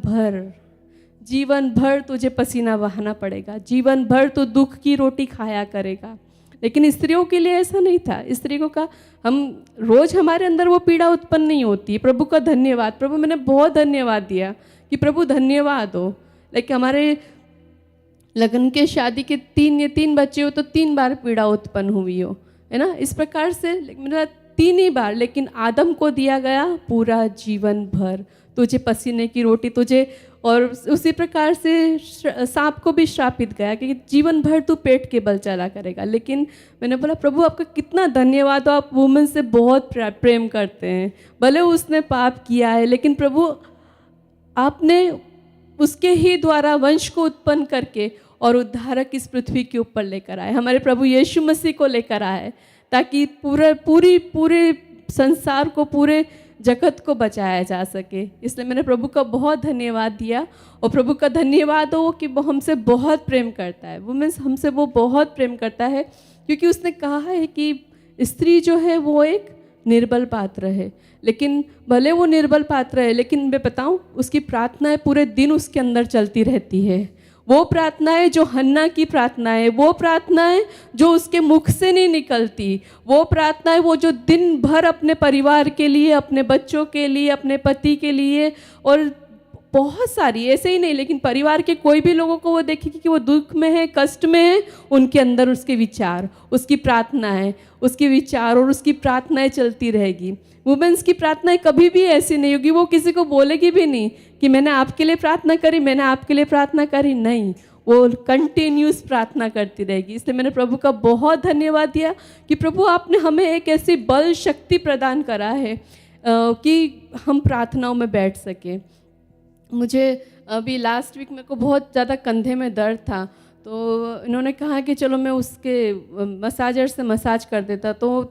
भर तुझे पसीना बहाना पड़ेगा, जीवन भर तू दुख की रोटी खाया करेगा। लेकिन स्त्रियों के लिए ऐसा नहीं था। स्त्री को कहा हम रोज, हमारे अंदर वो पीड़ा उत्पन्न नहीं होती। प्रभु का धन्यवाद, प्रभु मैंने बहुत धन्यवाद दिया कि प्रभु धन्यवाद हो। लेकिन हमारे लगन के शादी के 3 बच्चे हो तो 3 बार पीड़ा उत्पन्न हुई हो, है ना। इस प्रकार से मेरा 3 ही बार, लेकिन आदम को दिया गया पूरा जीवन भर तुझे पसीने की रोटी तुझे। और उसी प्रकार से सांप को भी श्रापित गया कि जीवन भर तू पेट के बल चला करेगा। लेकिन मैंने बोला प्रभु आपका कितना धन्यवाद हो, आप वुमेन से बहुत प्रेम करते हैं। भले उसने पाप किया है, लेकिन प्रभु आपने उसके ही द्वारा वंश को उत्पन्न करके और उद्धारक इस पृथ्वी के ऊपर लेकर आए, हमारे प्रभु यीशु मसीह को लेकर आए, ताकि पूरे संसार को, पूरे जगत को बचाया जा सके। इसलिए मैंने प्रभु का बहुत धन्यवाद दिया। और प्रभु का धन्यवाद हो कि वो हमसे बहुत प्रेम करता है। वुमेन्स हमसे वो बहुत प्रेम करता है, क्योंकि उसने कहा है कि स्त्री जो है वो एक निर्बल पात्र है। लेकिन भले वो निर्बल पात्र है, लेकिन मैं बताऊं उसकी प्रार्थनाएं पूरे दिन उसके अंदर चलती रहती है। वो प्रार्थनाएं जो हन्ना की प्रार्थनाएं, वो प्रार्थनाएं जो उसके मुख से नहीं निकलती, वो प्रार्थनाएं वो जो दिन भर अपने परिवार के लिए, अपने बच्चों के लिए, अपने पति के लिए, और बहुत सारी ऐसे ही नहीं, लेकिन परिवार के कोई भी लोगों को वो देखेगी कि वो दुख में है, कष्ट में है, उनके अंदर उसके विचार, उसकी प्रार्थनाएं, उसके विचार और उसकी प्रार्थनाएं चलती रहेगी। वुमेन्स की प्रार्थनाएं कभी भी ऐसी नहीं होगी, वो किसी को बोलेगी भी नहीं कि मैंने आपके लिए प्रार्थना करी, मैंने आपके लिए प्रार्थना करी, नहीं, वो कंटिन्यूस प्रार्थना करती रहेगी। इसलिए मैंने प्रभु का बहुत धन्यवाद दिया कि प्रभु आपने हमें एक ऐसी बल शक्ति प्रदान करा है कि हम प्रार्थनाओं में बैठ सकें। मुझे अभी लास्ट वीक मेरे को बहुत ज़्यादा कंधे में दर्द था, तो इन्होंने कहा कि चलो मैं उसके मसाजर से मसाज कर देता, तो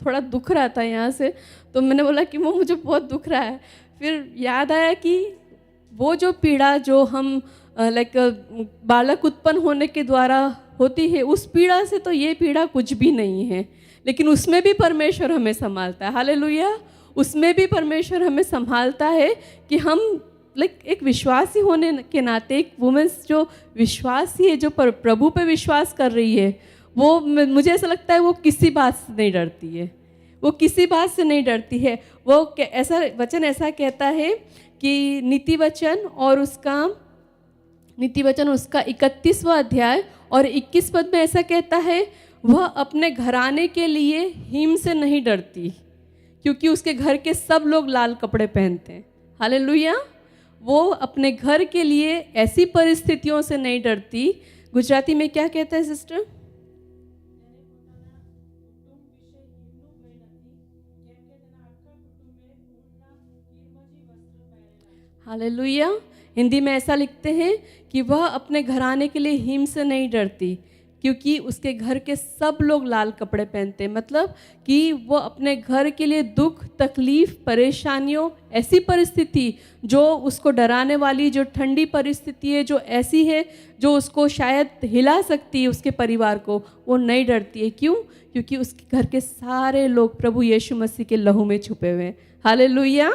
थोड़ा दुख रहा था यहाँ से, तो मैंने बोला कि वो मुझे बहुत दुख रहा है। फिर याद आया कि वो जो पीड़ा जो हम बालक उत्पन्न होने के द्वारा होती है, उस पीड़ा से तो ये पीड़ा कुछ भी नहीं है, लेकिन उसमें भी परमेश्वर हमें संभालता है। हालेलुया। उसमें भी परमेश्वर हमें संभालता है कि हम एक विश्वासी होने के नाते, एक वुमेन्स जो विश्वासी है, जो प्रभु पे विश्वास कर रही है, वो मुझे ऐसा लगता है वो किसी बात से नहीं डरती है, वो किसी बात से नहीं डरती है। वो ऐसा वचन ऐसा कहता है कि नीति वचन उसका 31वां अध्याय और 21 पद में ऐसा कहता है, वह अपने घराने के लिए हिम से नहीं डरती, क्योंकि उसके घर के सब लोग लाल कपड़े पहनते हैं। हालेलुया। वो अपने घर के लिए ऐसी परिस्थितियों से नहीं डरती। गुजराती में क्या कहता है सिस्टर? हालेलुया। हिंदी में ऐसा लिखते हैं कि वह अपने घराने के लिए हिम से नहीं डरती, क्योंकि उसके घर के सब लोग लाल कपड़े पहनते हैं। मतलब कि वो अपने घर के लिए दुख, तकलीफ, परेशानियों, ऐसी परिस्थिति जो उसको डराने वाली, जो ठंडी परिस्थिति है, जो ऐसी है जो उसको शायद हिला सकती है उसके परिवार को, वो नहीं डरती है। क्यों? क्योंकि उसके घर के सारे लोग प्रभु यीशु मसीह के लहू में छुपे हुए हैं। Hallelujah,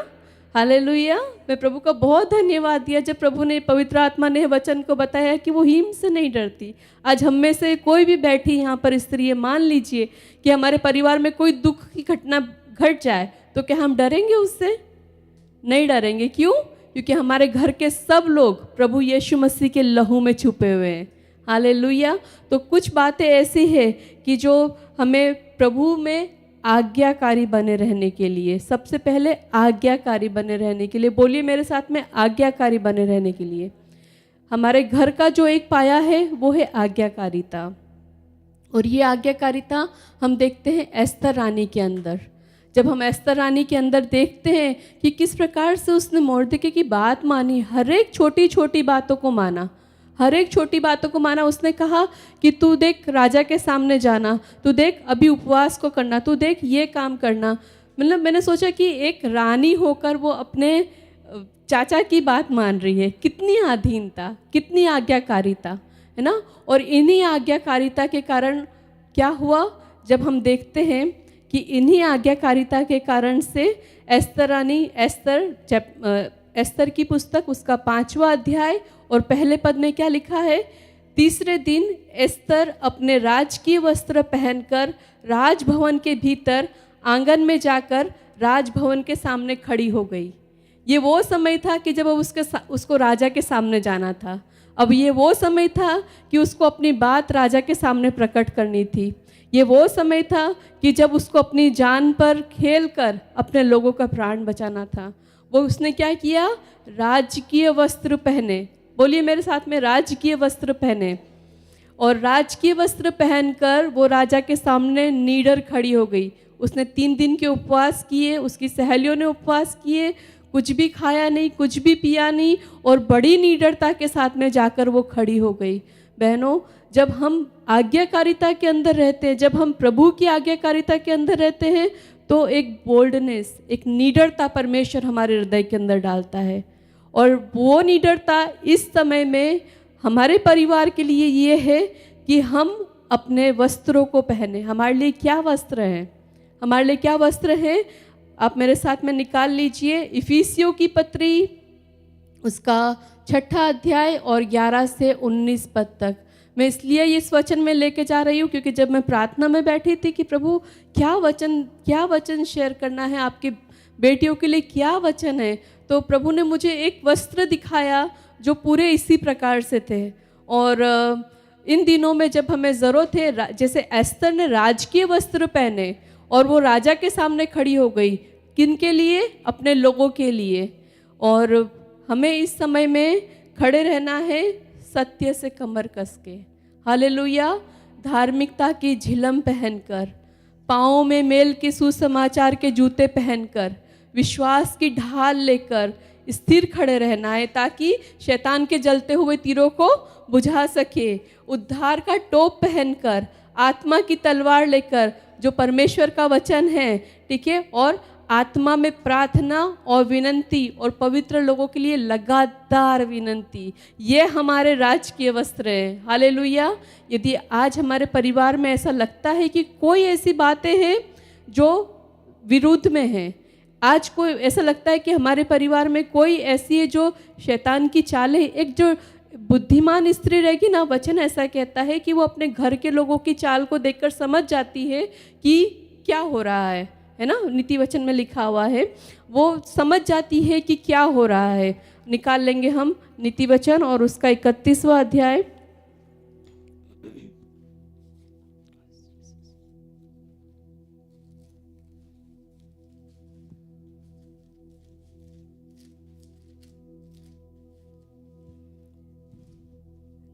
hallelujah. मैं प्रभु का बहुत धन्यवाद दिया जब प्रभु ने, पवित्र आत्मा ने वचन को बताया कि वो हिम से नहीं डरती। आज हम में से कोई भी बैठी यहाँ पर स्त्री है, मान लीजिए कि हमारे परिवार में कोई दुख की घटना घट जाए, तो क्या हम डरेंगे उससे? नहीं डरेंगे। क्यों? क्योंकि हमारे घर के सब लोग प्रभु यीशु मसीह के लहू में छुपे हुए हैं। हालेलुया। तो कुछ बातें ऐसी है कि जो हमें प्रभु में आज्ञाकारी बने रहने के लिए, सबसे पहले आज्ञाकारी बने रहने के लिए, बोलिए मेरे साथ में, आज्ञाकारी बने रहने के लिए हमारे घर का जो एक पाया है वो है आज्ञाकारिता। और ये आज्ञाकारिता हम देखते हैं एस्तर रानी के अंदर। जब हम एस्तर रानी के अंदर देखते हैं कि किस प्रकार से उसने मोर्दके की बात मानी, हर एक छोटी छोटी बातों को माना, हर एक छोटी बातों को माना। उसने कहा कि तू देख राजा के सामने जाना, तू देख अभी उपवास को करना, तू देख ये काम करना। मतलब मैंने सोचा कि एक रानी होकर वो अपने चाचा की बात मान रही है, कितनी अधीनता, कितनी आज्ञाकारिता, है ना। और इन्हीं आज्ञाकारिता के कारण क्या हुआ, जब हम देखते हैं कि इन्हीं आज्ञाकारिता के कारण से एस्तर की पुस्तक उसका 5वां अध्याय और पहले पद में क्या लिखा है? तीसरे दिन एस्तर अपने राजकीय वस्त्र पहनकर राजभवन के भीतर आंगन में जाकर राजभवन के सामने खड़ी हो गई। ये वो समय था कि जब उसको राजा के सामने जाना था। अब ये वो समय था कि उसको अपनी बात राजा के सामने प्रकट करनी थी। ये वो समय था कि जब उसको अपनी जान पर खेल कर अपने लोगों का प्राण बचाना था। वो उसने क्या किया? राजकीय वस्त्र पहने। बोलिए मेरे साथ में, राजकीय वस्त्र पहने। और राजकीय वस्त्र पहनकर वो राजा के सामने नीडर खड़ी हो गई। उसने 3 दिन के उपवास किए, उसकी सहेलियों ने उपवास किए, कुछ भी खाया नहीं, कुछ भी पिया नहीं, और बड़ी निडरता के साथ में जाकर वो खड़ी हो गई। बहनों, जब हम आज्ञाकारिता के अंदर रहते हैं, जब हम प्रभु की आज्ञाकारिता के अंदर रहते हैं, तो एक बोल्डनेस, एक निडरता परमेश्वर हमारे हृदय के अंदर डालता है। और वो निडरता इस समय में हमारे परिवार के लिए ये है कि हम अपने वस्त्रों को पहने। हमारे लिए क्या वस्त्र हैं? हमारे लिए क्या वस्त्र हैं? आप मेरे साथ में निकाल लीजिए इफिसियों की पत्री, उसका 6वां अध्याय और 11 से 19 पद तक। मैं इसलिए इस वचन में लेके जा रही हूँ क्योंकि जब मैं प्रार्थना में बैठी थी कि प्रभु क्या वचन शेयर करना है, आपकी बेटियों के लिए क्या वचन है, तो प्रभु ने मुझे एक वस्त्र दिखाया जो पूरे इसी प्रकार से थे। और इन दिनों में जब हमें ज़रूरत है, जैसे एस्तर ने राजकीय वस्त्र पहने और वो राजा के सामने खड़ी हो गई, किन के लिए? अपने लोगों के लिए। और हमें इस समय में खड़े रहना है सत्य से कमर कस के, हालेलुया, धार्मिकता की झिलम पहनकर, पाँवों में मेल के सुसमाचार के जूते पहनकर, विश्वास की ढाल लेकर स्थिर खड़े रहना है ताकि शैतान के जलते हुए तीरों को बुझा सके। उद्धार का टोप पहनकर, आत्मा की तलवार लेकर, जो परमेश्वर का वचन है, ठीक है, और आत्मा में प्रार्थना और विनंती, और पवित्र लोगों के लिए लगातार विनंती, ये हमारे राजकीय वस्त्र हैं। हालेलुया। यदि आज हमारे परिवार में ऐसा लगता है कि कोई ऐसी बातें हैं जो विरुद्ध में हैं, आज कोई ऐसा लगता है कि हमारे परिवार में कोई ऐसी है जो शैतान की चाल है, एक जो बुद्धिमान स्त्री रहेगी ना, वचन ऐसा कहता है कि वो अपने घर के लोगों की चाल को देखकर समझ जाती है कि क्या हो रहा है ना, नीति वचन में लिखा हुआ है, वो समझ जाती है कि क्या हो रहा है। निकाल लेंगे हम नीति वचन और उसका 31वां अध्याय।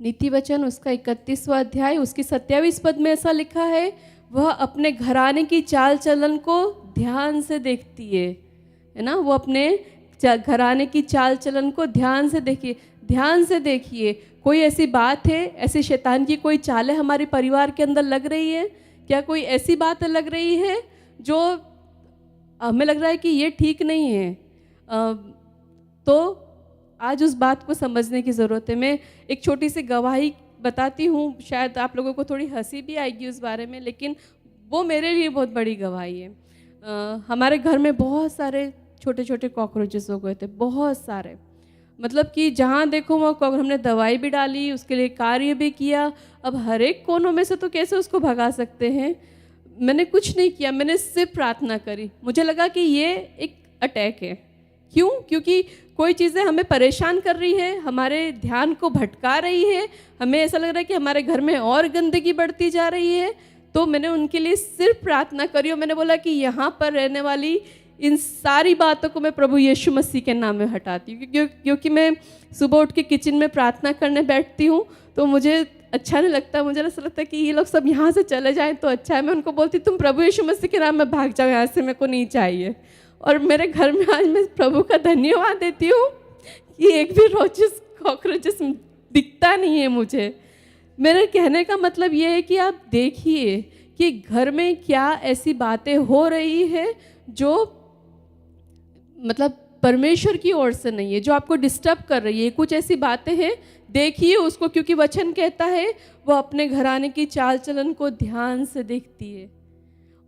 नीति वचन उसका 31वां अध्याय, उसकी 27 पद में ऐसा लिखा है, वह अपने घराने की चाल चलन को ध्यान से देखती है ना। वो अपने घराने की चाल चलन को ध्यान से देखिए, ध्यान से देखिए। कोई ऐसी बात है, ऐसी शैतान की कोई चालें हमारे परिवार के अंदर लग रही है क्या? कोई ऐसी बात लग रही है जो हमें लग रहा है कि ये ठीक नहीं है, तो आज उस बात को समझने की ज़रूरत है। मैं एक छोटी सी गवाही बताती हूँ, शायद आप लोगों को थोड़ी हंसी भी आएगी उस बारे में, लेकिन वो मेरे लिए बहुत बड़ी गवाही है। हमारे घर में बहुत सारे छोटे छोटे कॉकरोचेस हो गए थे, बहुत सारे, मतलब कि जहाँ देखो वहाँ हमने दवाई भी डाली, उसके लिए कार्य भी किया। अब हर एक कोनों में से तो कैसे उसको भगा सकते हैं? मैंने कुछ नहीं किया, मैंने सिर्फ प्रार्थना करी। मुझे लगा कि ये एक अटैक है। क्यों? क्योंकि कोई चीज़ें हमें परेशान कर रही है, हमारे ध्यान को भटका रही है, हमें ऐसा लग रहा है कि हमारे घर में और गंदगी बढ़ती जा रही है। तो मैंने उनके लिए सिर्फ प्रार्थना करी और मैंने बोला कि यहाँ पर रहने वाली इन सारी बातों को मैं प्रभु यीशु मसीह के नाम में हटाती हूँ। क्योंकि मैं सुबह उठ के किचन में प्रार्थना करने बैठती हूँ तो मुझे अच्छा नहीं लगता, मुझे ऐसा लगता है कि ये लोग सब यहाँ से चले जाएँ तो अच्छा है। मैं उनको बोलती तुम प्रभु यीशु मसीह के नाम में भाग जाओ, यहाँ से मेरे को नहीं चाहिए। और मेरे घर में आज मैं प्रभु का धन्यवाद देती हूँ कि एक भी कॉकरोचेस दिखता नहीं है मुझे। मेरे कहने का मतलब ये है कि आप देखिए कि घर में क्या ऐसी बातें हो रही है जो मतलब परमेश्वर की ओर से नहीं है, जो आपको डिस्टर्ब कर रही है। कुछ ऐसी बातें हैं, देखिए उसको, क्योंकि वचन कहता है वो अपने घराने की चाल चलन को ध्यान से देखती है।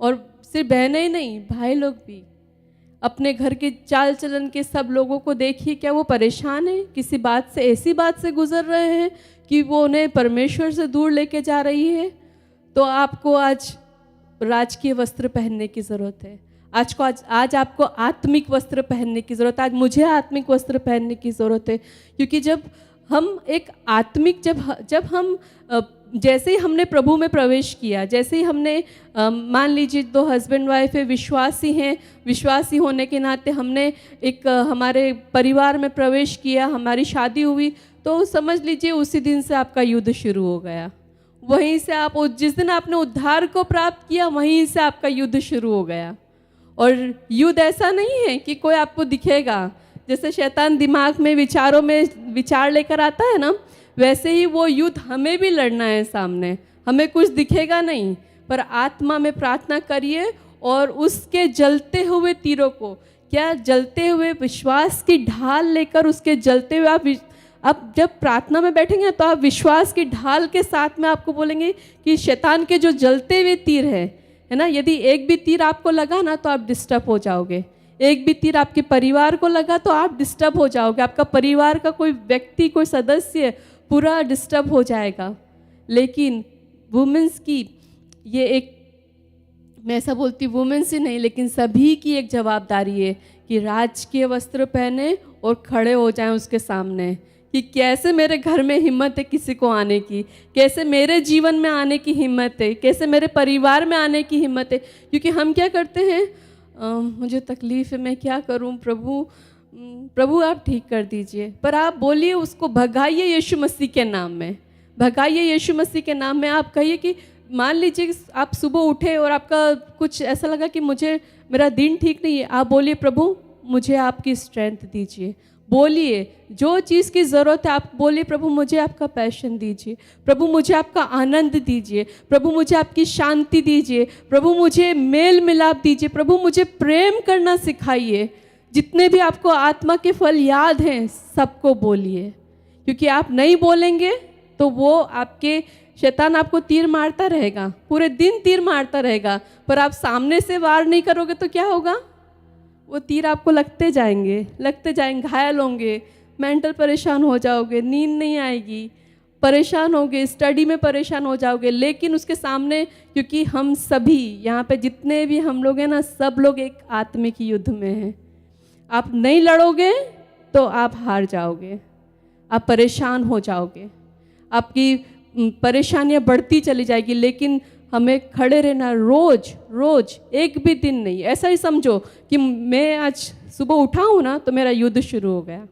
और सिर्फ बहनें ही नहीं, भाई लोग भी अपने घर के चाल चलन के सब लोगों को देखिए, क्या वो परेशान है किसी बात से, ऐसी बात से गुजर रहे हैं कि वो उन्हें परमेश्वर से दूर लेके जा रही है। तो आपको आज राजकीय वस्त्र पहनने की ज़रूरत है। आज आपको आत्मिक वस्त्र पहनने की ज़रूरत है। आज मुझे आत्मिक वस्त्र पहनने की ज़रूरत है, क्योंकि जब हम एक आत्मिक जब हम जैसे ही हमने प्रभु में प्रवेश किया, जैसे ही हमने मान लीजिए 2 हस्बैंड वाइफ है, विश्वासी हैं, विश्वासी होने के नाते हमने एक हमारे परिवार में प्रवेश किया, हमारी शादी हुई, तो समझ लीजिए उसी दिन से आपका युद्ध शुरू हो गया। वहीं से आप जिस दिन आपने उद्धार को प्राप्त किया, वहीं से आपका युद्ध शुरू हो गया। और युद्ध ऐसा नहीं है कि कोई आपको दिखेगा, जैसे शैतान दिमाग में विचारों में विचार लेकर आता है ना, वैसे ही वो युद्ध हमें भी लड़ना है सामने। हमें कुछ दिखेगा नहीं, पर आत्मा में प्रार्थना करिए और उसके जलते हुए तीरों को, क्या जलते हुए विश्वास की ढाल लेकर उसके जलते हुए आप जब प्रार्थना में बैठेंगे तो आप विश्वास की ढाल के साथ में आपको बोलेंगे कि शैतान के जो जलते हुए तीर है ना, यदि एक भी तीर आपको लगा ना तो आप डिस्टर्ब हो जाओगे। एक भी तीर आपके परिवार को लगा तो आप डिस्टर्ब हो जाओगे। आपका परिवार का कोई व्यक्ति, कोई सदस्य पूरा डिस्टर्ब हो जाएगा। लेकिन वुमेंस की ये एक, मैं ऐसा बोलती वुमेन्स ही नहीं लेकिन सभी की एक जवाबदारी है कि राजकीय वस्त्र पहने और खड़े हो जाएं उसके सामने, कि कैसे मेरे घर में हिम्मत है किसी को आने की, कैसे मेरे जीवन में आने की हिम्मत है, कैसे मेरे परिवार में आने की हिम्मत है। क्योंकि हम क्या करते हैं, मुझे तकलीफ़ है, मैं क्या करूं प्रभु आप ठीक कर दीजिए। पर आप बोलिए उसको, भगाइए यीशु मसीह के नाम में, भगाइए यीशु मसीह के नाम में। आप कहिए कि मान लीजिए आप सुबह उठे और आपका कुछ ऐसा लगा कि मेरा दिन ठीक नहीं है, आप बोलिए प्रभु मुझे आपकी स्ट्रेंथ दीजिए। बोलिए जो चीज़ की ज़रूरत है, आप बोलिए प्रभु मुझे आपका पैशन दीजिए, प्रभु मुझे आपका आनंद दीजिए, प्रभु मुझे आपकी शांति दीजिए, प्रभु मुझे मेल मिलाप दीजिए, प्रभु मुझे प्रेम करना सिखाइए। जितने भी आपको आत्मा के फल याद हैं सबको बोलिए, क्योंकि आप नहीं बोलेंगे तो वो आपके शैतान आपको तीर मारता रहेगा, पूरे दिन तीर मारता रहेगा, पर आप सामने से वार नहीं करोगे तो क्या होगा, वो तीर आपको लगते जाएंगे, घायल होंगे, मेंटल परेशान हो जाओगे, नींद नहीं आएगी, परेशान होगे, स्टडी में परेशान हो जाओगे। लेकिन उसके सामने, क्योंकि हम सभी यहाँ पे जितने भी हम लोग हैं ना, सब लोग एक आत्मिक युद्ध में हैं। आप नहीं लड़ोगे तो आप हार जाओगे, आप परेशान हो जाओगे, आपकी परेशानियाँ बढ़ती चली जाएगी। लेकिन हमें खड़े रहना, रोज एक भी दिन नहीं, ऐसा ही समझो कि मैं आज सुबह उठा हूँ ना तो मेरा युद्ध शुरू हो गया।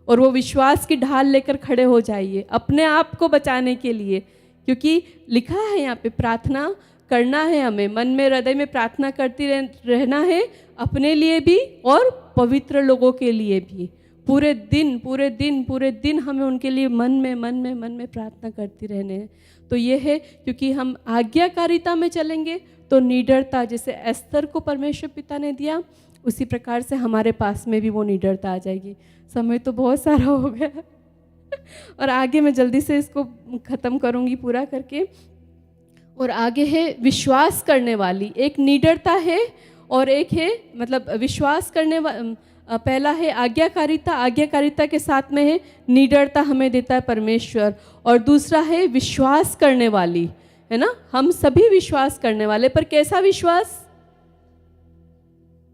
और वो विश्वास की ढाल लेकर खड़े हो जाइए अपने आप को बचाने के लिए, क्योंकि लिखा है यहाँ पे प्रार्थना करना है, हमें मन में हृदय में प्रार्थना करती रहना है, अपने लिए भी और पवित्र लोगों के लिए भी। पूरे दिन हमें उनके लिए मन में प्रार्थना करती रहने हैं। तो ये है, क्योंकि हम आज्ञाकारिता में चलेंगे तो निडरता, जैसे एस्तर को परमेश्वर पिता ने दिया, उसी प्रकार से हमारे पास में भी वो निडरता आ जाएगी। समय तो बहुत सारा हो गया और आगे मैं जल्दी से इसको ख़त्म करूँगी पूरा करके। और आगे है विश्वास करने वाली, एक निडरता है और एक है मतलब विश्वास करने पहला है आज्ञाकारिता के साथ में है निडरता, हमें देता है परमेश्वर। और दूसरा है विश्वास करने वाली, है ना, हम सभी विश्वास करने वाले, पर कैसा विश्वास,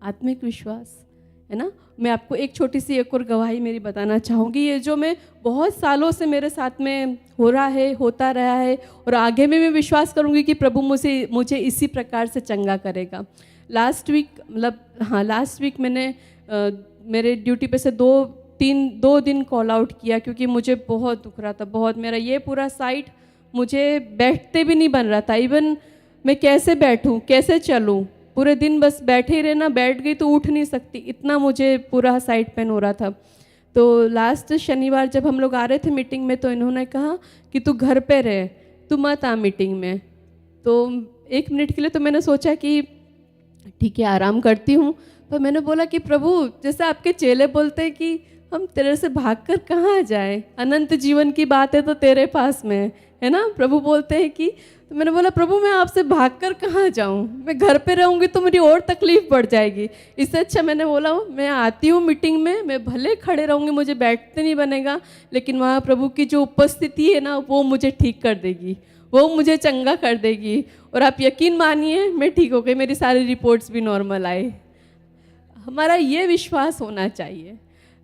आत्मिक विश्वास, है ना। मैं आपको एक छोटी सी एक और गवाही मेरी बताना चाहूँगी, ये जो मैं बहुत सालों से मेरे साथ में हो रहा है, होता रहा है, और आगे में मैं विश्वास करूँगी कि प्रभु मुझे इसी प्रकार से चंगा करेगा। लास्ट वीक मैंने मेरे ड्यूटी पे से 2 दिन कॉल आउट किया, क्योंकि मुझे बहुत दुख रहा था, बहुत। मेरा ये पूरा साइड मुझे बैठते भी नहीं बन रहा था, इवन मैं कैसे बैठूं, कैसे चलूं, पूरे दिन बस बैठे ही रहना, बैठ गई तो उठ नहीं सकती, इतना मुझे पूरा साइड पेन हो रहा था। तो लास्ट शनिवार जब हम लोग आ रहे थे मीटिंग में, तो इन्होंने कहा कि तू घर पे रह, तू मत आ मीटिंग में। तो 1 मिनट के लिए तो मैंने सोचा कि ठीक है आराम करती हूँ, पर मैंने बोला कि प्रभु, जैसे आपके चेले बोलते हैं कि हम तेरे से भागकर कहाँ जाएं, अनंत जीवन की बात है तो तेरे पास में है ना। प्रभु बोलते हैं कि, तो मैंने बोला प्रभु मैं आपसे भागकर कहाँ जाऊँ, मैं घर पे रहूँगी तो मेरी और तकलीफ बढ़ जाएगी। इससे अच्छा मैंने बोला मैं आती हूँ मीटिंग में, मैं भले खड़े रहूँगी, मुझे बैठते नहीं बनेगा, लेकिन वहाँ प्रभु की जो उपस्थिति है ना वो मुझे ठीक कर देगी, वो मुझे चंगा कर देगी। और आप यकीन मानिए मैं ठीक हो गई, मेरी सारी रिपोर्ट्स भी नॉर्मल आई। हमारा ये विश्वास होना चाहिए,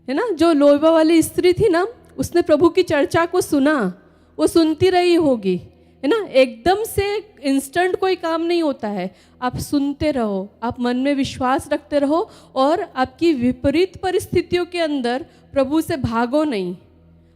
है ना। जो लोबा वाली स्त्री थी ना, उसने प्रभु की चर्चा को सुना, वो सुनती रही होगी, है ना। एकदम से इंस्टेंट कोई काम नहीं होता है, आप सुनते रहो, आप मन में विश्वास रखते रहो, और आपकी विपरीत परिस्थितियों के अंदर प्रभु से भागो नहीं।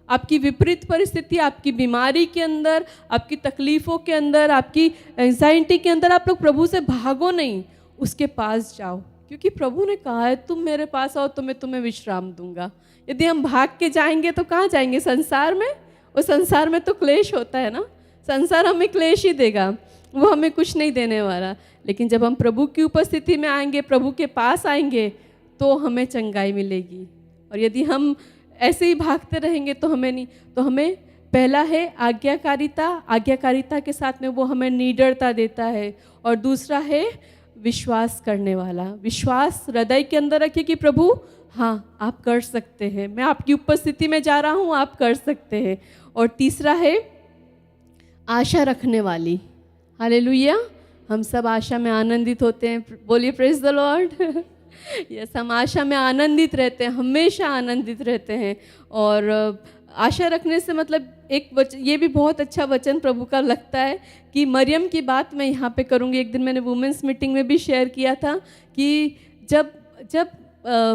आपकी विपरीत परिस्थिति, आपकी बीमारी के अंदर, आपकी तकलीफ़ों के अंदर, आपकी एंजाइटी के अंदर आप लोग प्रभु से भागो नहीं, उसके पास जाओ, क्योंकि प्रभु ने कहा है तुम मेरे पास आओ तो मैं तुम्हें विश्राम दूंगा। यदि हम भाग के जाएंगे तो कहाँ जाएंगे, संसार में। और संसार में तो क्लेश होता है ना, संसार हमें क्लेश ही देगा, वो हमें कुछ नहीं देने वाला। लेकिन जब हम प्रभु की उपस्थिति में आएंगे, प्रभु के पास आएंगे, तो हमें चंगाई मिलेगी। और यदि हम ऐसे ही भागते रहेंगे तो हमें नहीं, तो हमें पहला है आज्ञाकारिता, आज्ञाकारिता के साथ में वो हमें निडरता देता है। और दूसरा है विश्वास करने वाला, विश्वास हृदय के अंदर रखिए कि प्रभु हाँ आप कर सकते हैं, मैं आपकी उपस्थिति में जा रहा हूँ, आप कर सकते हैं। और तीसरा है आशा रखने वाली। हालेलुया, हम सब आशा में आनंदित होते हैं, बोलिए प्रेज द लॉर्ड। यस, हम आशा में आनंदित रहते हैं, हमेशा आनंदित रहते हैं। और आशा रखने से मतलब एक वचन, ये भी बहुत अच्छा वचन प्रभु का लगता है कि मरियम की बात मैं यहाँ पे करूँगी। एक दिन मैंने वुमेंस मीटिंग में भी शेयर किया था कि जब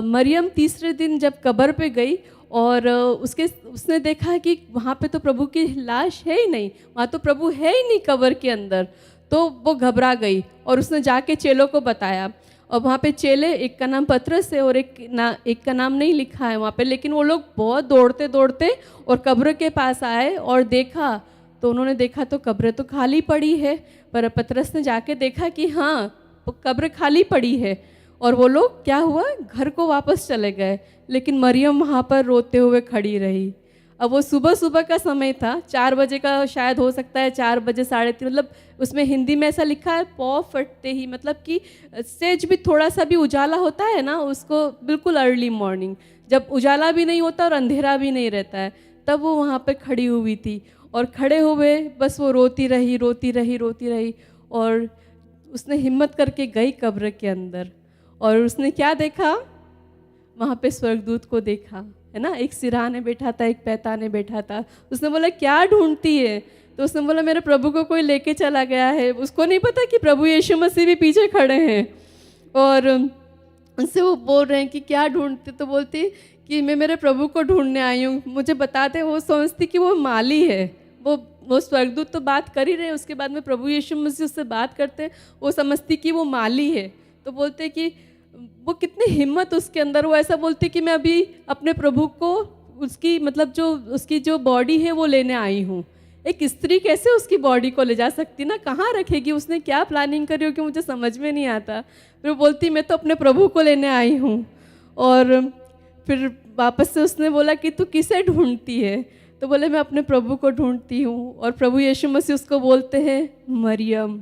मरियम तीसरे दिन जब कब्र पे गई और उसने देखा कि वहाँ पे तो प्रभु की लाश है ही नहीं, वहाँ तो प्रभु है ही नहीं कब्र के अंदर, तो वो घबरा गई और उसने जाके चेलों को बताया। और वहाँ पे चेले, एक का नाम पतरस है और एक का नाम नहीं लिखा है वहाँ पे, लेकिन वो लोग बहुत दौड़ते दौड़ते और कब्र के पास आए और देखा, तो उन्होंने देखा तो कब्र तो खाली पड़ी है, पर पतरस ने जाके देखा कि हाँ कब्र खाली पड़ी है। और वो लोग क्या हुआ, घर को वापस चले गए, लेकिन मरियम वहाँ पर रोते हुए खड़ी रही। अब वो सुबह सुबह का समय था, 4 बजे का शायद हो सकता है, 4 बजे 3:30, मतलब उसमें हिंदी में ऐसा लिखा है पौ फटते ही, मतलब कि सेज भी थोड़ा सा भी उजाला होता है ना, उसको बिल्कुल अर्ली मॉर्निंग, जब उजाला भी नहीं होता और अंधेरा भी नहीं रहता है, तब वो वहाँ पे खड़ी हुई थी। और खड़े हुए बस वो रोती रही रोती रही रोती रही, और उसने हिम्मत करके गई कब्र के अंदर, और उसने क्या देखा, वहाँ पे स्वर्गदूत को देखा, है ना। एक सिरहाने बैठा था, एक पैताने बैठा था। उसने बोला क्या ढूंढती है, तो उसने बोला मेरे प्रभु को कोई लेके चला गया है। उसको नहीं पता कि प्रभु यीशु मसीह भी पीछे खड़े हैं, और उनसे वो बोल रहे हैं कि क्या ढूंढते, तो बोलती कि मैं मेरे प्रभु को ढूंढने आई हूँ, मुझे बताते। वो समझती कि वो माली है, वो स्वर्गदूत तो बात कर ही रहे, उसके बाद में प्रभु यीशु मसीह उससे बात करते, वो समझती कि वो माली है। तो बोलते कि वो कितनी हिम्मत उसके अंदर, वो ऐसा बोलती कि मैं अभी अपने प्रभु को उसकी मतलब जो उसकी जो बॉडी है वो लेने आई हूँ। एक स्त्री कैसे उसकी बॉडी को ले जा सकती ना, कहाँ रखेगी, उसने क्या प्लानिंग करी हो कि मुझे समझ में नहीं आता। फिर वो बोलती मैं तो अपने प्रभु को लेने आई हूँ। और फिर वापस से उसने बोला कि तू किसे ढूंढती है, तो बोले मैं अपने प्रभु को ढूंढती हूँ। और प्रभु यीशु मसीह उसको बोलते हैं मरियम।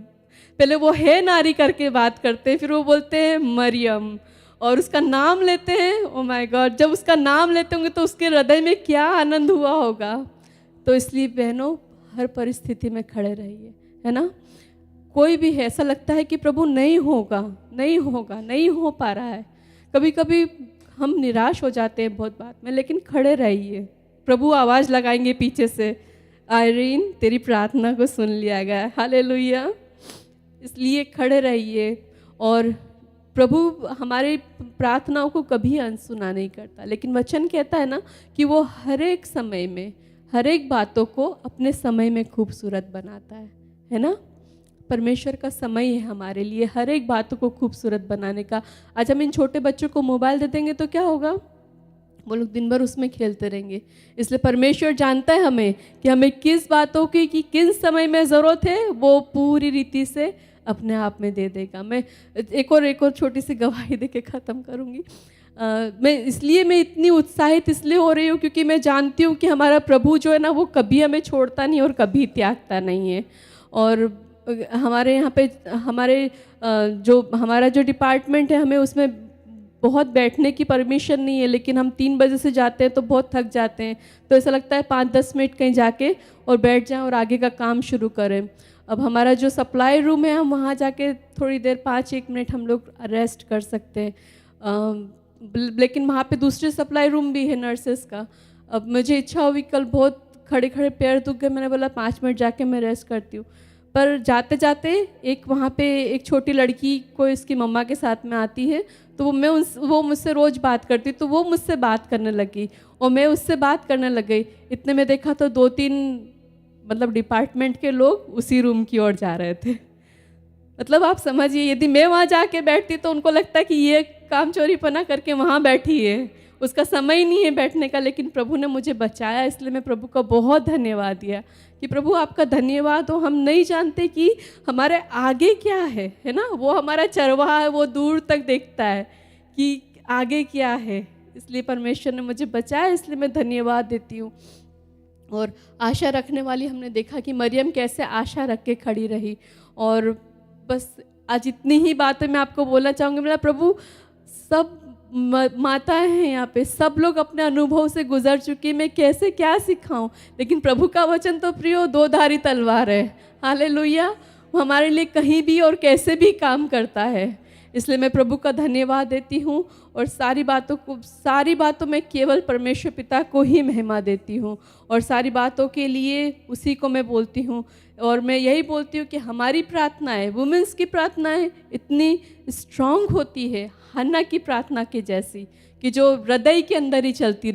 पहले वो है नारी करके बात करते हैं, फिर वो बोलते हैं मरियम, और उसका नाम लेते हैं। ओ माय गॉड, जब उसका नाम लेते होंगे तो उसके हृदय में क्या आनंद हुआ होगा। तो इसलिए बहनों, हर परिस्थिति में खड़े रहिए, है ना। कोई भी है, ऐसा लगता है कि प्रभु नहीं होगा नहीं होगा, नहीं हो पा रहा है, कभी कभी हम निराश हो जाते हैं बहुत बात में, लेकिन खड़े रहिए। प्रभु आवाज़ लगाएंगे पीछे से, आयरीन तेरी प्रार्थना को सुन लिया गया, हालेलुया। इसलिए खड़े रहिए। और प्रभु हमारे प्रार्थनाओं को कभी अनसुना नहीं करता, लेकिन वचन कहता है ना कि वो हर एक समय में हर एक बातों को अपने समय में खूबसूरत बनाता है ना। परमेश्वर का समय है हमारे लिए हर एक बातों को खूबसूरत बनाने का। आज हम इन छोटे बच्चों को मोबाइल दे देंगे तो क्या होगा, वो लोग दिन भर उसमें खेलते रहेंगे। इसलिए परमेश्वर जानता है हमें कि हमें किस बातों की कि किस समय में ज़रूरत है, वो पूरी रीति से अपने आप में दे देगा। मैं एक और छोटी सी गवाही दे के ख़त्म करूँगी। मैं इतनी उत्साहित इसलिए हो रही हूँ क्योंकि मैं जानती हूँ कि हमारा प्रभु जो है ना वो कभी हमें छोड़ता नहीं और कभी त्यागता नहीं है। और हमारे यहाँ पे हमारा जो डिपार्टमेंट है, हमें उसमें बहुत बैठने की परमिशन नहीं है, लेकिन हम 3 बजे से जाते हैं तो बहुत थक जाते हैं, तो ऐसा लगता है 5-10 मिनट कहीं जाके और बैठ जाएं और आगे का काम शुरू करें। अब हमारा जो सप्लाई रूम है, हम वहाँ जाके थोड़ी देर 5-1 मिनट हम लोग रेस्ट कर सकते हैं, लेकिन वहाँ पे दूसरे सप्लाई रूम भी है नर्सेस का। अब मुझे इच्छा हुई, कल बहुत खड़े खड़े पैर दुख गए, मैंने बोला 5 मिनट जाके मैं रेस्ट करती हूँ। पर जाते जाते वहाँ पे एक छोटी लड़की को इसकी मम्मा के साथ में आती है, तो वो मुझसे रोज़ बात करती, तो वो मुझसे बात करने लगी और मैं उससे बात करने लग गई। इतने में देखा तो 2-3 मतलब डिपार्टमेंट के लोग उसी रूम की ओर जा रहे थे। मतलब आप समझिए, यदि मैं वहाँ जाके बैठती तो उनको लगता कि ये काम चोरीपना करके वहाँ बैठी है, उसका समय ही नहीं है बैठने का, लेकिन प्रभु ने मुझे बचाया, इसलिए मैं प्रभु का बहुत धन्यवाद दिया कि प्रभु आपका धन्यवाद हो। हम नहीं जानते कि हमारे आगे क्या है ना, वो हमारा चरवाहा है, वो दूर तक देखता है कि आगे क्या है, इसलिए परमेश्वर ने मुझे बचाया, इसलिए मैं धन्यवाद देती हूँ। और आशा रखने वाली, हमने देखा कि मरियम कैसे आशा रख के खड़ी रही। और बस आज इतनी ही बातें मैं आपको बोलना चाहूँगी। मेरा प्रभु, सब माताएं हैं यहाँ पे, सब लोग अपने अनुभव से गुजर चुकी, मैं कैसे क्या सिखाऊं, लेकिन प्रभु का वचन तो प्रियो 2-धारी तलवार है। हालेलुया, वो हमारे लिए कहीं भी और कैसे भी काम करता है, इसलिए मैं प्रभु का धन्यवाद देती हूँ। और सारी बातों में केवल परमेश्वर पिता को ही महिमा देती हूँ, और सारी बातों के लिए उसी को मैं बोलती हूँ। और मैं यही बोलती हूँ कि हमारी प्रार्थनाएं, वुमेंस की प्रार्थनाएं इतनी स्ट्रांग होती है हन्ना की प्रार्थना के जैसी, कि जो हृदय के अंदर ही चलती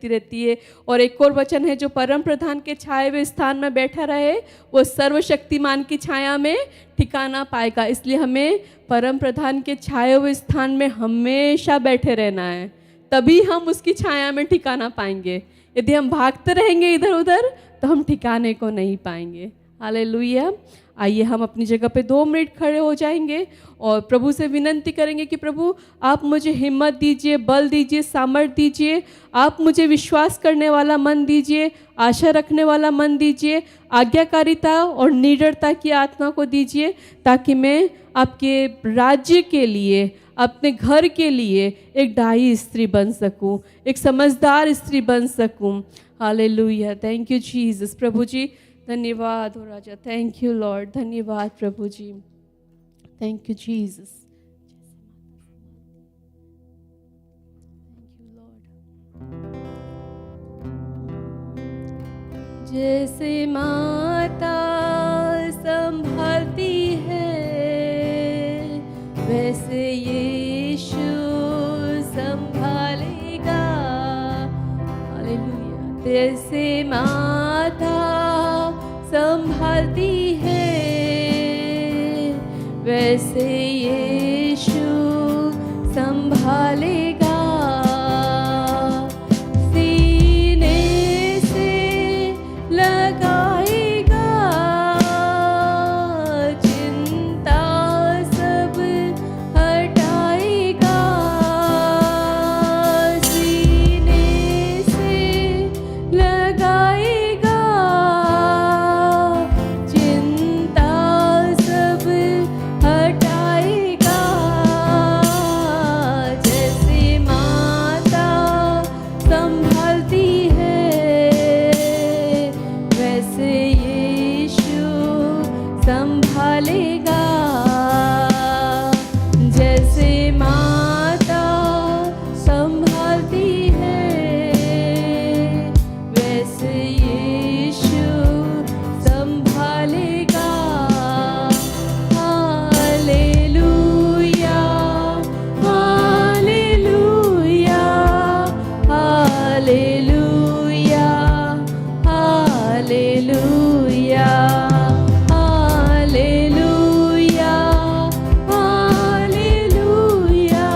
रहती है। और एक और वचन है, जो परम प्रधान के छाए हुए स्थान में बैठा रहे वो सर्वशक्तिमान की छाया में ठिकाना पाएगा। इसलिए हमें परम प्रधान के छाए हुए स्थान में हमेशा बैठे रहना है, तभी हम उसकी छाया में ठिकाना पाएंगे। यदि हम भागते रहेंगे इधर उधर तो हम ठिकाने को नहीं पाएंगे। हालेलुया। आइए हम अपनी जगह पे 2 मिनट खड़े हो जाएंगे और प्रभु से विनती करेंगे कि प्रभु आप मुझे हिम्मत दीजिए, बल दीजिए, सामर्थ दीजिए, आप मुझे विश्वास करने वाला मन दीजिए, आशा रखने वाला मन दीजिए, आज्ञाकारिता और निडरता की आत्मा को दीजिए, ताकि मैं आपके राज्य के लिए, अपने घर के लिए एक ढाई स्त्री बन सकूं, एक समझदार स्त्री बन सकूं। हालेलुया। Thank you Jesus. प्रभु जी धन्यवाद हो राजा, थैंक यू लॉर्ड, धन्यवाद प्रभु जी, thank you Jesus, thank you lord. जैसे माता संभालती है वैसे यीशु संभालेगा। हालेलुया। जैसे माता संभालती है वैसे यीशु संभालेगा। सीने से लगाएगा चिंता सब हटाएगा। सीने से लगाएगा चिंता सब हटाएगा। जैसे माता संभालती है वैसे यीशु संभालेगा। जैसे माता संभालती है वैसे यीशु संभालेगा। Hallelujah, hallelujah, hallelujah, hallelujah, hallelujah, hallelujah,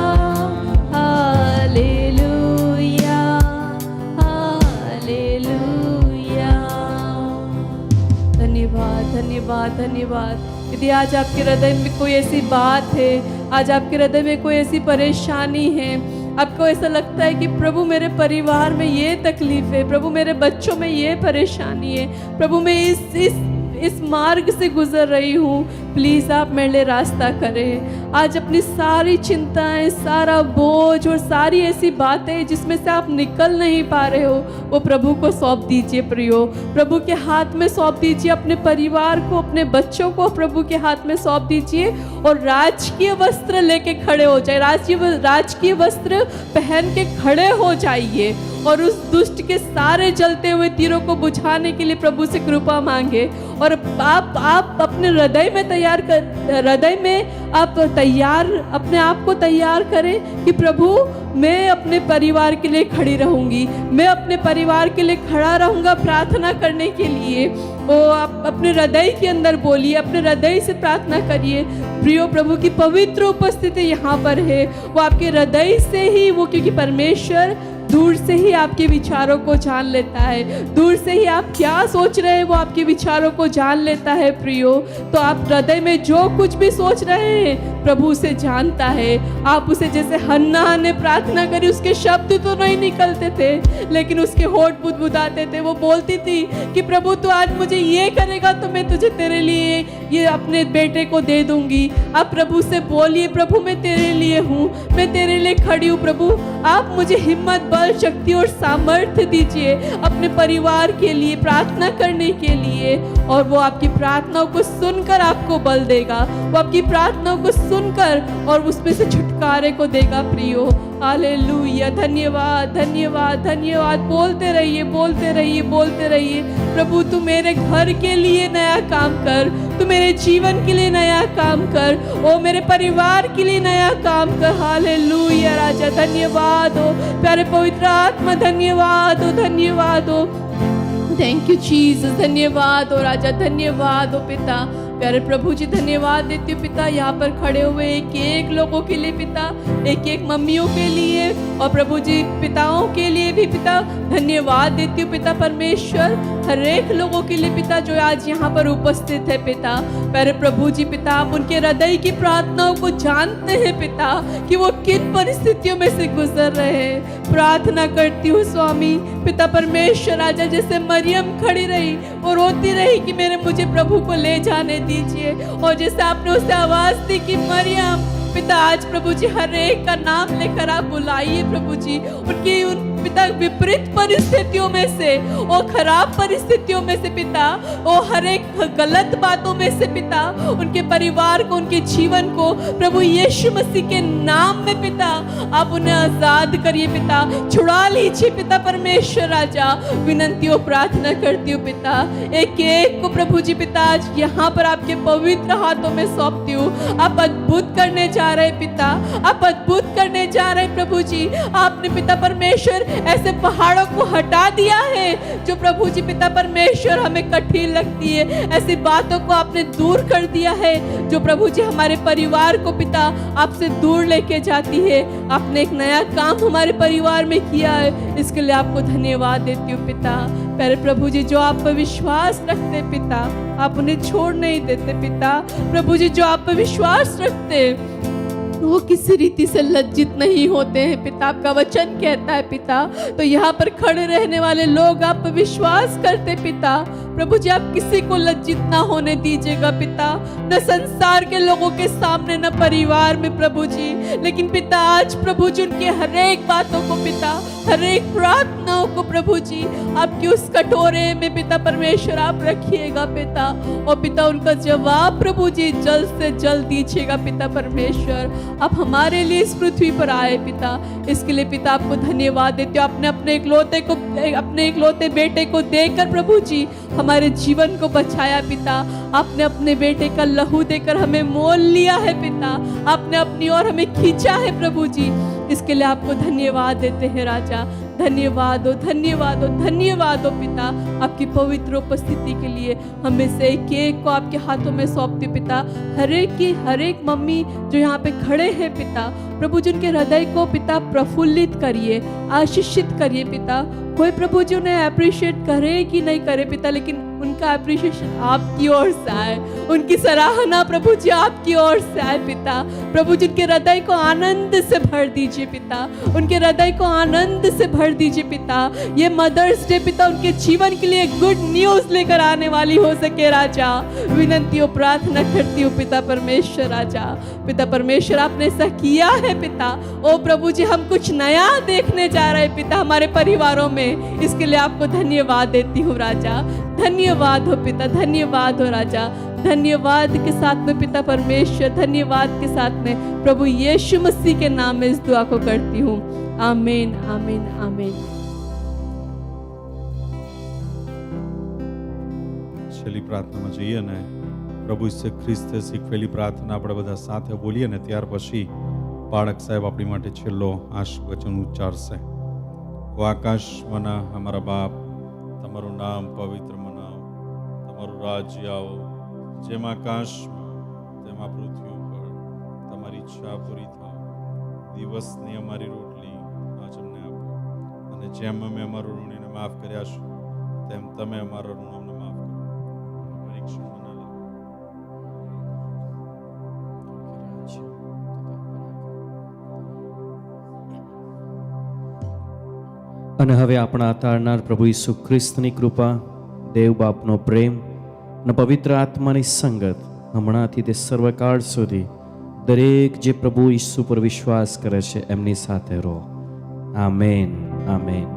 hallelujah, hallelujah. धन्यवाद, धन्यवाद, धन्यवाद। यदि आज आपके हृदय में कोई ऐसी बात है, आज आपके हृदय में कोई ऐसी परेशानी है, आपको ऐसा लगता है कि प्रभु मेरे परिवार में ये तकलीफ है, प्रभु मेरे बच्चों में ये परेशानी है, प्रभु मैं इस मार्ग से गुजर रही हूँ, प्लीज़ आप मेरे लिए रास्ता करें। आज अपनी सारी चिंताएं, सारा बोझ और सारी ऐसी बातें जिसमें से आप निकल नहीं पा रहे हो, वो प्रभु को सौंप दीजिए प्रियो, प्रभु के हाथ में सौंप दीजिए। अपने परिवार को, अपने बच्चों को प्रभु के हाथ में सौंप दीजिए और राजकीय वस्त्र लेके खड़े हो जाए, राजकीय वस्त्र पहन के खड़े हो जाइए और उस दुष्ट के सारे जलते हुए तीरों को बुझाने के लिए प्रभु से कृपा मांगे। और आप अपने हृदय में आप अपने आप को तैयार करें कि प्रभु मैं अपने परिवार के लिए खड़ी रहूंगी, मैं अपने परिवार के लिए खड़ा रहूंगा प्रार्थना करने के लिए। वो आप अपने हृदय के अंदर बोलिए, अपने हृदय से प्रार्थना करिए। प्रियो प्रभु की पवित्र उपस्थिति यहाँ पर है, वो आपके हृदय से ही, वो क्योंकि परमेश्वर दूर से ही आपके विचारों को जान लेता है, दूर से ही आप क्या सोच रहे हैं वो आपके विचारों को जान लेता है प्रियो। तो आप हृदय में जो कुछ भी सोच रहे हैं प्रभु उसे जानता है। आप उसे, जैसे हन्ना ने प्रार्थना करी, उसके शब्द तो नहीं निकलते थे लेकिन उसके होठ बुदबुदाते थे। वो बोलती थी कि प्रभु तू आज मुझे ये करेगा तो मैं तुझे तेरे लिए ये अपने बेटे को दे दूंगी। आप प्रभु से बोलिए, प्रभु मैं तेरे लिए हूँ, मैं तेरे लिए खड़ी हूँ। प्रभु आप मुझे हिम्मत, बल, शक्ति और सामर्थ्य दीजिए अपने परिवार के लिए प्रार्थना करने के लिए। और वो आपकी प्रार्थनाओं को सुनकर आपको बल देगा, वो आपकी प्रार्थनाओं को सुनकर और उसमें से छुटकारे को देगा प्रियो। हालेलुया, धन्यवाद धन्यवाद धन्यवाद। बोलते रहिए, बोलते रहिए, बोलते रहिए। प्रभु तू मेरे घर के लिए नया काम कर, तू मेरे जीवन के लिए नया काम कर, ओ मेरे परिवार के लिए नया काम कर। हालेलुया राजा, धन्यवाद हो प्यारे पवित्र आत्मा, धन्यवाद हो, धन्यवाद हो। थैंक यू जीसस, धन्यवाद हो राजा, धन्यवाद हो पिता। प्यारे प्रभु जी धन्यवाद देती हूँ पिता, यहाँ पर खड़े हुए एक एक लोगों के लिए पिता, एक एक मम्मियों के लिए और प्रभु जी पिताओं के लिए भी पिता धन्यवाद देती हूँ पिता परमेश्वर। हर एक लोगों के लिए पिता जो आज यहाँ पर उपस्थित है पिता, प्यारे प्रभु जी पिता आप उनके हृदय की प्रार्थनाओं को जानते हैं पिता कि वो किन परिस्थितियों में से गुजर रहे हैं। प्रार्थना करती हूँ स्वामी पिता परमेश्वर राजा, जैसे मरियम खड़ी रही और रोती रही कि मुझे प्रभु को ले जाने दीजिए, और जैसे आपने उसे आवाज दी कि मरियम, पिता आज प्रभु जी हर एक का नाम लेकर आप बुलाइए प्रभु जी, उनकी उन पिता विपरीत परिस्थितियों में से, और खराब परिस्थितियों में से पिता, और हर एक गलत बातों में से पिता उनके परिवार को, उनके जीवन को प्रभु यीशु मसीह के नाम में पिता आप उन्हें आजाद करिए पिता, छुड़ा लीजिए पिता परमेश्वर राजा। विनंतियों प्रार्थना करती हूँ पिता, एक एक को प्रभु जी पिता आज यहाँ पर आपके पवित्र हाथों में सौंपती हूँ। आप अद्भुत करने जा रहे पिता, आप अद्भुत करने जा रहे प्रभु जी। आपने पिता परमेश्वर ऐसे पहाड़ों को हटा दिया है जो प्रभु जी पिता परमेश्वर हमें कठिन लगती है, ऐसी बातों को आपने दूर कर दिया है जो प्रभु जी हमारे परिवार को पिता आपसे दूर लेके जाती है। आपने एक नया काम हमारे परिवार में किया है, इसके लिए आपको धन्यवाद देती हूँ पिता। प्यारे प्रभु जी जो आप पर विश्वास रखते पिता आप उन्हें छोड़ नहीं देते पिता। प्रभु जी जो आप पर विश्वास रखते वो किसी रीति से लज्जित नहीं होते हैं पिता, आपका वचन कहता है पिता। तो यहाँ पर खड़े रहने वाले लोग आप पर विश्वास करते पिता, प्रभु जी आप किसी को लज्जित ना होने दीजिएगा पिता, न संसार के लोगों के सामने, न परिवार में प्रभु जी, लेकिन पिता आज प्रभु जी उनके हर एक बातों को पिता, हर एक प्रार्थनाओं को प्रभु जी आपकी उस कटोरे में पिता परमेश्वर आप रखिएगा पिता, और पिता उनका जवाब प्रभु जी जल्द से जल्द दीजिएगा पिता परमेश्वर। आप हमारे लिए इस पृथ्वी पर आए पिता, इसके लिए पिता आपको धन्यवाद देते हो। आपने अपने इकलौते बेटे को देकर प्रभु जी हमारे जीवन को बचाया पिता, आपने अपने बेटे का लहू देकर हमें मोल लिया है पिता, आपने अपनी ओर हमें खींचा है प्रभु जी, इसके लिए आपको धन्यवाद देते हैं राजा। धन्यवाद हो, धन्यवाद हो, धन्यवाद हो पिता आपकी पवित्र उपस्थिति के लिए। हमें से एक एक को आपके हाथों में सौंपती पिता, हर एक मम्मी जो यहाँ पे खड़े हैं पिता, प्रभु जी उनके हृदय को पिता प्रफुल्लित करिए, आशीषित करिए पिता। कोई प्रभु जी उन्हें अप्रिशिएट करे कि नहीं करे पिता, लेकिन उनका अप्रिशिएशन आपकी ओर से आए, उनकी सराहना प्रभु जी आपकी ओर से आए पिता। प्रभु जी उनके हृदय को आनंद से भर दीजिए पिता, उनके हृदय को आनंद से भर दीजिए पिता। ये मदर्स डे पिता उनके जीवन के लिए गुड न्यूज लेकर आने वाली हो सके राजा। विनंती हो, प्रार्थना करती हूँ पिता परमेश्वर राजा। पिता परमेश्वर आपने ऐसा किया है पिता। ओ प्रभु जी हम कुछ नया देखने जा रहे हैं पिता हमारे परिवारों में, इसके लिए आपको धन्यवाद देती हूँ राजा। धन्यवाद हो पिता, धन्यवाद हो राजा। धन्यवाद के साथ में पिता परमेश्वर, धन्यवाद के साथ में प्रभु यीशु मसीह के नाम में इस दुआ को करती हूँ। आमीन आमीन आमीन। છેલ્લી પ્રાર્થનામાં જઈએ ને પ્રભુ ઈસુ ખ્રિસ્તે શીખવેલી પ્રાર્થના આપણે બધા સાથે બોલીએ ને ત્યાર પછી બાળક સાહેબ આપણી માટે છેલ્લો આશીર્વચન ઉચ્ચારશે। ઓ આકાશમાંના અમારા બાપ, તમારું નામ પવિત્ર મનાવો, તમારું રાજ્ય આવો, જેમ આકાશમાં તેમ આ પૃથ્વી ઉપર તમારી ઈચ્છા પૂરી થાવ। દિવસની અમારી રોટલી આજ અમને આપો, અને જેમ અમે અમારું ઋણીને માફ કર્યા છે તેમ તમે અમારા ઋણ અમને માફ કરો। પરીક્ષણમાં ન લાવો। અને હવે આપણા તારનાર પ્રભુ ઈસુ ખ્રિસ્તની કૃપા, દેવ બાપનો પ્રેમ અને પવિત્ર આત્માની સંગત હમણાંથી તે સર્વકાળ સુધી દરેક જે પ્રભુ ઈસુ પર વિશ્વાસ કરે છે એમની સાથે રહો। Amen amen.